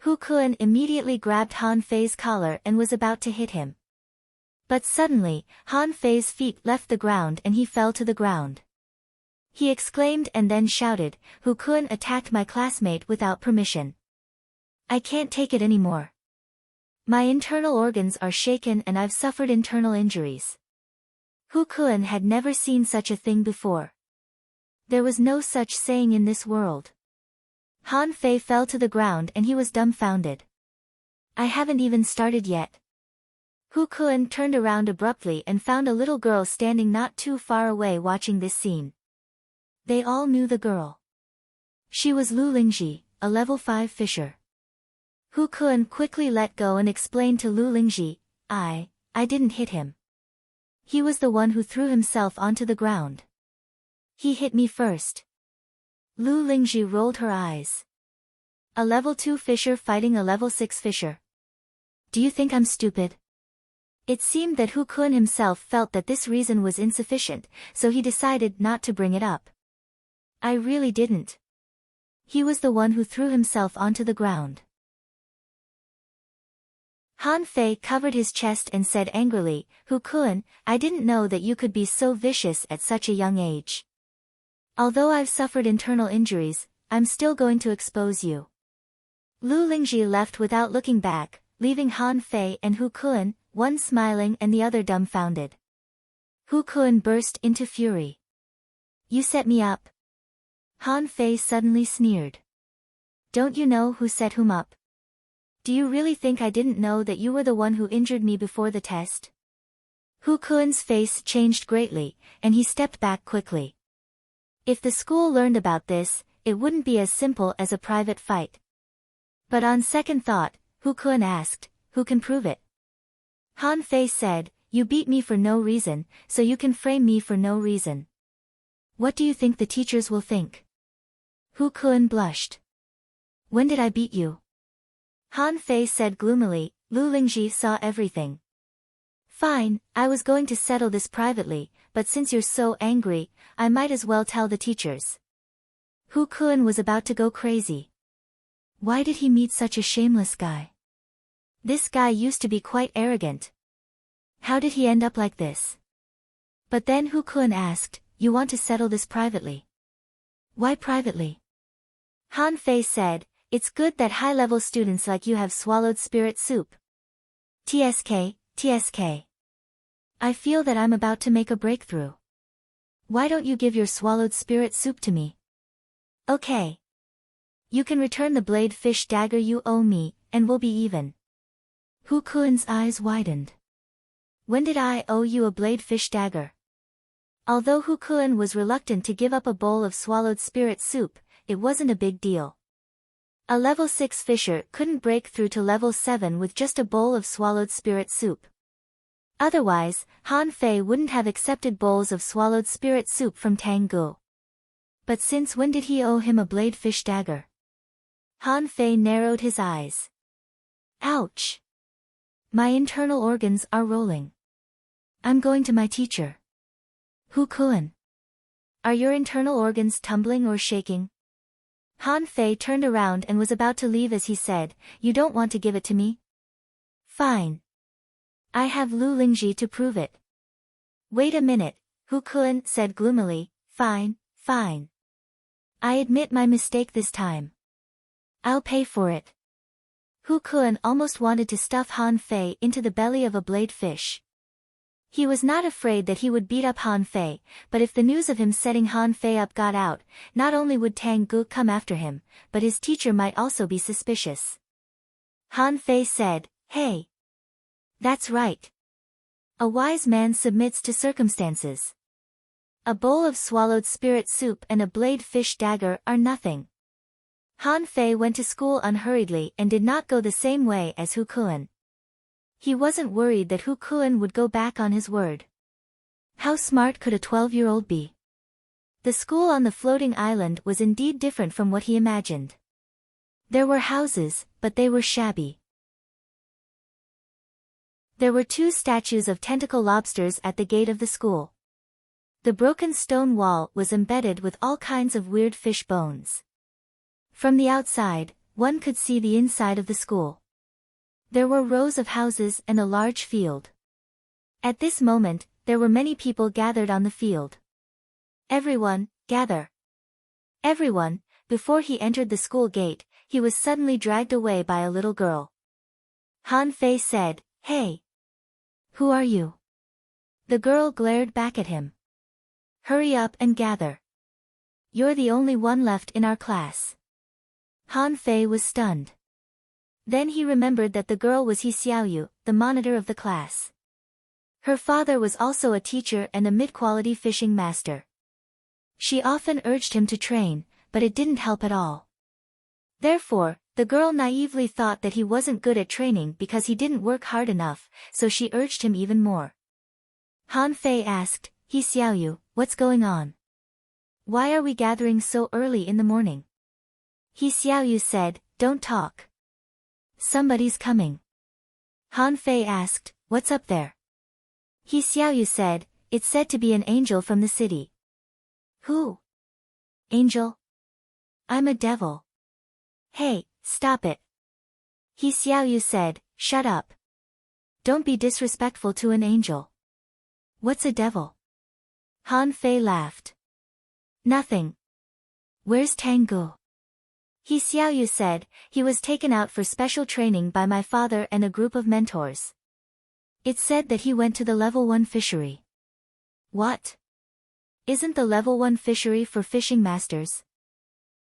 Hu Kuan immediately grabbed Han Fei's collar and was about to hit him. But suddenly, Han Fei's feet left the ground and he fell to the ground. He exclaimed and then shouted, Hu Kuan attacked my classmate without permission. I can't take it anymore. My internal organs are shaken and I've suffered internal injuries. Hu Kuan had never seen such a thing before. There was no such saying in this world. Han Fei fell to the ground and he was dumbfounded. I haven't even started yet. Hu Kuan turned around abruptly and found a little girl standing not too far away watching this scene. They all knew the girl. She was Lu Lingji, a level 5 fisher. Hu Kuan quickly let go and explained to Lu Lingji, I didn't hit him. He was the one who threw himself onto the ground. He hit me first. Lu Lingji rolled her eyes. A level 2 fisher fighting a level 6 fisher. Do you think I'm stupid? It seemed that Hu Kun himself felt that this reason was insufficient, so he decided not to bring it up. I really didn't. He was the one who threw himself onto the ground. Han Fei covered his chest and said angrily, Hu Kun, I didn't know that you could be so vicious at such a young age. Although I've suffered internal injuries, I'm still going to expose you. Lu Lingji left without looking back, leaving Han Fei and Hu Kun, one smiling and the other dumbfounded. Hu Kun burst into fury. You set me up. Han Fei suddenly sneered. Don't you know who set whom up? Do you really think I didn't know that you were the one who injured me before the test? Hu Kun's face changed greatly, and he stepped back quickly. If the school learned about this, it wouldn't be as simple as a private fight. But on second thought, Hu Kun asked, who can prove it? Han Fei said, you beat me for no reason, so you can frame me for no reason. What do you think the teachers will think? Hu Kun blushed. When did I beat you? Han Fei said gloomily, Lu Lingji saw everything. Fine, I was going to settle this privately, but since you're so angry, I might as well tell the teachers. Hu Kun was about to go crazy. Why did he meet such a shameless guy? This guy used to be quite arrogant. How did he end up like this? But then Hu Kun asked, you want to settle this privately? Why privately? Han Fei said, it's good that high-level students like you have swallowed spirit soup. TSK, TSK. I feel that I'm about to make a breakthrough. Why don't you give your swallowed spirit soup to me? Okay. You can return the blade fish dagger you owe me, and we'll be even. Hu Kun's eyes widened. When did I owe you a blade fish dagger? Although Hu Kun was reluctant to give up a bowl of swallowed spirit soup, it wasn't a big deal. A level 6 fisher couldn't break through to level 7 with just a bowl of swallowed spirit soup. Otherwise, Han Fei wouldn't have accepted bowls of swallowed spirit soup from Tang Gu. But since when did he owe him a blade fish dagger? Han Fei narrowed his eyes. Ouch! My internal organs are rolling. I'm going to my teacher. Hu Kun. Are your internal organs tumbling or shaking? Han Fei turned around and was about to leave as he said, you don't want to give it to me? Fine. I have Lu Lingji to prove it. Wait a minute, Hu Kun said gloomily, fine, fine. I admit my mistake this time. I'll pay for it. Hu Kun almost wanted to stuff Han Fei into the belly of a blade fish. He was not afraid that he would beat up Han Fei, but if the news of him setting Han Fei up got out, not only would Tang Gu come after him, but his teacher might also be suspicious. Han Fei said, hey. That's right. A wise man submits to circumstances. A bowl of swallowed spirit soup and a blade fish dagger are nothing. Han Fei went to school unhurriedly and did not go the same way as Hu Kun. He wasn't worried that Hu Kun would go back on his word. How smart could a 12-year-old be? The school on the floating island was indeed different from what he imagined. There were houses, but they were shabby. There were 2 statues of tentacle lobsters at the gate of the school. The broken stone wall was embedded with all kinds of weird fish bones. From the outside, one could see the inside of the school. There were rows of houses and a large field. At this moment, there were many people gathered on the field. Everyone, gather. Everyone, before he entered the school gate, he was suddenly dragged away by a little girl. Han Fei said, hey. Who are you? The girl glared back at him. Hurry up and gather. You're the only one left in our class. Han Fei was stunned. Then he remembered that the girl was He Xiaoyu, the monitor of the class. Her father was also a teacher and a mid-quality fishing master. She often urged him to train, but it didn't help at all. Therefore, the girl naively thought that he wasn't good at training because he didn't work hard enough, so she urged him even more. Han Fei asked, He Xiaoyu, what's going on? Why are we gathering so early in the morning? He Xiaoyu said, don't talk. Somebody's coming. Han Fei asked, what's up there? He Xiaoyu said, it's said to be an angel from the city. Who? Angel? I'm a devil. Hey, stop it. He Xiaoyu said, shut up. Don't be disrespectful to an angel. What's a devil? Han Fei laughed. Nothing. Where's Tangu? He Xiaoyu said, he was taken out for special training by my father and a group of mentors. It's said that he went to the level 1 fishery. What? Isn't the level 1 fishery for fishing masters?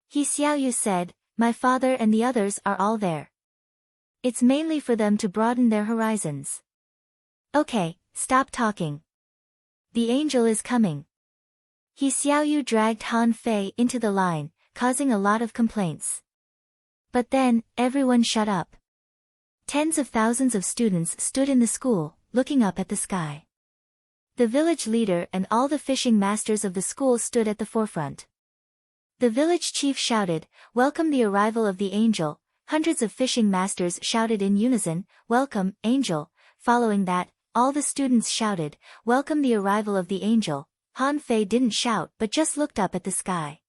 He Xiaoyu said, my father and the others are all there. It's mainly for them to broaden their horizons. Okay, stop talking. The angel is coming. He Xiaoyu dragged Han Fei into the line, causing a lot of complaints. But then, everyone shut up. Tens of thousands of students stood in the school, looking up at the sky. The village leader and all the fishing masters of the school stood at the forefront. The village chief shouted, welcome the arrival of the angel. Hundreds of fishing masters shouted in unison, welcome, angel. Following that, all the students shouted, welcome the arrival of the angel. Han Fei didn't shout but just looked up at the sky.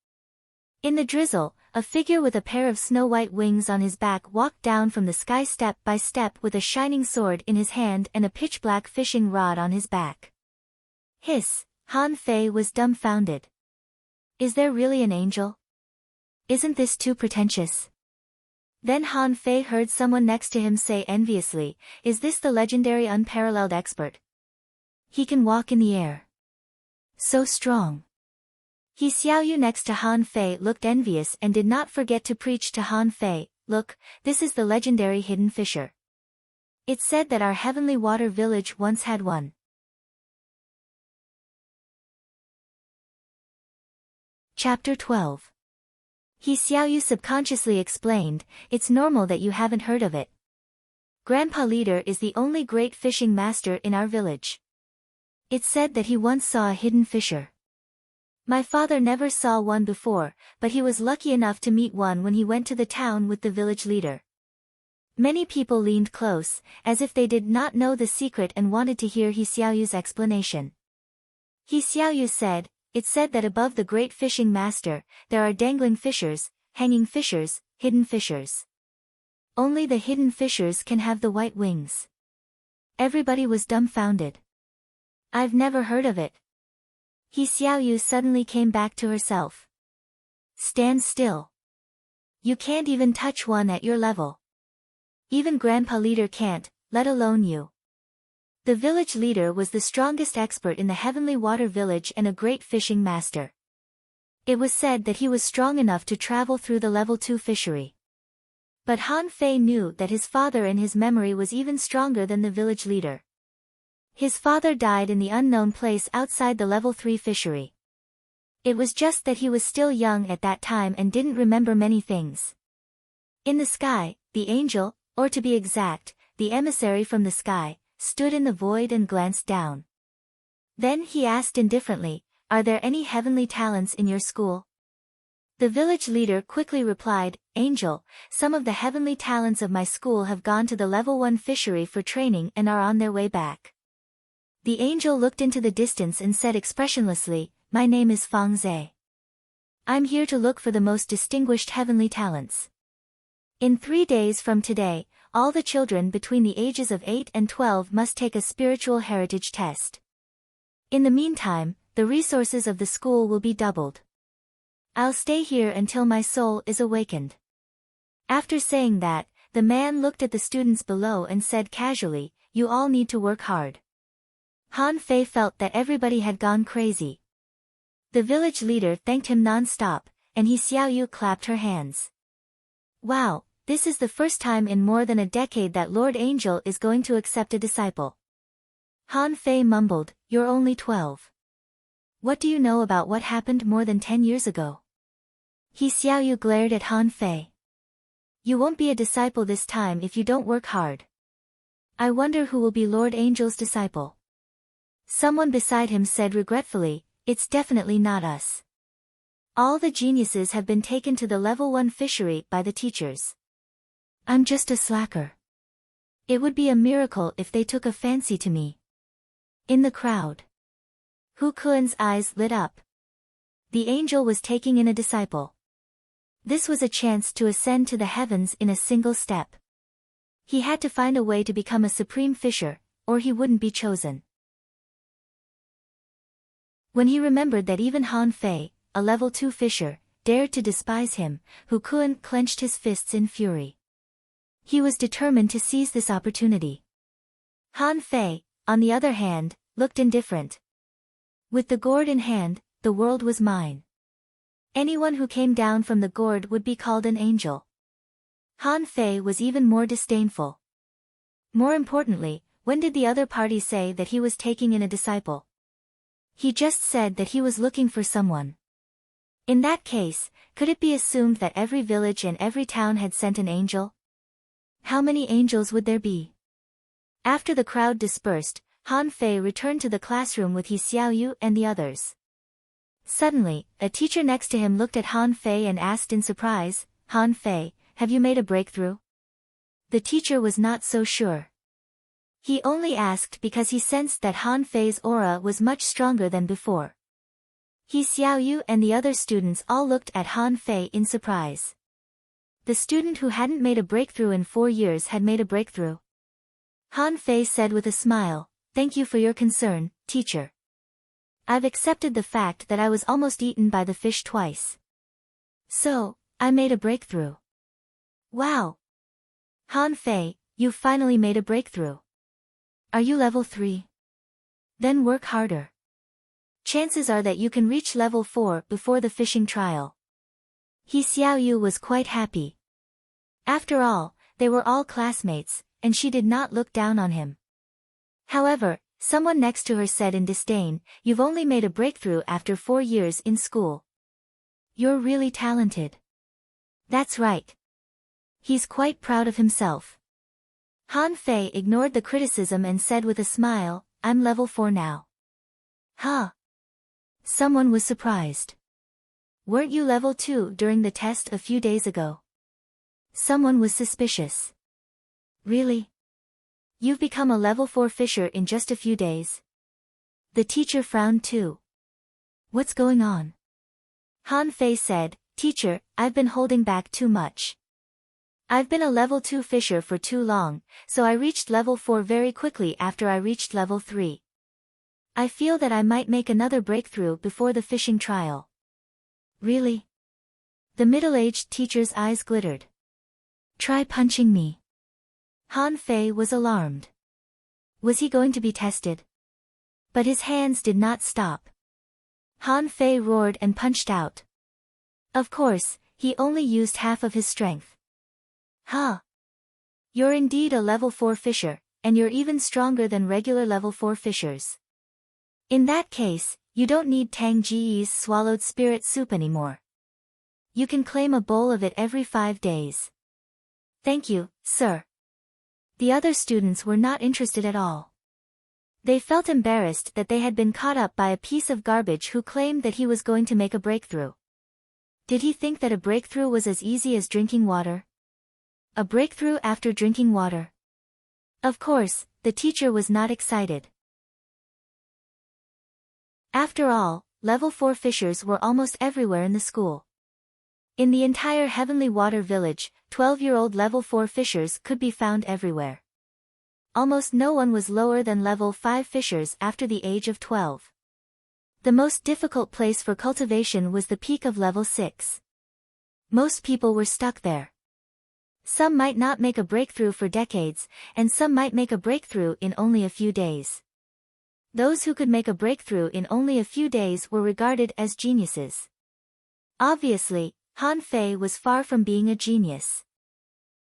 In the drizzle, a figure with a pair of snow-white wings on his back walked down from the sky step by step with a shining sword in his hand and a pitch-black fishing rod on his back. Hiss, Han Fei was dumbfounded. Is there really an angel? Isn't this too pretentious? Then Han Fei heard someone next to him say enviously, is this the legendary unparalleled expert? He can walk in the air. So strong. He Xiaoyu next to Han Fei looked envious and did not forget to preach to Han Fei, look, this is the legendary hidden fisher. It's said that our heavenly water village once had one. Chapter 12. He Xiaoyu subconsciously explained, it's normal that you haven't heard of it. Grandpa Leader is the only great fishing master in our village. It's said that he once saw a hidden fisher. My father never saw one before, but he was lucky enough to meet one when he went to the town with the village leader. Many people leaned close, as if they did not know the secret and wanted to hear He Xiaoyu's explanation. He Xiaoyu said, it's said that above the great fishing master, there are dangling fishers, hanging fishers, hidden fishers. Only the hidden fishers can have the white wings. Everybody was dumbfounded. I've never heard of it. He Xiaoyu suddenly came back to herself. Stand still. You can't even touch one at your level. Even Grandpa Leader can't, let alone you. The village leader was the strongest expert in the Heavenly Water Village and a great fishing master. It was said that he was strong enough to travel through the level 2 fishery. But Han Fei knew that his father in his memory was even stronger than the village leader. His father died in the unknown place outside the level 3 fishery. It was just that he was still young at that time and didn't remember many things. In the sky, the angel, or to be exact, the emissary from the sky, stood in the void and glanced down. Then he asked indifferently, are there any heavenly talents in your school? The village leader quickly replied, Angel, some of the heavenly talents of my school have gone to the level 1 fishery for training and are on their way back. The angel looked into the distance and said expressionlessly, my name is Fang Zhe. I'm here to look for the most distinguished heavenly talents. In 3 days from today, all the children between the ages of 8 and 12 must take a spiritual heritage test. In the meantime, the resources of the school will be doubled. I'll stay here until my soul is awakened. After saying that, the man looked at the students below and said casually, you all need to work hard. Han Fei felt that everybody had gone crazy. The village leader thanked him non-stop, and He Xiaoyu clapped her hands. Wow, this is the first time in more than a decade that Lord Angel is going to accept a disciple. Han Fei mumbled, you're only 12. What do you know about what happened more than 10 years ago? He Xiaoyu glared at Han Fei. You won't be a disciple this time if you don't work hard. I wonder who will be Lord Angel's disciple. Someone beside him said regretfully, it's definitely not us. All the geniuses have been taken to the level 1 fishery by the teachers. I'm just a slacker. It would be a miracle if they took a fancy to me. In the crowd, Hu Kuan's eyes lit up. The angel was taking in a disciple. This was a chance to ascend to the heavens in a single step. He had to find a way to become a supreme fisher, or he wouldn't be chosen. When he remembered that even Han Fei, a level 2 fisher, dared to despise him, Hu Kuan clenched his fists in fury. He was determined to seize this opportunity. Han Fei, on the other hand, looked indifferent. With the gourd in hand, the world was mine. Anyone who came down from the gourd would be called an angel. Han Fei was even more disdainful. More importantly, when did the other party say that he was taking in a disciple? He just said that he was looking for someone. In that case, could it be assumed that every village and every town had sent an angel? How many angels would there be? After the crowd dispersed, Han Fei returned to the classroom with He Xiaoyu and the others. Suddenly, a teacher next to him looked at Han Fei and asked in surprise, Han Fei, have you made a breakthrough? The teacher was not so sure. He only asked because he sensed that Han Fei's aura was much stronger than before. He Xiaoyu and the other students all looked at Han Fei in surprise. The student who hadn't made a breakthrough in 4 years had made a breakthrough. Han Fei said with a smile, thank you for your concern, teacher. I've accepted the fact that I was almost eaten by the fish twice. So, I made a breakthrough. Wow! Han Fei, you've finally made a breakthrough. Are you level 3? Then work harder. Chances are that you can reach level 4 before the fishing trial. He Xiaoyu was quite happy. After all, they were all classmates, and she did not look down on him. However, someone next to her said in disdain, you've only made a breakthrough after 4 years in school. You're really talented. That's right. He's quite proud of himself. Han Fei ignored the criticism and said with a smile, I'm level 4 now. Huh? Someone was surprised. Weren't you level 2 during the test a few days ago? Someone was suspicious. Really? You've become a level 4 fisher in just a few days? The teacher frowned too. What's going on? Han Fei said, Teacher, I've been holding back too much. I've been a level 2 fisher for too long, so I reached level 4 very quickly after I reached level 3. I feel that I might make another breakthrough before the fishing trial. Really? The middle-aged teacher's eyes glittered. Try punching me. Han Fei was alarmed. Was he going to be tested? But his hands did not stop. Han Fei roared and punched out. Of course, he only used half of his strength. Huh. You're indeed a level 4 fisher, and you're even stronger than regular level 4 fishers. In that case, you don't need Tang Ji's swallowed spirit soup anymore. You can claim a bowl of it every 5 days. Thank you, sir. The other students were not interested at all. They felt embarrassed that they had been caught up by a piece of garbage who claimed that he was going to make a breakthrough. Did he think that a breakthrough was as easy as drinking water? A breakthrough after drinking water? Of course, the teacher was not excited. After all, level 4 fishers were almost everywhere in the school. In the entire Heavenly Water Village, 12-year-old level 4 fishers could be found everywhere. Almost no one was lower than level 5 fishers after the age of 12. The most difficult place for cultivation was the peak of level 6. Most people were stuck there. Some might not make a breakthrough for decades, and some might make a breakthrough in only a few days. Those who could make a breakthrough in only a few days were regarded as geniuses. Obviously, Han Fei was far from being a genius.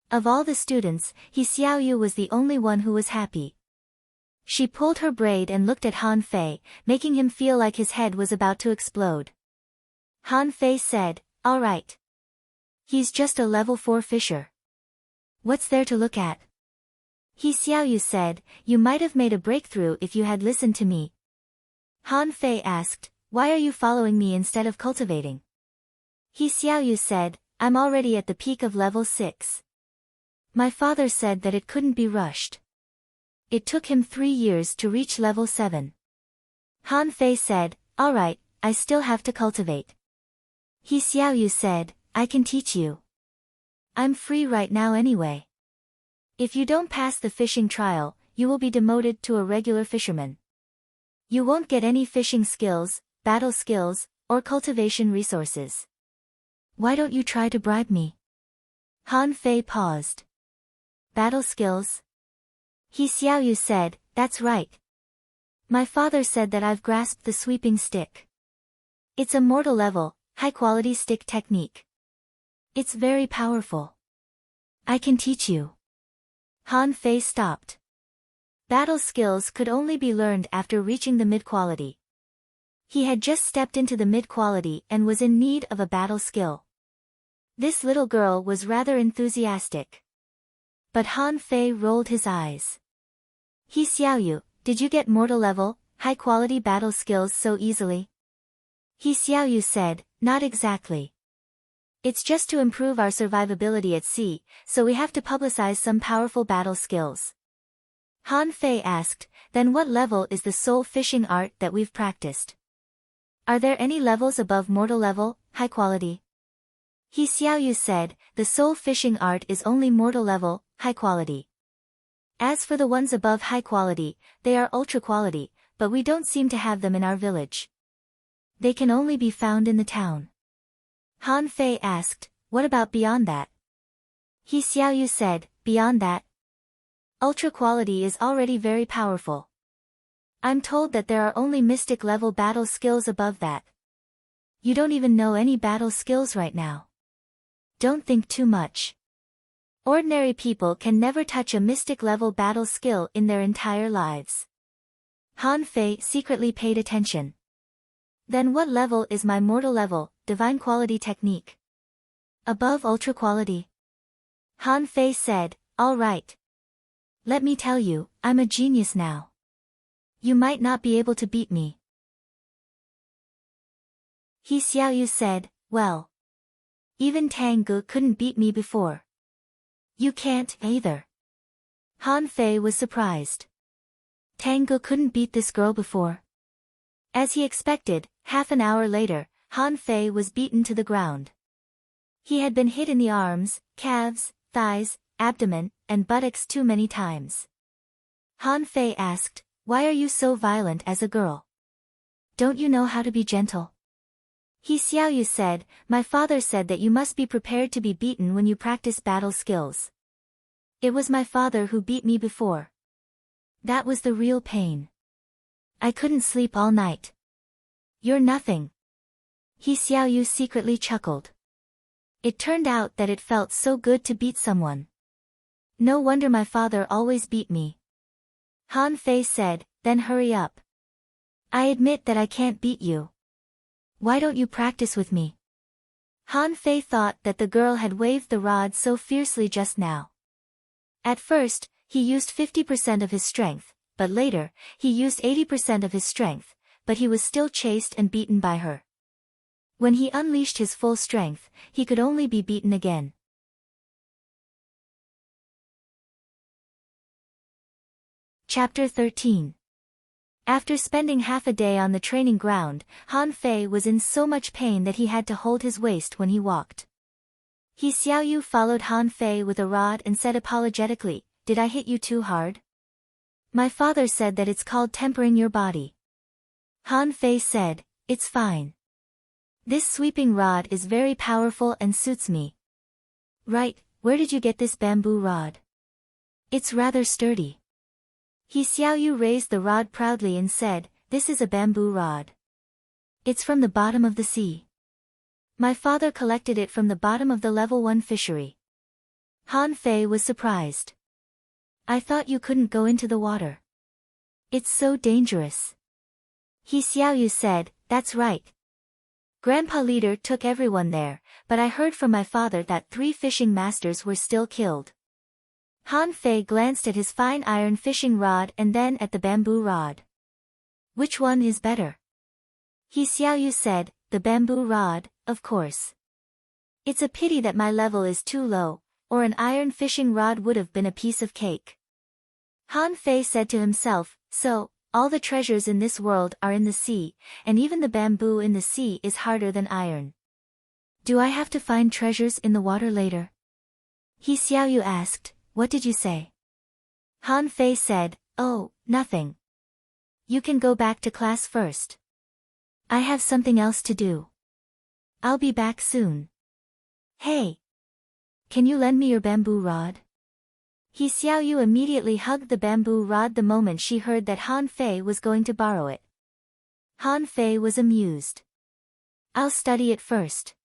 Of all the students, He Xiaoyu was the only one who was happy. She pulled her braid and looked at Han Fei, making him feel like his head was about to explode. Han Fei said, all right. He's just a level 4 fisher. What's there to look at? He Xiaoyu said, you might have made a breakthrough if you had listened to me. Han Fei asked, why are you following me instead of cultivating? He Xiaoyu said, I'm already at the peak of level 6. My father said that it couldn't be rushed. It took him 3 years to reach level 7. Han Fei said, alright, I still have to cultivate. He Xiaoyu said, I can teach you. I'm free right now anyway. If you don't pass the fishing trial, you will be demoted to a regular fisherman. You won't get any fishing skills, battle skills, or cultivation resources. Why don't you try to bribe me? Han Fei paused. Battle skills? He Xiaoyu said, that's right. My father said that I've grasped the sweeping stick. It's a mortal level, high-quality stick technique. It's very powerful. I can teach you. Han Fei stopped. Battle skills could only be learned after reaching the mid-quality. He had just stepped into the mid-quality and was in need of a battle skill. This little girl was rather enthusiastic. But Han Fei rolled his eyes. He Xiaoyu, did you get mortal level, high-quality battle skills so easily? He Xiaoyu said, not exactly. It's just to improve our survivability at sea, so we have to publicize some powerful battle skills. Han Fei asked, then what level is the soul fishing art that we've practiced? Are there any levels above mortal level, high quality? He Xiaoyu said, the soul fishing art is only mortal level, high quality. As for the ones above high quality, they are ultra quality, but we don't seem to have them in our village. They can only be found in the town. Han Fei asked, what about beyond that? He Xiaoyu said, beyond that? Ultra quality is already very powerful. I'm told that there are only mystic level battle skills above that. You don't even know any battle skills right now. Don't think too much. Ordinary people can never touch a mystic level battle skill in their entire lives. Han Fei secretly paid attention. Then what level is my mortal level, divine quality technique? Above ultra quality. Han Fei said, all right. Let me tell you, I'm a genius now. You might not be able to beat me. He Xiaoyu said, well. Even Tang Gu couldn't beat me before. You can't, either. Han Fei was surprised. Tang Gu couldn't beat this girl before. As he expected, half an hour later, Han Fei was beaten to the ground. He had been hit in the arms, calves, thighs, abdomen, and buttocks too many times. Han Fei asked, why are you so violent as a girl? Don't you know how to be gentle? He Xiaoyu said, my father said that you must be prepared to be beaten when you practice battle skills. It was my father who beat me before. That was the real pain. I couldn't sleep all night. You're nothing. He Xiaoyu secretly chuckled. It turned out that it felt so good to beat someone. No wonder my father always beat me. Han Fei said, then hurry up. I admit that I can't beat you. Why don't you practice with me? Han Fei thought that the girl had waved the rod so fiercely just now. At first, he used 50% of his strength, but later, he used 80% of his strength, but he was still chased and beaten by her. When he unleashed his full strength, he could only be beaten again. Chapter 13. After spending half a day on the training ground, Han Fei was in so much pain that he had to hold his waist when he walked. He Xiaoyu followed Han Fei with a rod and said apologetically, did I hit you too hard? My father said that it's called tempering your body. Han Fei said, it's fine. This sweeping rod is very powerful and suits me. Right, where did you get this bamboo rod? It's rather sturdy. He Xiaoyu raised the rod proudly and said, this is a bamboo rod. It's from the bottom of the sea. My father collected it from the bottom of the level 1 fishery. Han Fei was surprised. I thought you couldn't go into the water. It's so dangerous. He Xiaoyu said, that's right. Grandpa Leader took everyone there, but I heard from my father that 3 fishing masters were still killed. Han Fei glanced at his fine iron fishing rod and then at the bamboo rod. Which one is better? He Xiaoyu said, the bamboo rod, of course. It's a pity that my level is too low, or an iron fishing rod would have been a piece of cake. Han Fei said to himself, so, all the treasures in this world are in the sea, and even the bamboo in the sea is harder than iron. Do I have to find treasures in the water later? He Xiaoyu asked, what did you say? Han Fei said, oh, nothing. You can go back to class first. I have something else to do. I'll be back soon. Hey! Can you lend me your bamboo rod? He Xiaoyu immediately hugged the bamboo rod the moment she heard that Han Fei was going to borrow it. Han Fei was amused. I'll study it first.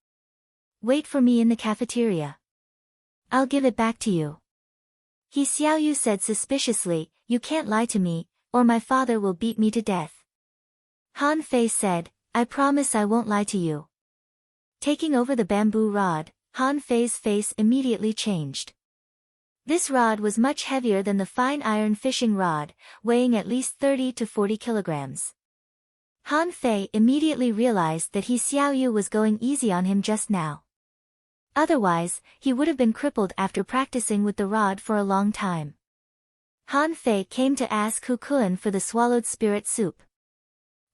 Wait for me in the cafeteria. I'll give it back to you. He Xiaoyu said suspiciously, you can't lie to me, or my father will beat me to death. Han Fei said, I promise I won't lie to you. Taking over the bamboo rod, Han Fei's face immediately changed. This rod was much heavier than the fine iron fishing rod, weighing at least 30 to 40 kilograms. Han Fei immediately realized that He Xiaoyu was going easy on him just now. Otherwise, he would have been crippled after practicing with the rod for a long time. Han Fei came to ask Hu Kun for the swallowed spirit soup.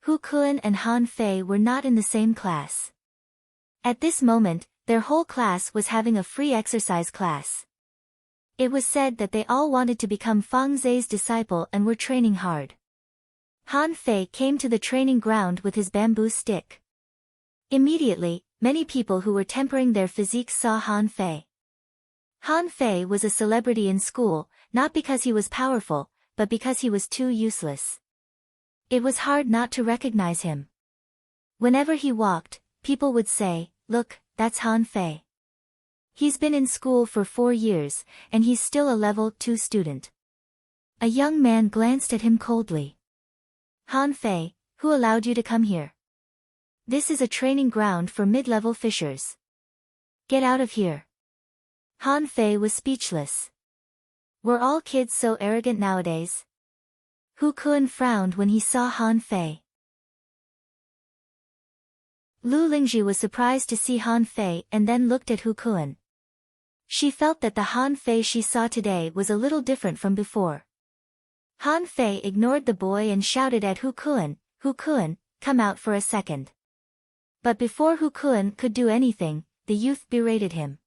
Hu Kun and Han Fei were not in the same class. At this moment, their whole class was having a free exercise class. It was said that they all wanted to become Fang Zhe's disciple and were training hard. Han Fei came to the training ground with his bamboo stick. Immediately, many people who were tempering their physiques saw Han Fei. Han Fei was a celebrity in school, not because he was powerful, but because he was too useless. It was hard not to recognize him. Whenever he walked, people would say, look, that's Han Fei. He's been in school for 4 years, and he's still a level 2 student. A young man glanced at him coldly. Han Fei, who allowed you to come here? This is a training ground for mid-level fishers. Get out of here. Han Fei was speechless. Were all kids so arrogant nowadays? Hu Kun frowned when he saw Han Fei. Lu Lingji was surprised to see Han Fei and then looked at Hu Kun. She felt that the Han Fei she saw today was a little different from before. Han Fei ignored the boy and shouted at Hu Kun, come out for a second. But before Hu Kun could do anything, the youth berated him.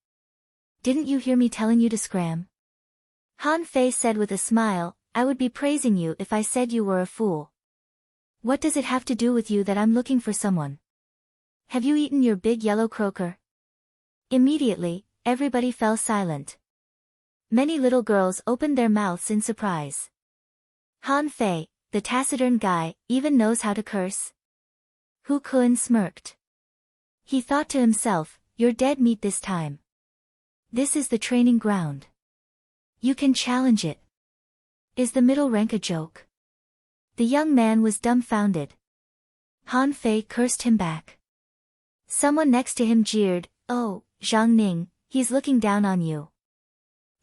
Didn't you hear me telling you to scram? Han Fei said with a smile, I would be praising you if I said you were a fool. What does it have to do with you that I'm looking for someone? Have you eaten your big yellow croaker? Immediately, everybody fell silent. Many little girls opened their mouths in surprise. Han Fei, the taciturn guy, even knows how to curse? Hu Kun smirked. He thought to himself, you're dead meat this time. This is the training ground. You can challenge it. Is the middle rank a joke? The young man was dumbfounded. Han Fei cursed him back. Someone next to him jeered, oh, Zhang Ning, he's looking down on you.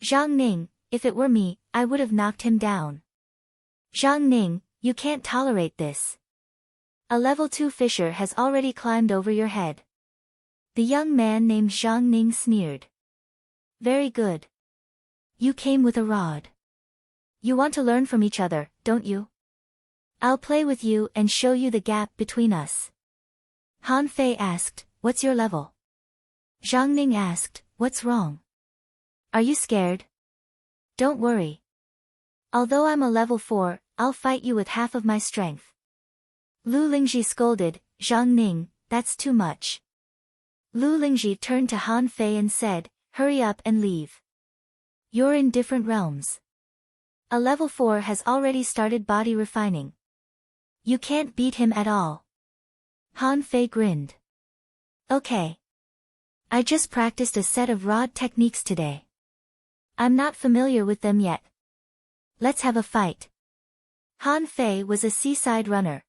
Zhang Ning, if it were me, I would have knocked him down. Zhang Ning, you can't tolerate this. A level 2 fisher has already climbed over your head. The young man named Zhang Ning sneered. Very good. You came with a rod. You want to learn from each other, don't you? I'll play with you and show you the gap between us. Han Fei asked, what's your level? Zhang Ning asked, what's wrong? Are you scared? Don't worry. Although I'm a level 4, I'll fight you with half of my strength. Lu Lingji scolded, Zhang Ning, that's too much. Lu Lingji turned to Han Fei and said, hurry up and leave. You're in different realms. A level 4 has already started body refining. You can't beat him at all. Han Fei grinned. Okay. I just practiced a set of rod techniques today. I'm not familiar with them yet. Let's have a fight. Han Fei was a seaside runner.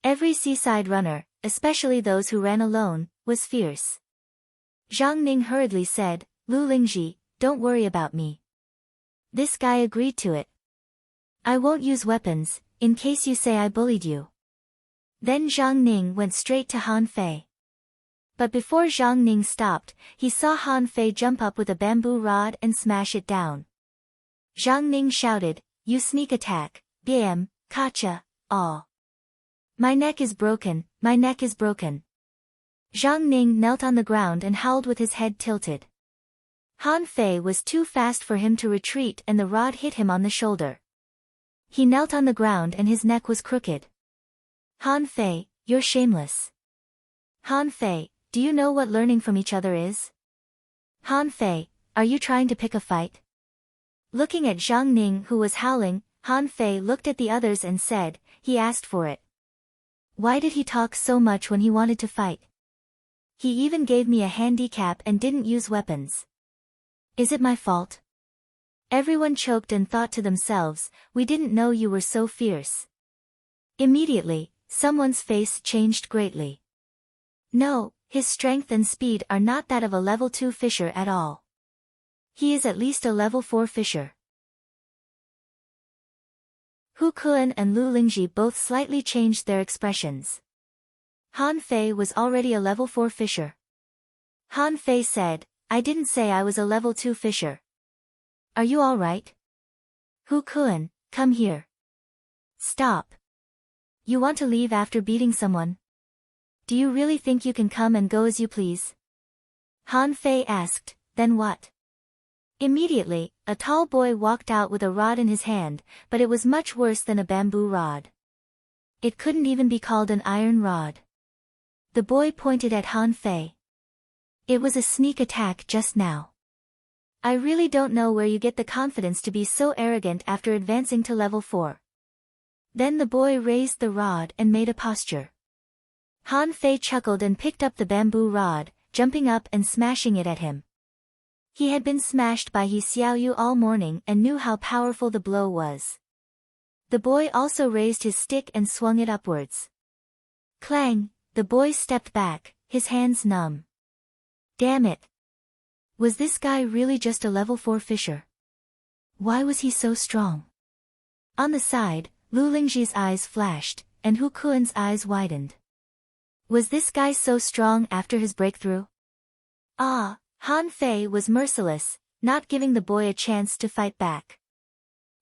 Every seaside runner, especially those who ran alone, was fierce. Zhang Ning hurriedly said, Lu Lingji, don't worry about me. This guy agreed to it. I won't use weapons, in case you say I bullied you. Then Zhang Ning went straight to Han Fei. But before Zhang Ning stopped, he saw Han Fei jump up with a bamboo rod and smash it down. Zhang Ning shouted, "You sneak attack, bam, gotcha, all. My neck is broken, my neck is broken." Zhang Ning knelt on the ground and howled with his head tilted. Han Fei was too fast for him to retreat and the rod hit him on the shoulder. He knelt on the ground and his neck was crooked. "Han Fei, you're shameless. Han Fei, do you know what learning from each other is? Han Fei, are you trying to pick a fight?" Looking at Zhang Ning who was howling, Han Fei looked at the others and said, "He asked for it. Why did he talk so much when he wanted to fight? He even gave me a handicap and didn't use weapons. Is it my fault?" Everyone choked and thought to themselves, "We didn't know you were so fierce." Immediately, someone's face changed greatly. "No, his strength and speed are not that of a level 2 fisher at all. He is at least a level 4 fisher." Hu Kun and Lu Lingji both slightly changed their expressions. Han Fei was already a level 4 fisher. Han Fei said, "I didn't say I was a level 2 fisher. Are you all right? Hu Kun, come here. Stop. You want to leave after beating someone? Do you really think you can come and go as you please?" Han Fei asked, "Then what?" Immediately, a tall boy walked out with a rod in his hand, but it was much worse than a bamboo rod. It couldn't even be called an iron rod. The boy pointed at Han Fei. "It was a sneak attack just now. I really don't know where you get the confidence to be so arrogant after advancing to level 4. Then the boy raised the rod and made a posture. Han Fei chuckled and picked up the bamboo rod, jumping up and smashing it at him. He had been smashed by He Xiaoyu all morning and knew how powerful the blow was. The boy also raised his stick and swung it upwards. Clang! The boy stepped back, his hands numb. Damn it! Was this guy really just a level 4 fisher? Why was he so strong? On the side, Lu Lingji's eyes flashed, and Hu Kun's eyes widened. Was this guy so strong after his breakthrough? Ah, Han Fei was merciless, not giving the boy a chance to fight back.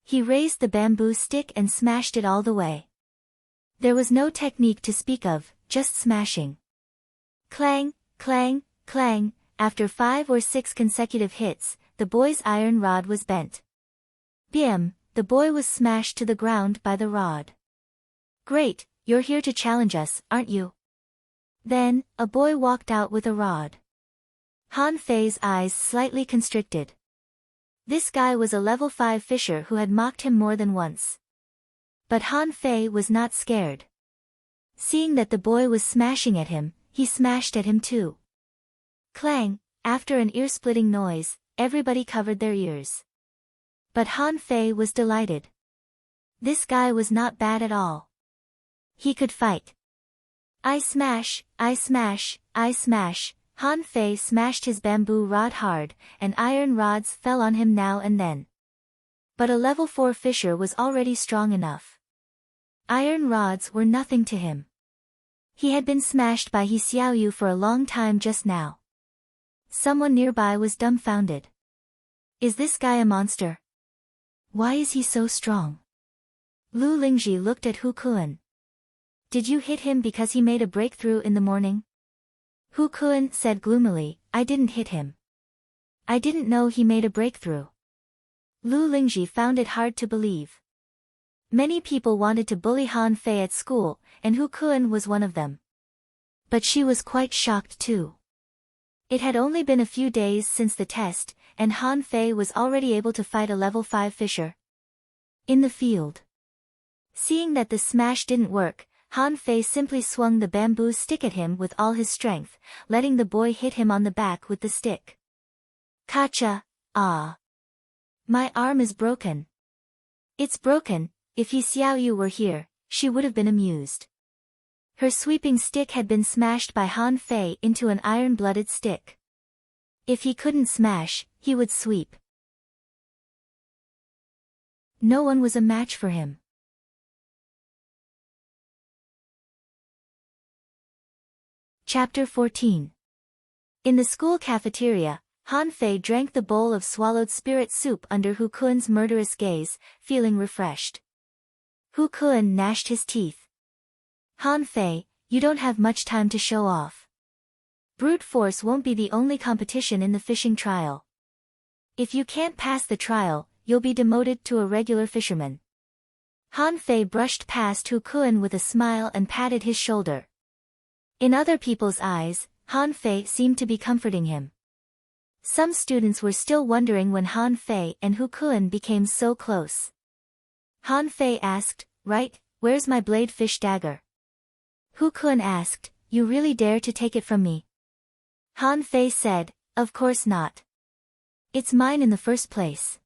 He raised the bamboo stick and smashed it all the way. There was no technique to speak of, just smashing. Clang, clang, clang, after 5 or 6 consecutive hits, the boy's iron rod was bent. Bim, the boy was smashed to the ground by the rod. Great, you're here to challenge us, aren't you? Then, a boy walked out with a rod. Han Fei's eyes slightly constricted. This guy was a level 5 fisher who had mocked him more than once. But Han Fei was not scared. Seeing that the boy was smashing at him, he smashed at him too. Clang! After an ear-splitting noise, everybody covered their ears. But Han Fei was delighted. This guy was not bad at all. He could fight. I smash, I smash, I smash. Han Fei smashed his bamboo rod hard, and iron rods fell on him now and then. But a level 4 fisher was already strong enough. Iron rods were nothing to him. He had been smashed by He Xiaoyu for a long time just now. Someone nearby was dumbfounded. Is this guy a monster? Why is he so strong? Lu Lingji looked at Hu Kun. Did you hit him because he made a breakthrough in the morning? Hu Kun said gloomily, I didn't hit him. I didn't know he made a breakthrough. Lu Lingji found it hard to believe. Many people wanted to bully Han Fei at school, and Hu Kun was one of them. But she was quite shocked too. It had only been a few days since the test, and Han Fei was already able to fight a level 5 fisher. In the field. Seeing that the smash didn't work, Han Fei simply swung the bamboo stick at him with all his strength, letting the boy hit him on the back with the stick. Gotcha! Ah! My arm is broken. It's broken. If He Xiaoyu were here, she would have been amused. Her sweeping stick had been smashed by Han Fei into an iron-blooded stick. If he couldn't smash, he would sweep. No one was a match for him. Chapter 14. In the school cafeteria, Han Fei drank the bowl of swallowed spirit soup under Hu Kuen's murderous gaze, feeling refreshed. Hu Kuen gnashed his teeth. Han Fei, you don't have much time to show off. Brute force won't be the only competition in the fishing trial. If you can't pass the trial, you'll be demoted to a regular fisherman. Han Fei brushed past Hu Kuen with a smile and patted his shoulder. In other people's eyes, Han Fei seemed to be comforting him. Some students were still wondering when Han Fei and Hu Kuen became so close. Han Fei asked, "Right, where's my blade fish dagger?" Hu Kuen asked, "You really dare to take it from me?" Han Fei said, "Of course not. It's mine in the first place.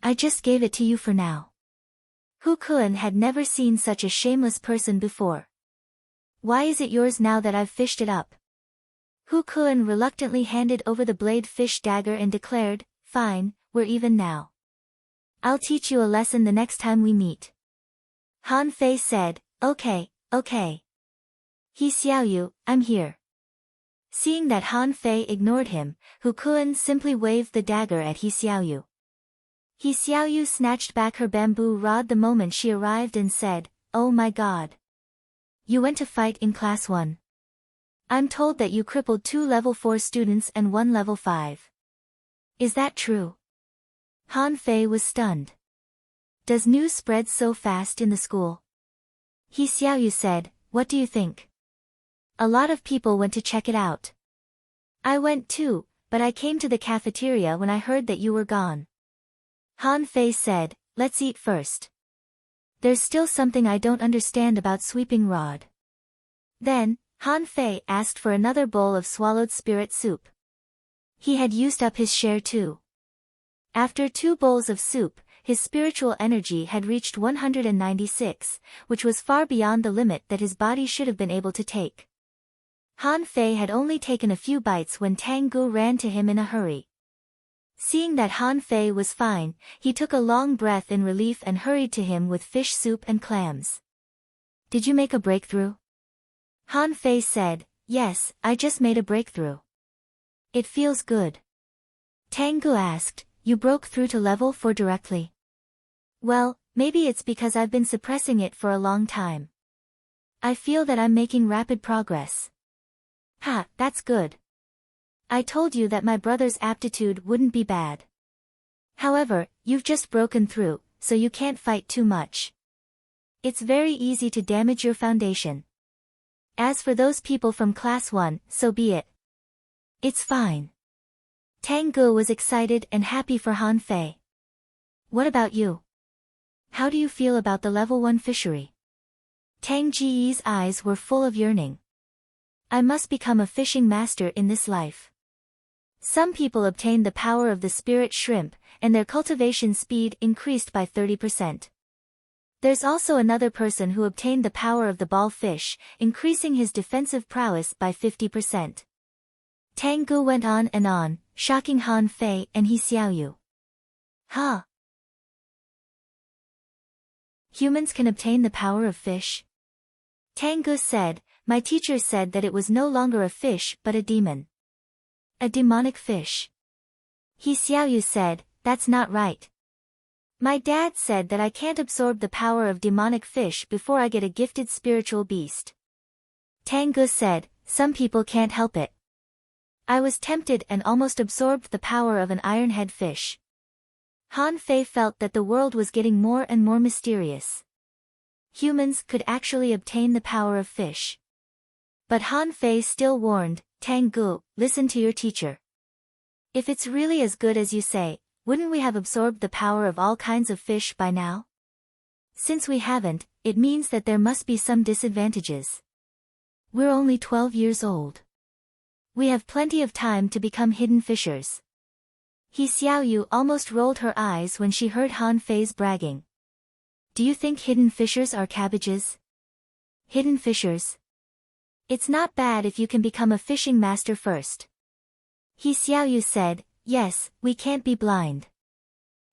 I just gave it to you for now." Hu Kuen had never seen such a shameless person before. "Why is it yours now that I've fished it up?" Hu Kuen reluctantly handed over the blade fish dagger and declared, "Fine, we're even now. I'll teach you a lesson the next time we meet." Han Fei said, "Okay, okay. He Xiaoyu, I'm here." Seeing that Han Fei ignored him, Hu Kuen simply waved the dagger at He Xiaoyu. He Xiaoyu snatched back her bamboo rod the moment she arrived and said, "Oh my god. You went to fight in class 1. I'm told that you crippled 2 level 4 students and 1 level 5. Is that true?" Han Fei was stunned. "Does news spread so fast in the school?" He Xiaoyu said, "What do you think? A lot of people went to check it out. I went too, but I came to the cafeteria when I heard that you were gone." Han Fei said, "Let's eat first. There's still something I don't understand about sweeping rod." Then, Han Fei asked for another bowl of swallowed spirit soup. He had used up his share too. After 2 bowls of soup, his spiritual energy had reached 196, which was far beyond the limit that his body should have been able to take. Han Fei had only taken a few bites when Tang Gu ran to him in a hurry. Seeing that Han Fei was fine, he took a long breath in relief and hurried to him with fish soup and clams. "Did you make a breakthrough?" Han Fei said, "Yes, I just made a breakthrough. It feels good." Tang Gu asked, "You broke through to level 4 directly?" "Well, maybe it's because I've been suppressing it for a long time. I feel that I'm making rapid progress." "Ha, that's good. I told you that my brother's aptitude wouldn't be bad. However, you've just broken through, so you can't fight too much. It's very easy to damage your foundation. As for those people from class 1, so be it. It's fine." Tang Gu was excited and happy for Han Fei. "What about you? How do you feel about the level 1 fishery?" Tang Ji's eyes were full of yearning. "I must become a fishing master in this life." Some people obtained the power of the spirit shrimp, and their cultivation speed increased by 30%. There's also another person who obtained the power of the ball fish, increasing his defensive prowess by 50%. Tang Gu went on and on, shocking Han Fei and He Xiaoyu. "Huh? Humans can obtain the power of fish?" Tang Gu said, "My teacher said that it was no longer a fish but a demon. A demonic fish." He Xiaoyu said, "That's not right. My dad said that I can't absorb the power of demonic fish before I get a gifted spiritual beast." Tang Gu said, "Some people can't help it. I was tempted and almost absorbed the power of an ironhead fish." Han Fei felt that the world was getting more and more mysterious. Humans could actually obtain the power of fish. But Han Fei still warned, "Tang Gu, listen to your teacher. If it's really as good as you say, wouldn't we have absorbed the power of all kinds of fish by now? Since we haven't, it means that there must be some disadvantages. We're only 12 years old. We have plenty of time to become hidden fishers." He Xiaoyu almost rolled her eyes when she heard Han Fei's bragging. "Do you think hidden fishers are cabbages?" "Hidden fishers? It's not bad if you can become a fishing master first." He Xiaoyu said, "Yes, we can't be blind.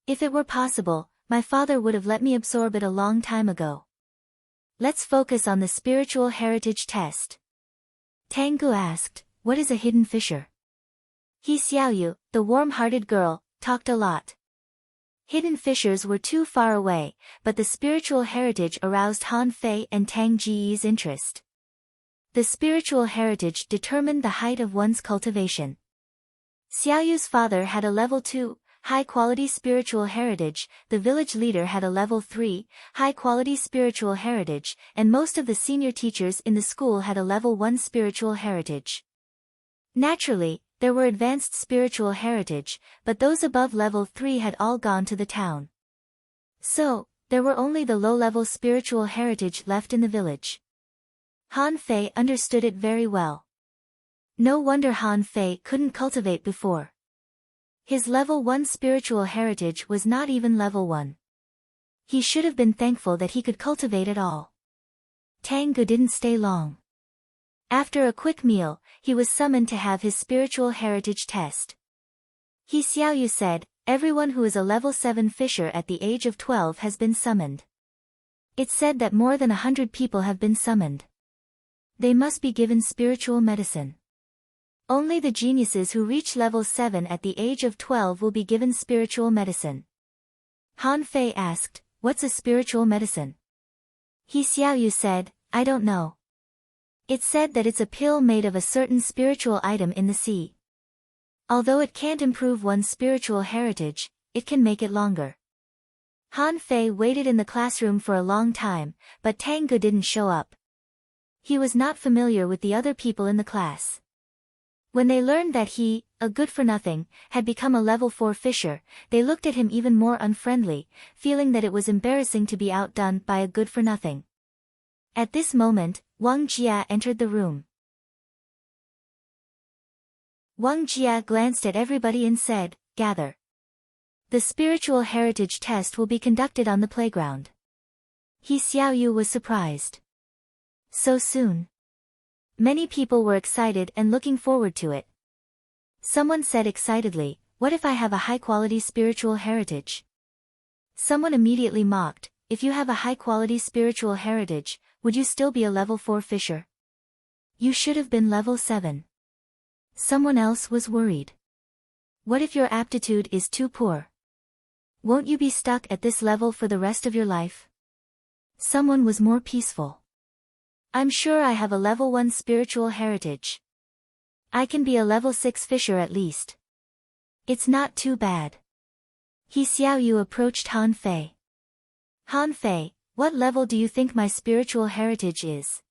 If it were possible, my father would have let me absorb it a long time ago. Let's focus on the spiritual heritage test." Tang Gu asked, "What is a hidden fisher?" He Xiaoyu, the warm-hearted girl, talked a lot. Hidden fissures were too far away, but the spiritual heritage aroused Han Fei and Tang Jiyi's interest. The spiritual heritage determined the height of one's cultivation. Xiaoyu's father had a level 2, high-quality spiritual heritage, the village leader had a level 3, high-quality spiritual heritage, and most of the senior teachers in the school had a level 1 spiritual heritage. Naturally, there were advanced spiritual heritage, but those above level 3 had all gone to the town. So, there were only the low-level spiritual heritage left in the village. Han Fei understood it very well. No wonder Han Fei couldn't cultivate before. His level 1 spiritual heritage was not even level 1. He should have been thankful that he could cultivate at all. Tang Gu didn't stay long. After a quick meal, he was summoned to have his spiritual heritage test. He Xiaoyu said, everyone who is a level 7 fisher at the age of 12 has been summoned. It's said that more than 100 people have been summoned. They must be given spiritual medicine. Only the geniuses who reach level 7 at the age of 12 will be given spiritual medicine. Han Fei asked, what's a spiritual medicine? He Xiaoyu said, I don't know. It's said that it's a pill made of a certain spiritual item in the sea. Although it can't improve one's spiritual heritage, it can make it longer. Han Fei waited in the classroom for a long time, but Tang Gu didn't show up. He was not familiar with the other people in the class. When they learned that he, a good-for-nothing, had become a level 4 fisher, they looked at him even more unfriendly, feeling that it was embarrassing to be outdone by a good-for-nothing. At this moment, Wang Jia entered the room. Wang Jia glanced at everybody and said, gather. The spiritual heritage test will be conducted on the playground. He Xiaoyu was surprised. So soon. Many people were excited and looking forward to it. Someone said excitedly, what if I have a high-quality spiritual heritage? Someone immediately mocked, if you have a high-quality spiritual heritage, would you still be a level 4 fisher? You should have been level 7. Someone else was worried. What if your aptitude is too poor? Won't you be stuck at this level for the rest of your life? Someone was more peaceful. I'm sure I have a level 1 spiritual heritage. I can be a level 6 fisher at least. It's not too bad. He Xiaoyu approached Han Fei. Han Fei, what level do you think my spiritual heritage is?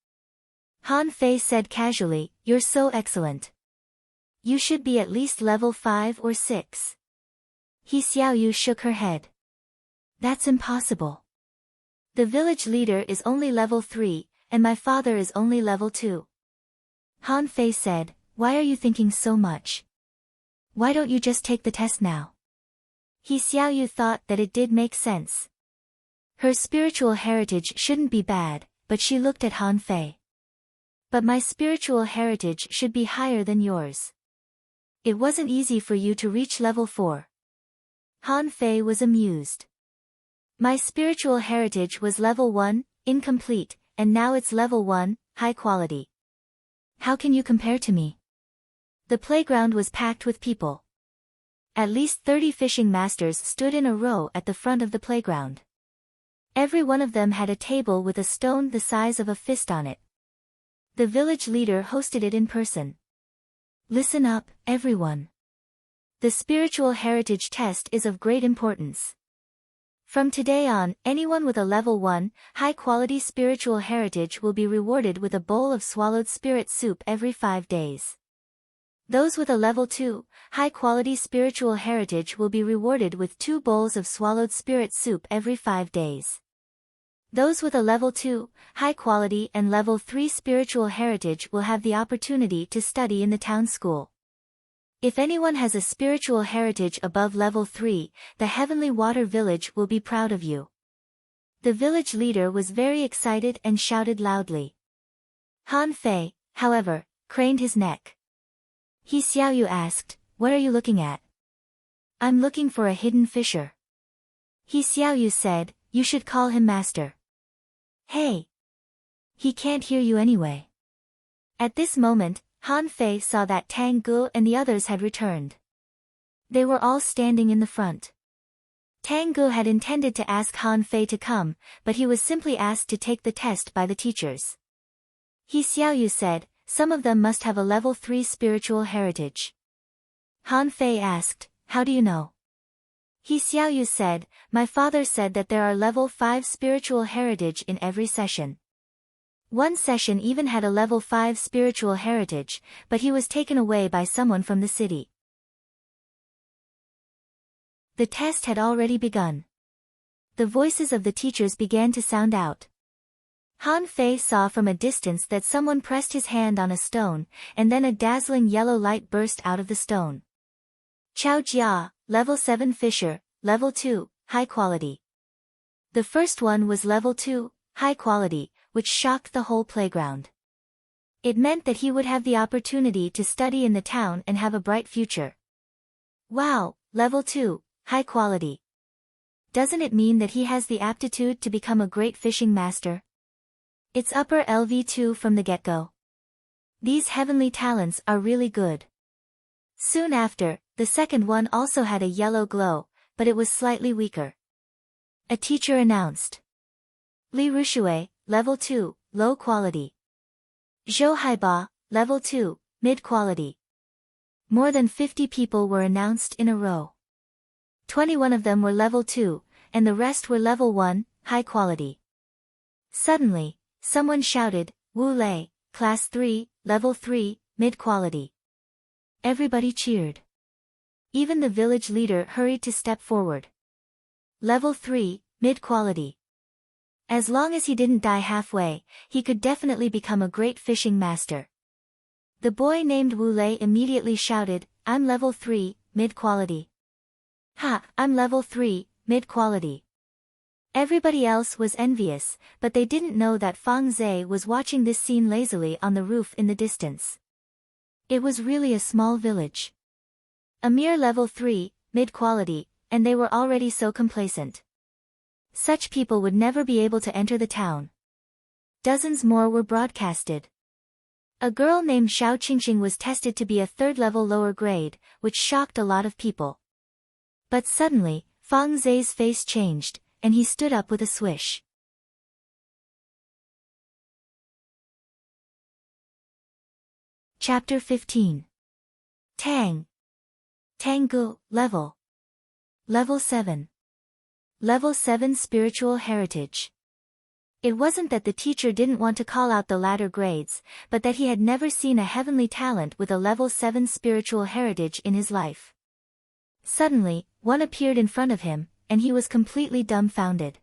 Han Fei said casually, you're so excellent. You should be at least level 5 or 6. He Xiaoyu shook her head. That's impossible. The village leader is only level 3, and my father is only level 2. Han Fei said, why are you thinking so much? Why don't you just take the test now? He Xiaoyu thought that it did make sense. Her spiritual heritage shouldn't be bad, but she looked at Han Fei. But my spiritual heritage should be higher than yours. It wasn't easy for you to reach level 4. Han Fei was amused. My spiritual heritage was level 1, incomplete, and now it's level 1, high quality. How can you compare to me? The playground was packed with people. At least 30 fishing masters stood in a row at the front of the playground. Every one of them had a table with a stone the size of a fist on it. The village leader hosted it in person. Listen up, everyone. The spiritual heritage test is of great importance. From today on, anyone with a level 1, high-quality spiritual heritage will be rewarded with a bowl of swallowed spirit soup every 5 days. Those with a level 2, high-quality spiritual heritage will be rewarded with 2 bowls of swallowed spirit soup every 5 days. Those with a level 2, high-quality and level 3 spiritual heritage will have the opportunity to study in the town school. If anyone has a spiritual heritage above level 3, the Heavenly Water Village will be proud of you. The village leader was very excited and shouted loudly. Han Fei, however, craned his neck. He Xiaoyu asked, what are you looking at? I'm looking for a hidden fisher. He Xiaoyu said, you should call him master. Hey! He can't hear you anyway. At this moment, Han Fei saw that Tang Ge and the others had returned. They were all standing in the front. Tang Ge had intended to ask Han Fei to come, but he was simply asked to take the test by the teachers. He Xiaoyu said, some of them must have a level 3 spiritual heritage. Han Fei asked, how do you know? He Xiaoyu said, my father said that there are level 5 spiritual heritage in every session. One session even had a level 5 spiritual heritage, but he was taken away by someone from the city. The test had already begun. The voices of the teachers began to sound out. Han Fei saw from a distance that someone pressed his hand on a stone, and then a dazzling yellow light burst out of the stone. Chao Jia, level 7 Fisher, level 2, high quality. The first one was level 2, high quality, which shocked the whole playground. It meant that he would have the opportunity to study in the town and have a bright future. Wow, level 2, high quality. Doesn't it mean that he has the aptitude to become a great fishing master? It's upper LV2 from the get-go. These heavenly talents are really good. Soon after, the second one also had a yellow glow, but it was slightly weaker. A teacher announced. Li Ruxue, level 2, low quality. Zhou Haiba, level 2, mid quality. More than 50 people were announced in a row. 21 of them were level 2, and the rest were level 1, high quality. Suddenly, someone shouted, Wu Lei, class 3, level 3, mid quality. Everybody cheered. Even the village leader hurried to step forward. Level 3, mid quality. As long as he didn't die halfway, he could definitely become a great fishing master. The boy named Wu Lei immediately shouted, I'm level 3, mid quality. Ha, I'm level 3, mid quality. Everybody else was envious, but they didn't know that Fang Zhe was watching this scene lazily on the roof in the distance. It was really a small village. A mere level 3, mid quality, and they were already so complacent. Such people would never be able to enter the town. Dozens more were broadcasted. A girl named Xiao Qingqing was tested to be a third level lower grade, which shocked a lot of people. But suddenly, Fang Zhe's face changed, and he stood up with a swish. Chapter 15. Tang Ge, level 7. Level 7 spiritual heritage. It wasn't that the teacher didn't want to call out the latter grades, but that he had never seen a heavenly talent with a level 7 spiritual heritage in his life. Suddenly, one appeared in front of him, and he was completely dumbfounded.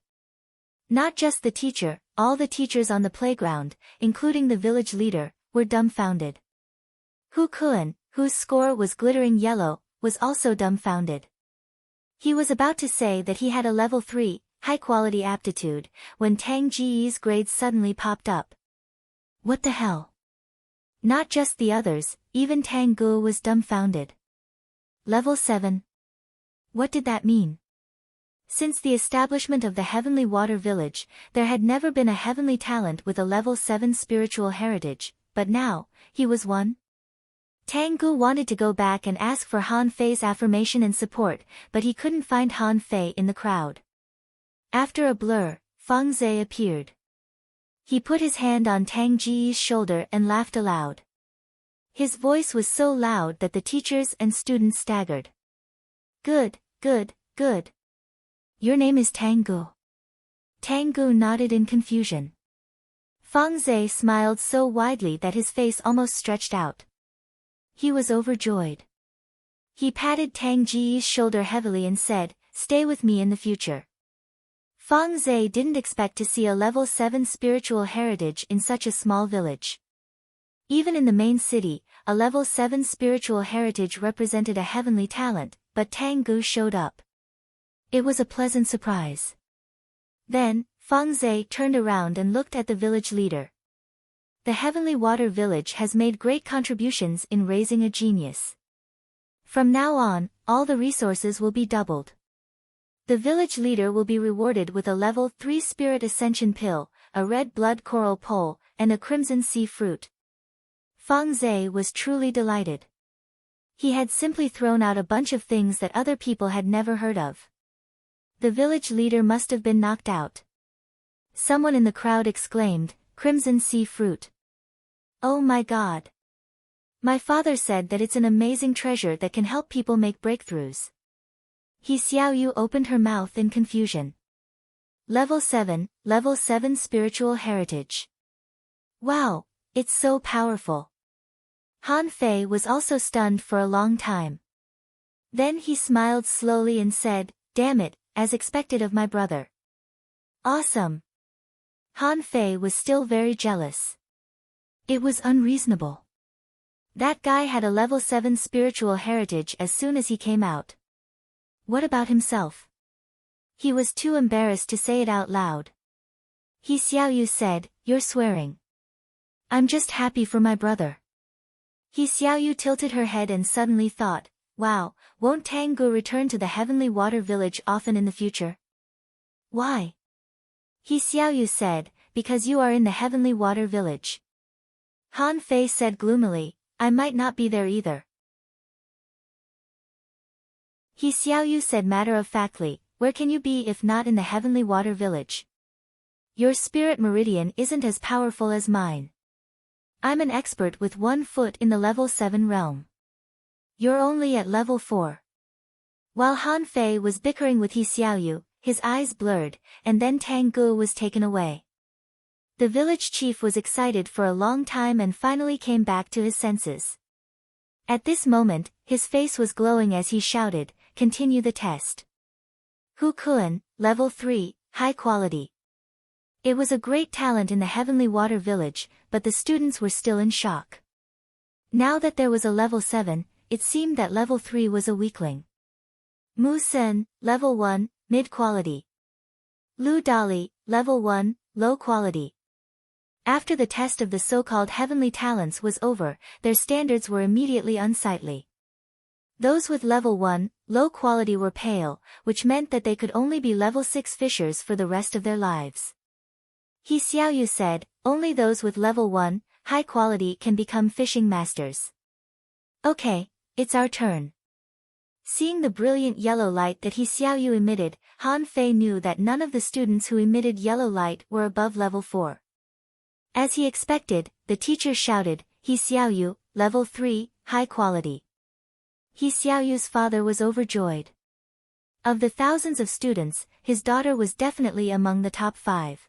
Not just the teacher, all the teachers on the playground, including the village leader, were dumbfounded. Hu Kun, whose score was glittering yellow, was also dumbfounded. He was about to say that he had a level 3, high-quality aptitude, when Tang Ji's grades suddenly popped up. What the hell? Not just the others, even Tang Ge was dumbfounded. Level 7. What did that mean? Since the establishment of the Heavenly Water Village, there had never been a heavenly talent with a level 7 spiritual heritage, but now, he was one? Tang Ge wanted to go back and ask for Han Fei's affirmation and support, but he couldn't find Han Fei in the crowd. After a blur, Fang Zhe appeared. He put his hand on Tang Ji's shoulder and laughed aloud. His voice was so loud that the teachers and students staggered. Good, good, good. Your name is Tang Ge. Tang Ge nodded in confusion. Fang Zhe smiled so widely that his face almost stretched out. He was overjoyed. He patted Tang Ji's shoulder heavily and said, stay with me in the future. Fang Zhe didn't expect to see a level 7 spiritual heritage in such a small village. Even in the main city, a level 7 spiritual heritage represented a heavenly talent, but Tang Ge showed up. It was a pleasant surprise. Then, Fang Zhe turned around and looked at the village leader. The Heavenly Water Village has made great contributions in raising a genius. From now on, all the resources will be doubled. The village leader will be rewarded with a level 3 Spirit Ascension Pill, a red blood coral pole, and a crimson sea fruit. Feng Zhe was truly delighted. He had simply thrown out a bunch of things that other people had never heard of. The village leader must have been knocked out. Someone in the crowd exclaimed, "Crimson sea fruit. Oh my God. My father said that it's an amazing treasure that can help people make breakthroughs." He Xiaoyu opened her mouth in confusion. Level 7 spiritual heritage. Wow, it's so powerful. Han Fei was also stunned for a long time. Then he smiled slowly and said, "Damn it, as expected of my brother." Awesome. Han Fei was still very jealous. It was unreasonable. That guy had a level 7 spiritual heritage as soon as he came out. What about himself? He was too embarrassed to say it out loud. He Xiaoyu said, "You're swearing." "I'm just happy for my brother." He Xiaoyu tilted her head and suddenly thought, wow, won't Tanggu return to the Heavenly Water Village often in the future? Why? He Xiaoyu said, "Because you are in the Heavenly Water Village." Han Fei said gloomily, "I might not be there either." He Xiaoyu said matter-of-factly, "Where can you be if not in the Heavenly Water Village? Your spirit meridian isn't as powerful as mine. I'm an expert with 1 foot in the level 7 realm. You're only at level 4. While Han Fei was bickering with He Xiaoyu, his eyes blurred, and then Tanggu was taken away. The village chief was excited for a long time and finally came back to his senses. At this moment, his face was glowing as he shouted, "Continue the test." Hu Kun, level 3, high quality. It was a great talent in the Heavenly Water Village, but the students were still in shock. Now that there was a level 7, it seemed that level 3 was a weakling. Mu Sen, level 1, mid-quality. Lu Dali, level 1, low quality. After the test of the so-called heavenly talents was over, their standards were immediately unsightly. Those with level 1, low quality were pale, which meant that they could only be level 6 fishers for the rest of their lives. He Xiaoyu said, "Only those with level 1, high quality can become fishing masters." Okay, it's our turn. Seeing the brilliant yellow light that He Xiaoyu emitted, Han Fei knew that none of the students who emitted yellow light were above level 4. As he expected, the teacher shouted, "He Xiaoyu, level 3, high quality." He Xiaoyu's father was overjoyed. Of the thousands of students, his daughter was definitely among the top 5.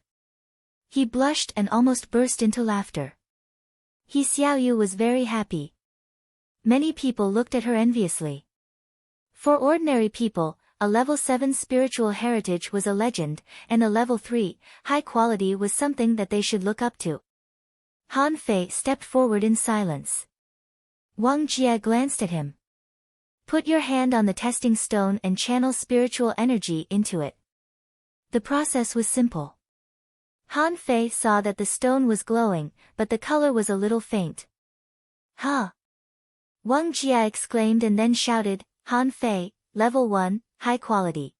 He blushed and almost burst into laughter. He Xiaoyu was very happy. Many people looked at her enviously. For ordinary people, a level 7 spiritual heritage was a legend, and a level 3, high quality was something that they should look up to. Han Fei stepped forward in silence. Wang Jie glanced at him. "Put your hand on the testing stone and channel spiritual energy into it." The process was simple. Han Fei saw that the stone was glowing, but the color was a little faint. "Huh!" Wang Jie exclaimed and then shouted, "Han Fei, level 1, high quality."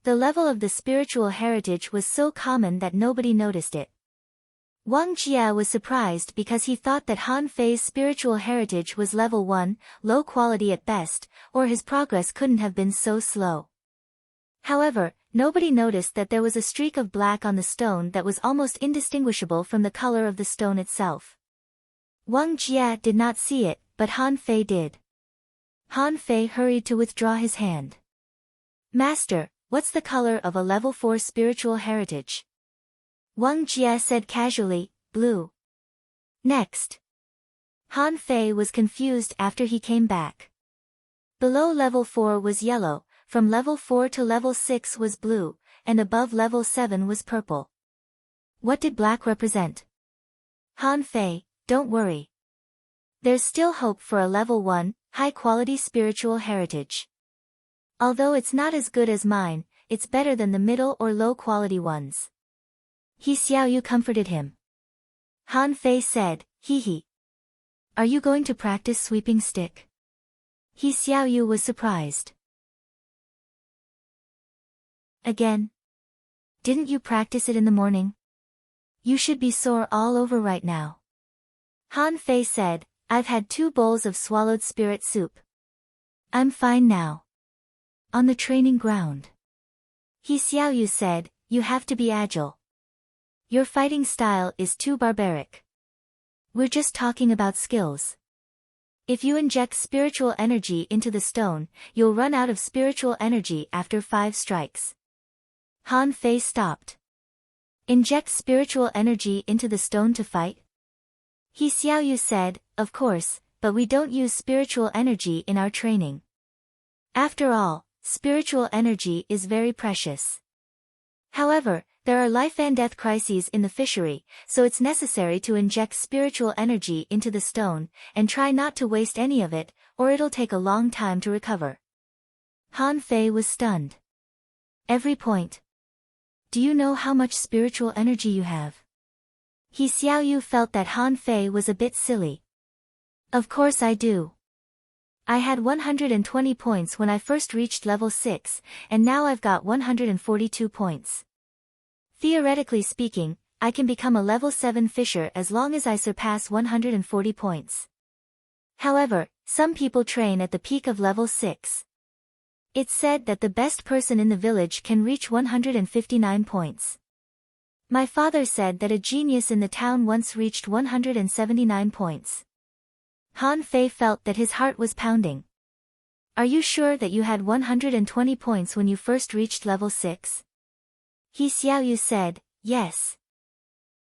The level of the spiritual heritage was so common that nobody noticed it. Wang Jie was surprised because he thought that Han Fei's spiritual heritage was level 1, low quality at best, or his progress couldn't have been so slow. However, nobody noticed that there was a streak of black on the stone that was almost indistinguishable from the color of the stone itself. Wang Jie did not see it, but Han Fei did. Han Fei hurried to withdraw his hand. "Master, what's the color of a level 4 spiritual heritage?" Wang Jie said casually, "Blue." Next. Han Fei was confused after he came back. Below level 4 was yellow, from level 4 to level 6 was blue, and above level 7 was purple. What did black represent? Han Fei, don't worry. There's still hope for a level 1, high-quality spiritual heritage. Although it's not as good as mine, it's better than the middle or low-quality ones. He Xiaoyu comforted him. Han Fei said, "Hee hee. Are you going to practice sweeping stick?" He Xiaoyu was surprised. Again? Didn't you practice it in the morning? You should be sore all over right now. Han Fei said, I've had 2 bowls of swallowed spirit soup. I'm fine now. On the training ground. He Xiaoyu said, you have to be agile. Your fighting style is too barbaric. We're just talking about skills. If you inject spiritual energy into the stone, you'll run out of spiritual energy after 5 strikes. Han Fei stopped. Inject spiritual energy into the stone to fight? He Xiaoyu said, of course, but we don't use spiritual energy in our training. After all, spiritual energy is very precious. However, there are life and death crises in the fishery, so it's necessary to inject spiritual energy into the stone, and try not to waste any of it, or it'll take a long time to recover. Han Fei was stunned. Every point. Do you know how much spiritual energy you have? He Xiaoyu felt that Han Fei was a bit silly. Of course I do. I had 120 points when I first reached level 6, and now I've got 142 points. Theoretically speaking, I can become a level 7 fisher as long as I surpass 140 points. However, some people train at the peak of level 6. It's said that the best person in the village can reach 159 points. My father said that a genius in the town once reached 179 points. Han Fei felt that his heart was pounding. Are you sure that you had 120 points when you first reached level 6? He Xiaoyu said, yes.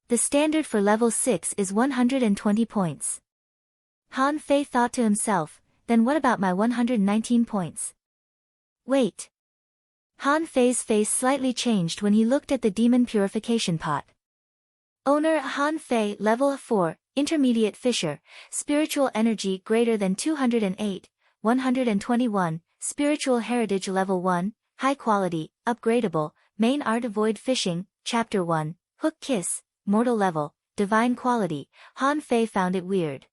The standard for level 6 is 120 points. Han Fei thought to himself, then what about my 119 points? Wait. Han Fei's face slightly changed when he looked at the demon purification pot. Owner Han Fei level 4, intermediate fisher, spiritual energy greater than 208, 121, spiritual heritage level 1, high quality, upgradable, main art avoid fishing, chapter 1, hook kiss, mortal level, divine quality. Han Fei found it weird.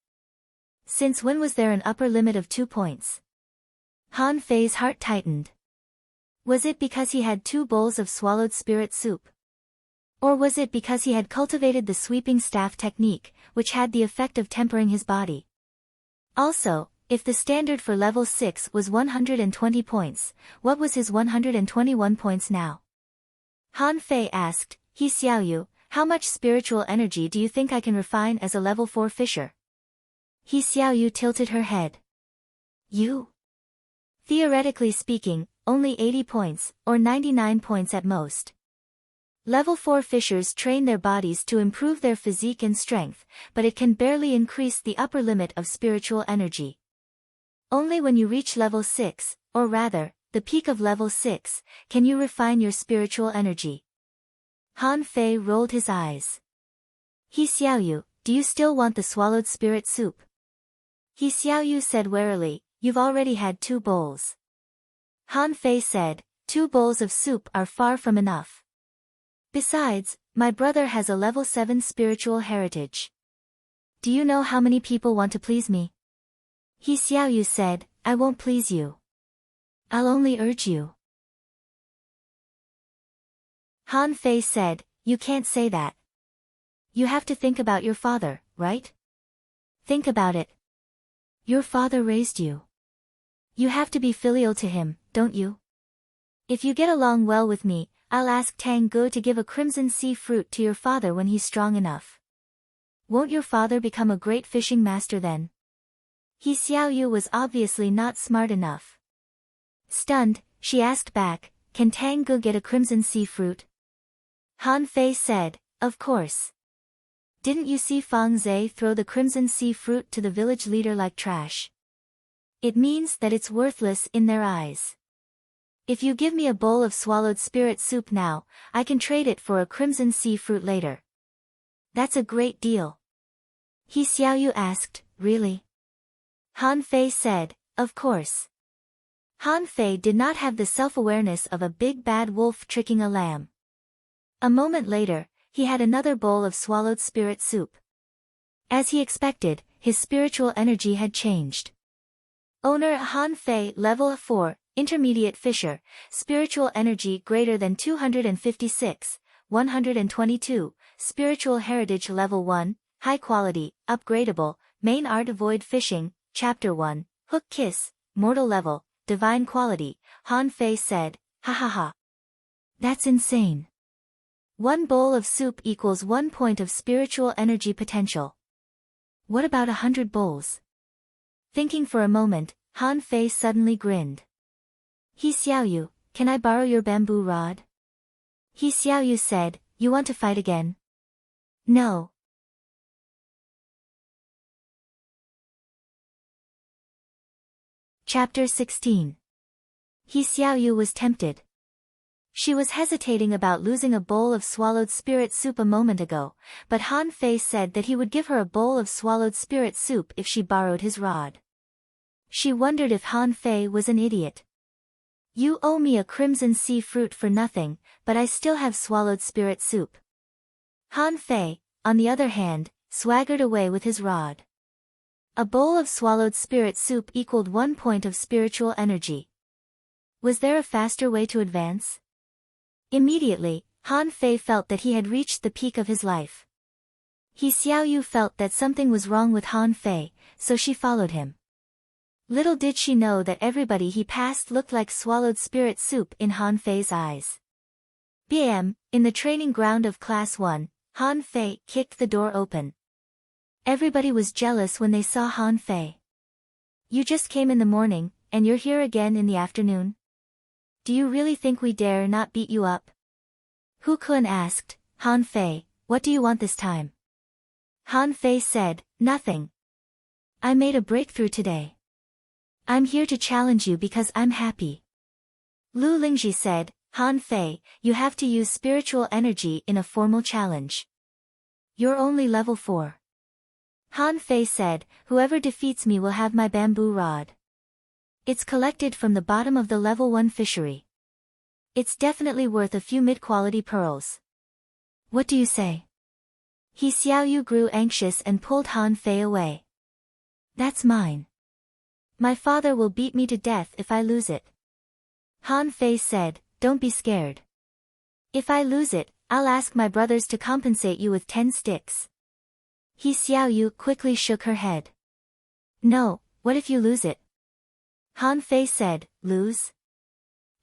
Since when was there an upper limit of 2 points? Han Fei's heart tightened. Was it because he had 2 bowls of swallowed spirit soup? Or was it because he had cultivated the sweeping staff technique, which had the effect of tempering his body? Also, if the standard for level 6 was 120 points, what was his 121 points now? Han Fei asked, He Xiaoyu, how much spiritual energy do you think I can refine as a level 4 fisher? He Xiaoyu tilted her head. You? Theoretically speaking, only 80 points, or 99 points at most. Level 4 fishers train their bodies to improve their physique and strength, but it can barely increase the upper limit of spiritual energy. Only when you reach level 6, or rather, the peak of level 6, can you refine your spiritual energy. Han Fei rolled his eyes. He Xiaoyu, do you still want the swallowed spirit soup? He Xiaoyu said warily, you've already had 2 bowls. Han Fei said, 2 bowls of soup are far from enough. Besides, my brother has a level 7 spiritual heritage. Do you know how many people want to please me? He Xiaoyu said, I won't please you. I'll only urge you. Han Fei said, you can't say that. You have to think about your father, right? Think about it. Your father raised you. You have to be filial to him, don't you? If you get along well with me, I'll ask Tang Ge to give a crimson sea fruit to your father when he's strong enough. Won't your father become a great fishing master then? He Xiaoyu was obviously not smart enough. Stunned, she asked back, can Tang Ge get a crimson sea fruit? Han Fei said, of course. Didn't you see Fang Zhe throw the crimson sea fruit to the village leader like trash? It means that it's worthless in their eyes. If you give me a bowl of swallowed spirit soup now, I can trade it for a crimson sea fruit later. That's a great deal. He Xiaoyu asked, really? Han Fei said, of course. Han Fei did not have the self-awareness of a big bad wolf tricking a lamb. A moment later, he had another bowl of swallowed spirit soup. As he expected, his spiritual energy had changed. Owner Han Fei level 4, intermediate fisher, spiritual energy greater than 256, 122, spiritual heritage level 1, high quality, upgradable, main art avoid phishing, Chapter 1, Hook Kiss, mortal level, divine quality, Han Fei said, ha ha ha. That's insane. 1 bowl of soup equals 1 point of spiritual energy potential. What about 100 bowls? Thinking for a moment, Han Fei suddenly grinned. He Xiaoyu, can I borrow your bamboo rod? He Xiaoyu said, you want to fight again? No. Chapter 16. He Xiaoyu was tempted. She was hesitating about losing a bowl of swallowed spirit soup a moment ago, but Han Fei said that he would give her a bowl of swallowed spirit soup if she borrowed his rod. She wondered if Han Fei was an idiot. You owe me a crimson sea fruit for nothing, but I still have swallowed spirit soup. Han Fei, on the other hand, swaggered away with his rod. A bowl of swallowed spirit soup equaled 1 point of spiritual energy. Was there a faster way to advance? Immediately, Han Fei felt that he had reached the peak of his life. He Xiaoyu felt that something was wrong with Han Fei, so she followed him. Little did she know that everybody he passed looked like swallowed spirit soup in Han Fei's eyes. BM, in the training ground of Class 1, Han Fei kicked the door open. Everybody was jealous when they saw Han Fei. You just came in the morning, and you're here again in the afternoon? Do you really think we dare not beat you up? Hu Kun asked, Han Fei, what do you want this time? Han Fei said, nothing. I made a breakthrough today. I'm here to challenge you because I'm happy. Lu Lingji said, Han Fei, you have to use spiritual energy in a formal challenge. You're only level 4. Han Fei said, whoever defeats me will have my bamboo rod. It's collected from the bottom of the level 1 fishery. It's definitely worth a few mid-quality pearls. What do you say? He Xiaoyu grew anxious and pulled Han Fei away. That's mine. My father will beat me to death if I lose it. Han Fei said, don't be scared. If I lose it, I'll ask my brothers to compensate you with 10 sticks. He Xiaoyu quickly shook her head. No, what if you lose it? Han Fei said, lose?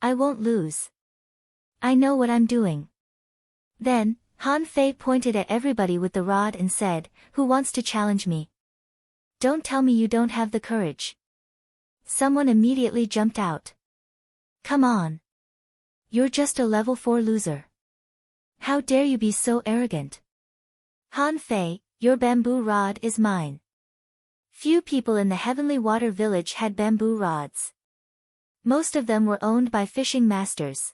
I won't lose. I know what I'm doing. Then, Han Fei pointed at everybody with the rod and said, who wants to challenge me? Don't tell me you don't have the courage. Someone immediately jumped out. Come on. You're just a level 4 loser. How dare you be so arrogant? Han Fei, your bamboo rod is mine. Few people in the Heavenly Water Village had bamboo rods. Most of them were owned by fishing masters.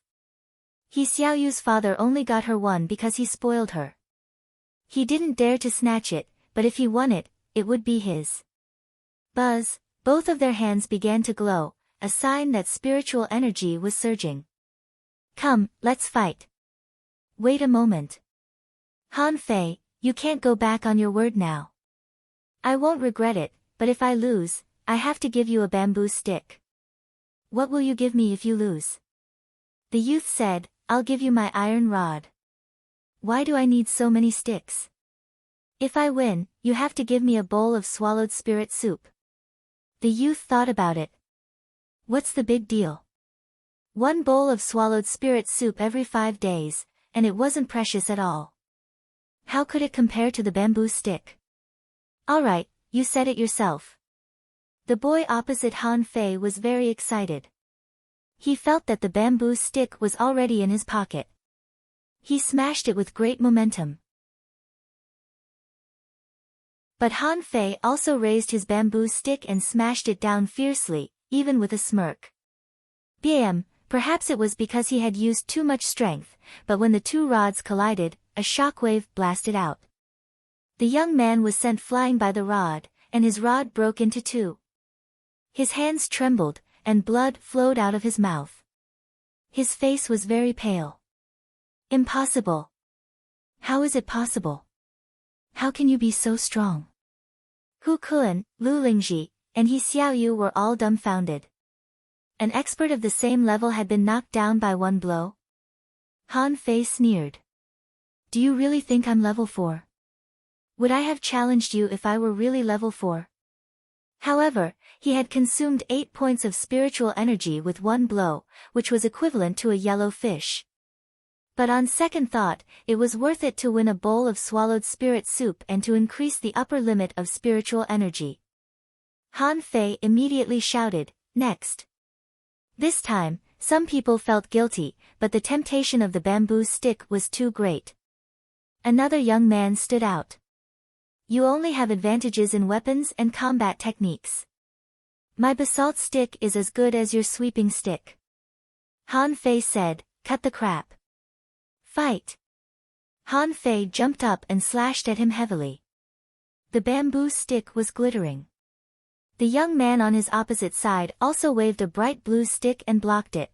He Xiaoyu's father only got her one because he spoiled her. He didn't dare to snatch it, but if he won it, it would be his. Buzz, both of their hands began to glow, a sign that spiritual energy was surging. Come, let's fight. Wait a moment. Han Fei, you can't go back on your word now. I won't regret it, but if I lose, I have to give you a bamboo stick. What will you give me if you lose? The youth said, I'll give you my iron rod. Why do I need so many sticks? If I win, you have to give me a bowl of swallowed spirit soup. The youth thought about it. What's the big deal? 1 bowl of swallowed spirit soup every 5 days, and it wasn't precious at all. How could it compare to the bamboo stick? Alright, you said it yourself. The boy opposite Han Fei was very excited. He felt that the bamboo stick was already in his pocket. He smashed it with great momentum. But Han Fei also raised his bamboo stick and smashed it down fiercely, even with a smirk. Bam, perhaps it was because he had used too much strength, but when the 2 rods collided, a shockwave blasted out. The young man was sent flying by the rod, and his rod broke into 2. His hands trembled, and blood flowed out of his mouth. His face was very pale. Impossible. How is it possible? How can you be so strong? Hu Kun, Lu Lingji, and He Xiaoyu were all dumbfounded. An expert of the same level had been knocked down by 1 blow? Han Fei sneered. Do you really think I'm level 4? Would I have challenged you if I were really level 4? However, he had consumed 8 points of spiritual energy with one blow, which was equivalent to a yellow fish. But on second thought, it was worth it to win a bowl of swallowed spirit soup and to increase the upper limit of spiritual energy. Han Fei immediately shouted, "Next!" This time, some people felt guilty, but the temptation of the bamboo stick was too great. Another young man stood out. "You only have advantages in weapons and combat techniques. My basalt stick is as good as your sweeping stick." Han Fei said, "Cut the crap. Fight!" Han Fei jumped up and slashed at him heavily. The bamboo stick was glittering. The young man on his opposite side also waved a bright blue stick and blocked it.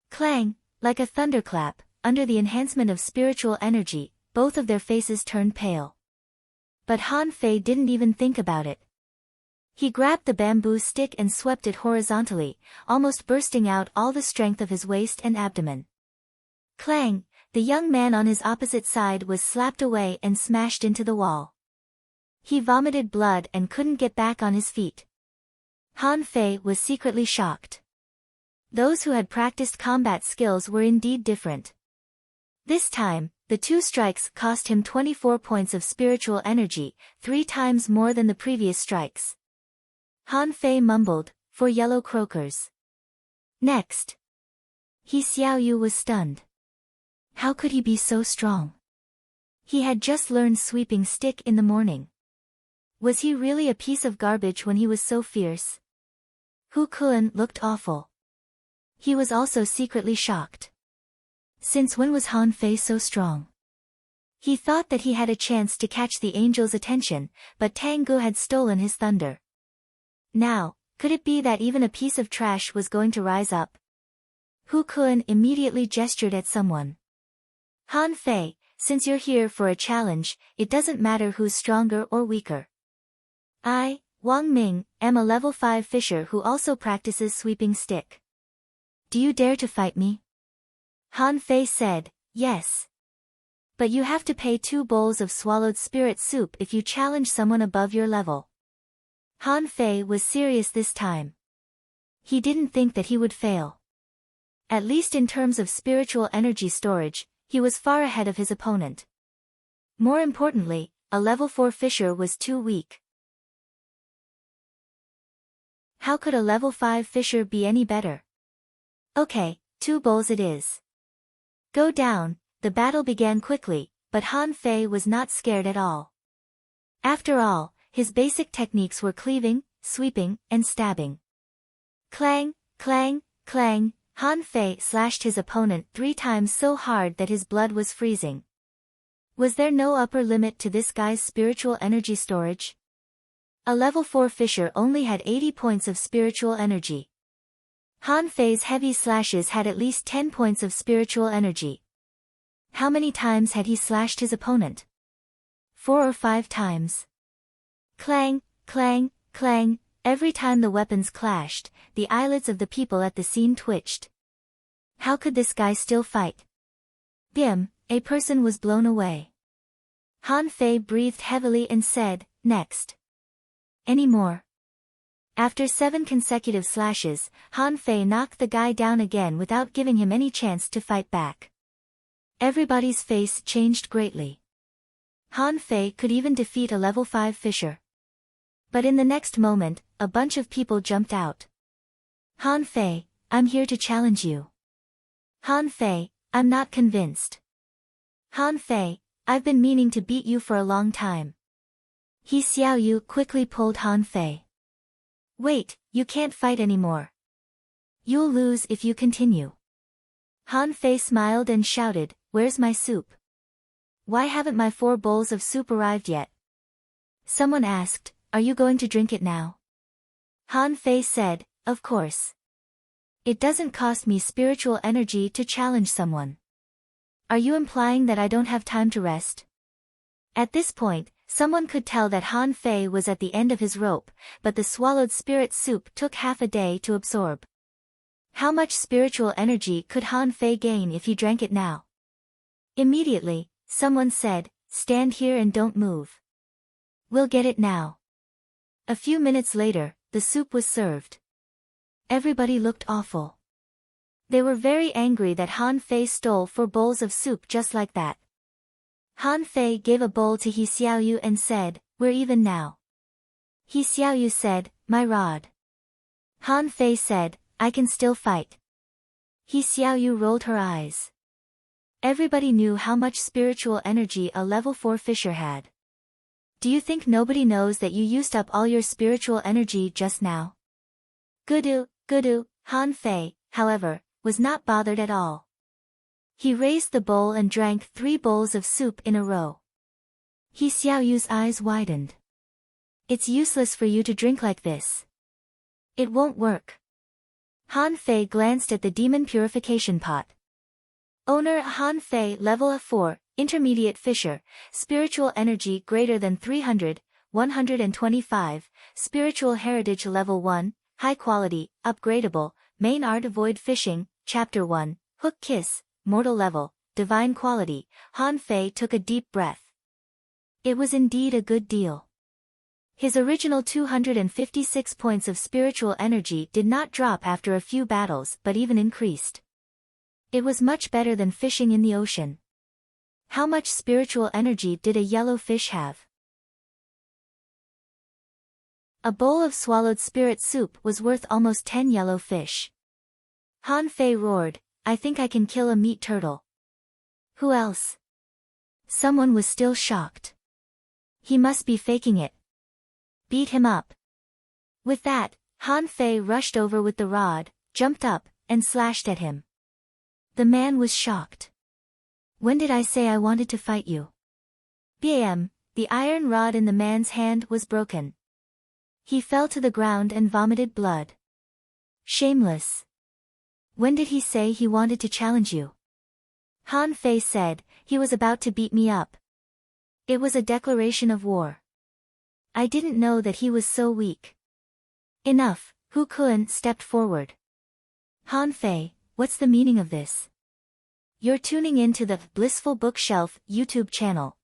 Clang, like a thunderclap, under the enhancement of spiritual energy, both of their faces turned pale. But Han Fei didn't even think about it. He grabbed the bamboo stick and swept it horizontally, almost bursting out all the strength of his waist and abdomen. Clang! The young man on his opposite side was slapped away and smashed into the wall. He vomited blood and couldn't get back on his feet. Han Fei was secretly shocked. Those who had practiced combat skills were indeed different. This time, the 2 strikes cost him 24 points of spiritual energy, 3 times more than the previous strikes. Han Fei mumbled, "For yellow croakers." Next. He Xiaoyu was stunned. How could he be so strong? He had just learned sweeping stick in the morning. Was he really a piece of garbage when he was so fierce? Hu Kun looked awful. He was also secretly shocked. Since when was Han Fei so strong? He thought that he had a chance to catch the angel's attention, but Tang Gu had stolen his thunder. Now, could it be that even a piece of trash was going to rise up? Hu Kun immediately gestured at someone. Han Fei, since you're here for a challenge, it doesn't matter who's stronger or weaker. I, Wang Ming, am a level 5 fisher who also practices sweeping stick. Do you dare to fight me? Han Fei said, "Yes. But you have to pay 2 bowls of swallowed spirit soup if you challenge someone above your level." Han Fei was serious this time. He didn't think that he would fail. At least in terms of spiritual energy storage, he was far ahead of his opponent. More importantly, a level 4 fisher was too weak. How could a level 5 fisher be any better? Okay, 2 bowls it is. Go down. The battle began quickly, but Han Fei was not scared at all. After all, his basic techniques were cleaving, sweeping, and stabbing. Clang, clang, clang. Han Fei slashed his opponent 3 times so hard that his blood was freezing. Was there no upper limit to this guy's spiritual energy storage? A level 4 fisher only had 80 points of spiritual energy. Han Fei's heavy slashes had at least 10 points of spiritual energy. How many times had he slashed his opponent? 4 or 5 times. Clang, clang, clang. Every time the weapons clashed, the eyelids of the people at the scene twitched. How could this guy still fight? Bim, a person was blown away. Han Fei breathed heavily and said, "Next." Any more? After 7 consecutive slashes, Han Fei knocked the guy down again without giving him any chance to fight back. Everybody's face changed greatly. Han Fei could even defeat a level 5 fisher. But in the next moment, a bunch of people jumped out. Han Fei, I'm here to challenge you. Han Fei, I'm not convinced. Han Fei, I've been meaning to beat you for a long time. He Xiaoyu quickly pulled Han Fei. Wait, you can't fight anymore. You'll lose if you continue. Han Fei smiled and shouted, "Where's my soup? Why haven't my 4 bowls of soup arrived yet?" Someone asked, "Are you going to drink it now?" Han Fei said, "Of course. It doesn't cost me spiritual energy to challenge someone. Are you implying that I don't have time to rest?" At this point, someone could tell that Han Fei was at the end of his rope, but the swallowed spirit soup took half a day to absorb. How much spiritual energy could Han Fei gain if he drank it now? Immediately, someone said, "Stand here and don't move." We'll get it now. A few minutes later, the soup was served. Everybody looked awful. They were very angry that Han Fei stole 4 bowls of soup just like that. Han Fei gave a bowl to He Xiaoyu and said, "We're even now." He Xiaoyu said, "My rod." Han Fei said, "I can still fight." He Xiaoyu rolled her eyes. Everybody knew how much spiritual energy a level 4 fisher had. Do you think nobody knows that you used up all your spiritual energy just now? Gudu, Han Fei, however, was not bothered at all. He raised the bowl and drank 3 bowls of soup in a row. He Xiaoyu's eyes widened. It's useless for you to drink like this. It won't work. Han Fei glanced at the demon purification pot. Owner Han Fei, level 4, intermediate fisher, spiritual energy greater than 300, 125, spiritual heritage level 1, high quality, upgradable, main art avoid fishing, chapter 1, hook kiss, mortal level, divine quality. Han Fei took a deep breath. It was indeed a good deal. His original 256 points of spiritual energy did not drop after a few battles but even increased. It was much better than fishing in the ocean. How much spiritual energy did a yellow fish have? A bowl of swallowed spirit soup was worth almost 10 yellow fish. Han Fei roared, "I think I can kill a meat turtle." Who else? Someone was still shocked. He must be faking it. Beat him up. With that, Han Fei rushed over with the rod, jumped up, and slashed at him. The man was shocked. When did I say I wanted to fight you? Bam! The iron rod in the man's hand was broken. He fell to the ground and vomited blood. Shameless. When did he say he wanted to challenge you? Han Fei said, he was about to beat me up. It was a declaration of war. I didn't know that he was so weak. Enough, Hu Kun stepped forward. Han Fei, what's the meaning of this? You're tuning in to the Blissful Bookshelf YouTube channel.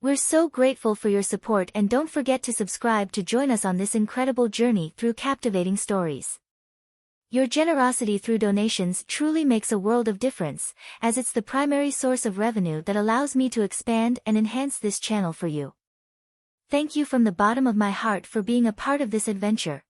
We're so grateful for your support and don't forget to subscribe to join us on this incredible journey through captivating stories. Your generosity through donations truly makes a world of difference, as it's the primary source of revenue that allows me to expand and enhance this channel for you. Thank you from the bottom of my heart for being a part of this adventure.